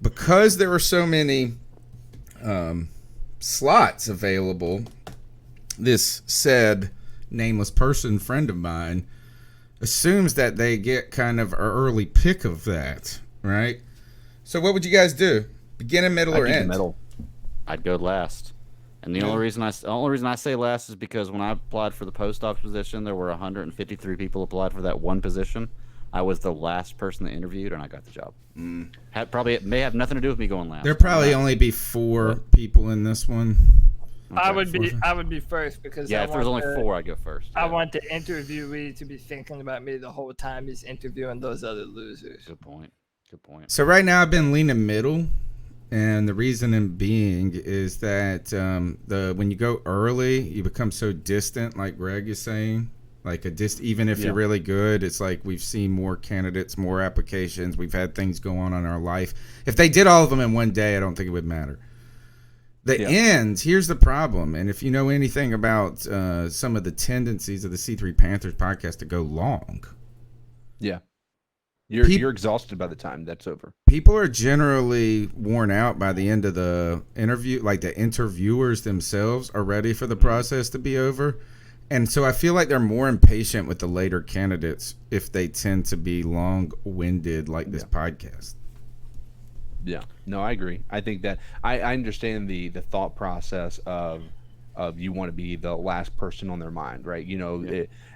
Because there are so many slots available, this said nameless person, friend of mine, assumes that they get kind of an early pick of that, right? So what would you guys do? Beginning, middle, or end? Middle. I'd go last. And the only reason I say last is because when I applied for the post office position, there were 153 people applied for that one position. I was the last person that interviewed, and I got the job. It may have nothing to do with me going last. There'll probably only be 4 people in this one. Okay. I would be first, because if there's only 4, I'd go first. I want the interviewee to be thinking about me the whole time he's interviewing those other losers. Good point. So right now I've been leaning middle, And the reasoning being is that when you go early, you become so distant, like Greg is saying. Like even if you're really good, it's like we've seen more candidates, more applications. We've had things go on in our life. If they did all of them in one day, I don't think it would matter. The end, here's the problem. And if you know anything about some of the tendencies of the C3 Panthers podcast to go long. Yeah. You're exhausted by the time that's over. People are generally worn out by the end of the interview. Like the interviewers themselves are ready for the process to be over. And so I feel like they're more impatient with the later candidates if they tend to be long-winded like this podcast. Yeah, no, I agree. I think that I understand the thought process of you want to be the last person on their mind, right? You know,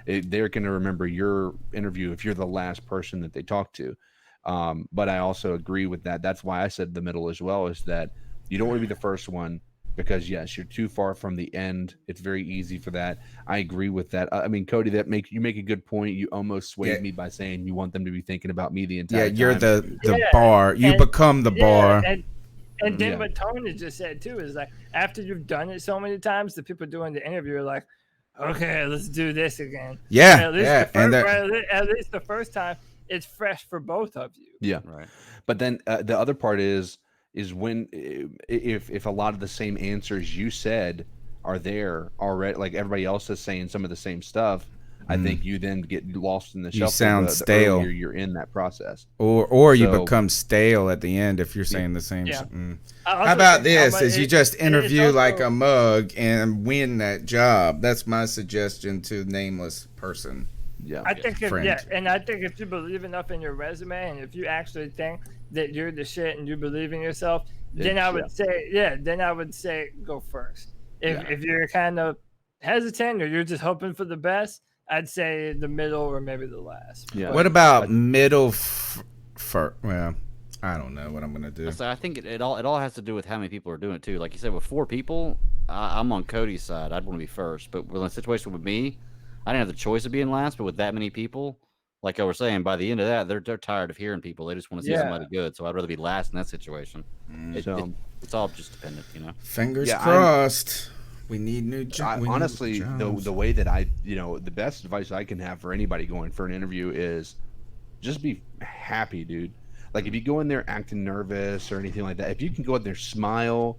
they're going to remember your interview if you're the last person that they talk to. But I also agree with that. That's why I said the middle as well, is that you don't want to be the first one because, yes, you're too far from the end. It's very easy for that. I agree with that. I mean, Cody, you make a good point. You almost swayed me by saying you want them to be thinking about me the entire time. Yeah, you're the bar. You become the bar. And then what Tony just said too is like after you've done it so many times, the people doing the interview are like, okay, let's do this again. Yeah, at least the first time it's fresh for both of you. Yeah, right. But then the other part is when if a lot of the same answers you said are there already, like everybody else is saying some of the same stuff. I think you then get lost in the shuffle. You sound stale. You're in that process, or you become stale at the end if you're saying the same. Yeah. How about this? Is you just interview like a mug and win that job? That's my suggestion to nameless person. Yeah, I think if you believe enough in your resume, and if you actually think that you're the shit and you believe in yourself, then I would say go first. If you're kind of hesitant or you're just hoping for the best, I'd say the middle or maybe the last. Yeah. What about middle? Well, I don't know what I'm gonna do. So I think it all has to do with how many people are doing it too. Like you said, with 4 people, I'm on Cody's side. I'd want to be first. But with a situation with me, I didn't have the choice of being last. But with that many people, like I was saying, by the end of that, they're tired of hearing people. They just want to see somebody good. So I'd rather be last in that situation. It's all just dependent, you know. Fingers crossed. We need new jobs. Honestly, the way that the best advice I can have for anybody going for an interview is just be happy, dude. Like if you go in there acting nervous or anything like that, if you can go in there, smile,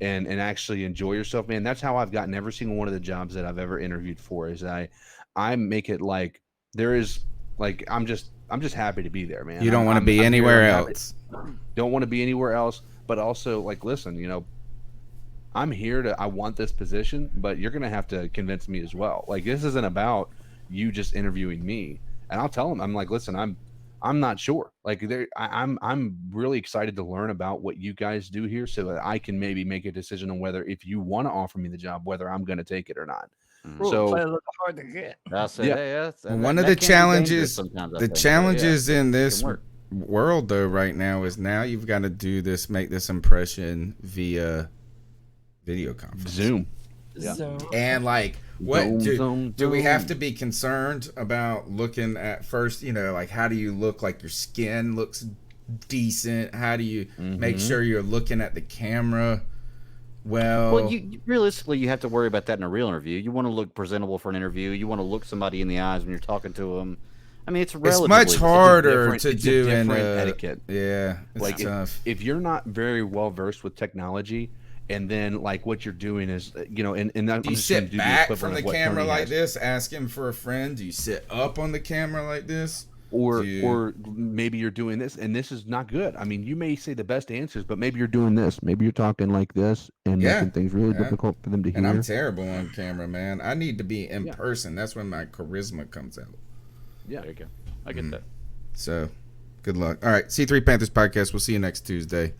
and actually enjoy yourself, man, that's how I've gotten every single one of the jobs that I've ever interviewed for. Is I make it like there is like I'm just happy to be there, man. You don't want to be anywhere else. Don't want to be anywhere else, but also like listen, you know. I'm here I want this position, but you're going to have to convince me as well. Like this isn't about you just interviewing me. And I'll tell them, I'm like, listen, I'm not sure. Like I'm really excited to learn about what you guys do here so that I can maybe make a decision on whether if you want to offer me the job, whether I'm going to take it or not. So play a little hard to get. One of the challenges in this world though right now is now you've got to make this impression via video conference. Zoom. And like what do we have to be concerned about looking at first, you know, like how do you look like your skin looks decent? How do you make sure you're looking at the camera well? You realistically you have to worry about that in a real interview. You want to look presentable for an interview. You want to look somebody in the eyes when you're talking to them. I mean, it's much harder to do in etiquette. Yeah, it's like tough. If you're not very well versed with technology, and then like what you're doing is, you know, and do you sit back from the camera like this, asking for a friend? Do you sit up on the camera like this? Or maybe you're doing this, and this is not good. I mean, you may say the best answers, but maybe you're doing this. Maybe you're talking like this and making things really difficult for them to hear. And I'm terrible on camera, man. I need to be in person. That's when my charisma comes out. Yeah, there you go. I get that. So, good luck. All right, C3 Panthers podcast. We'll see you next Tuesday.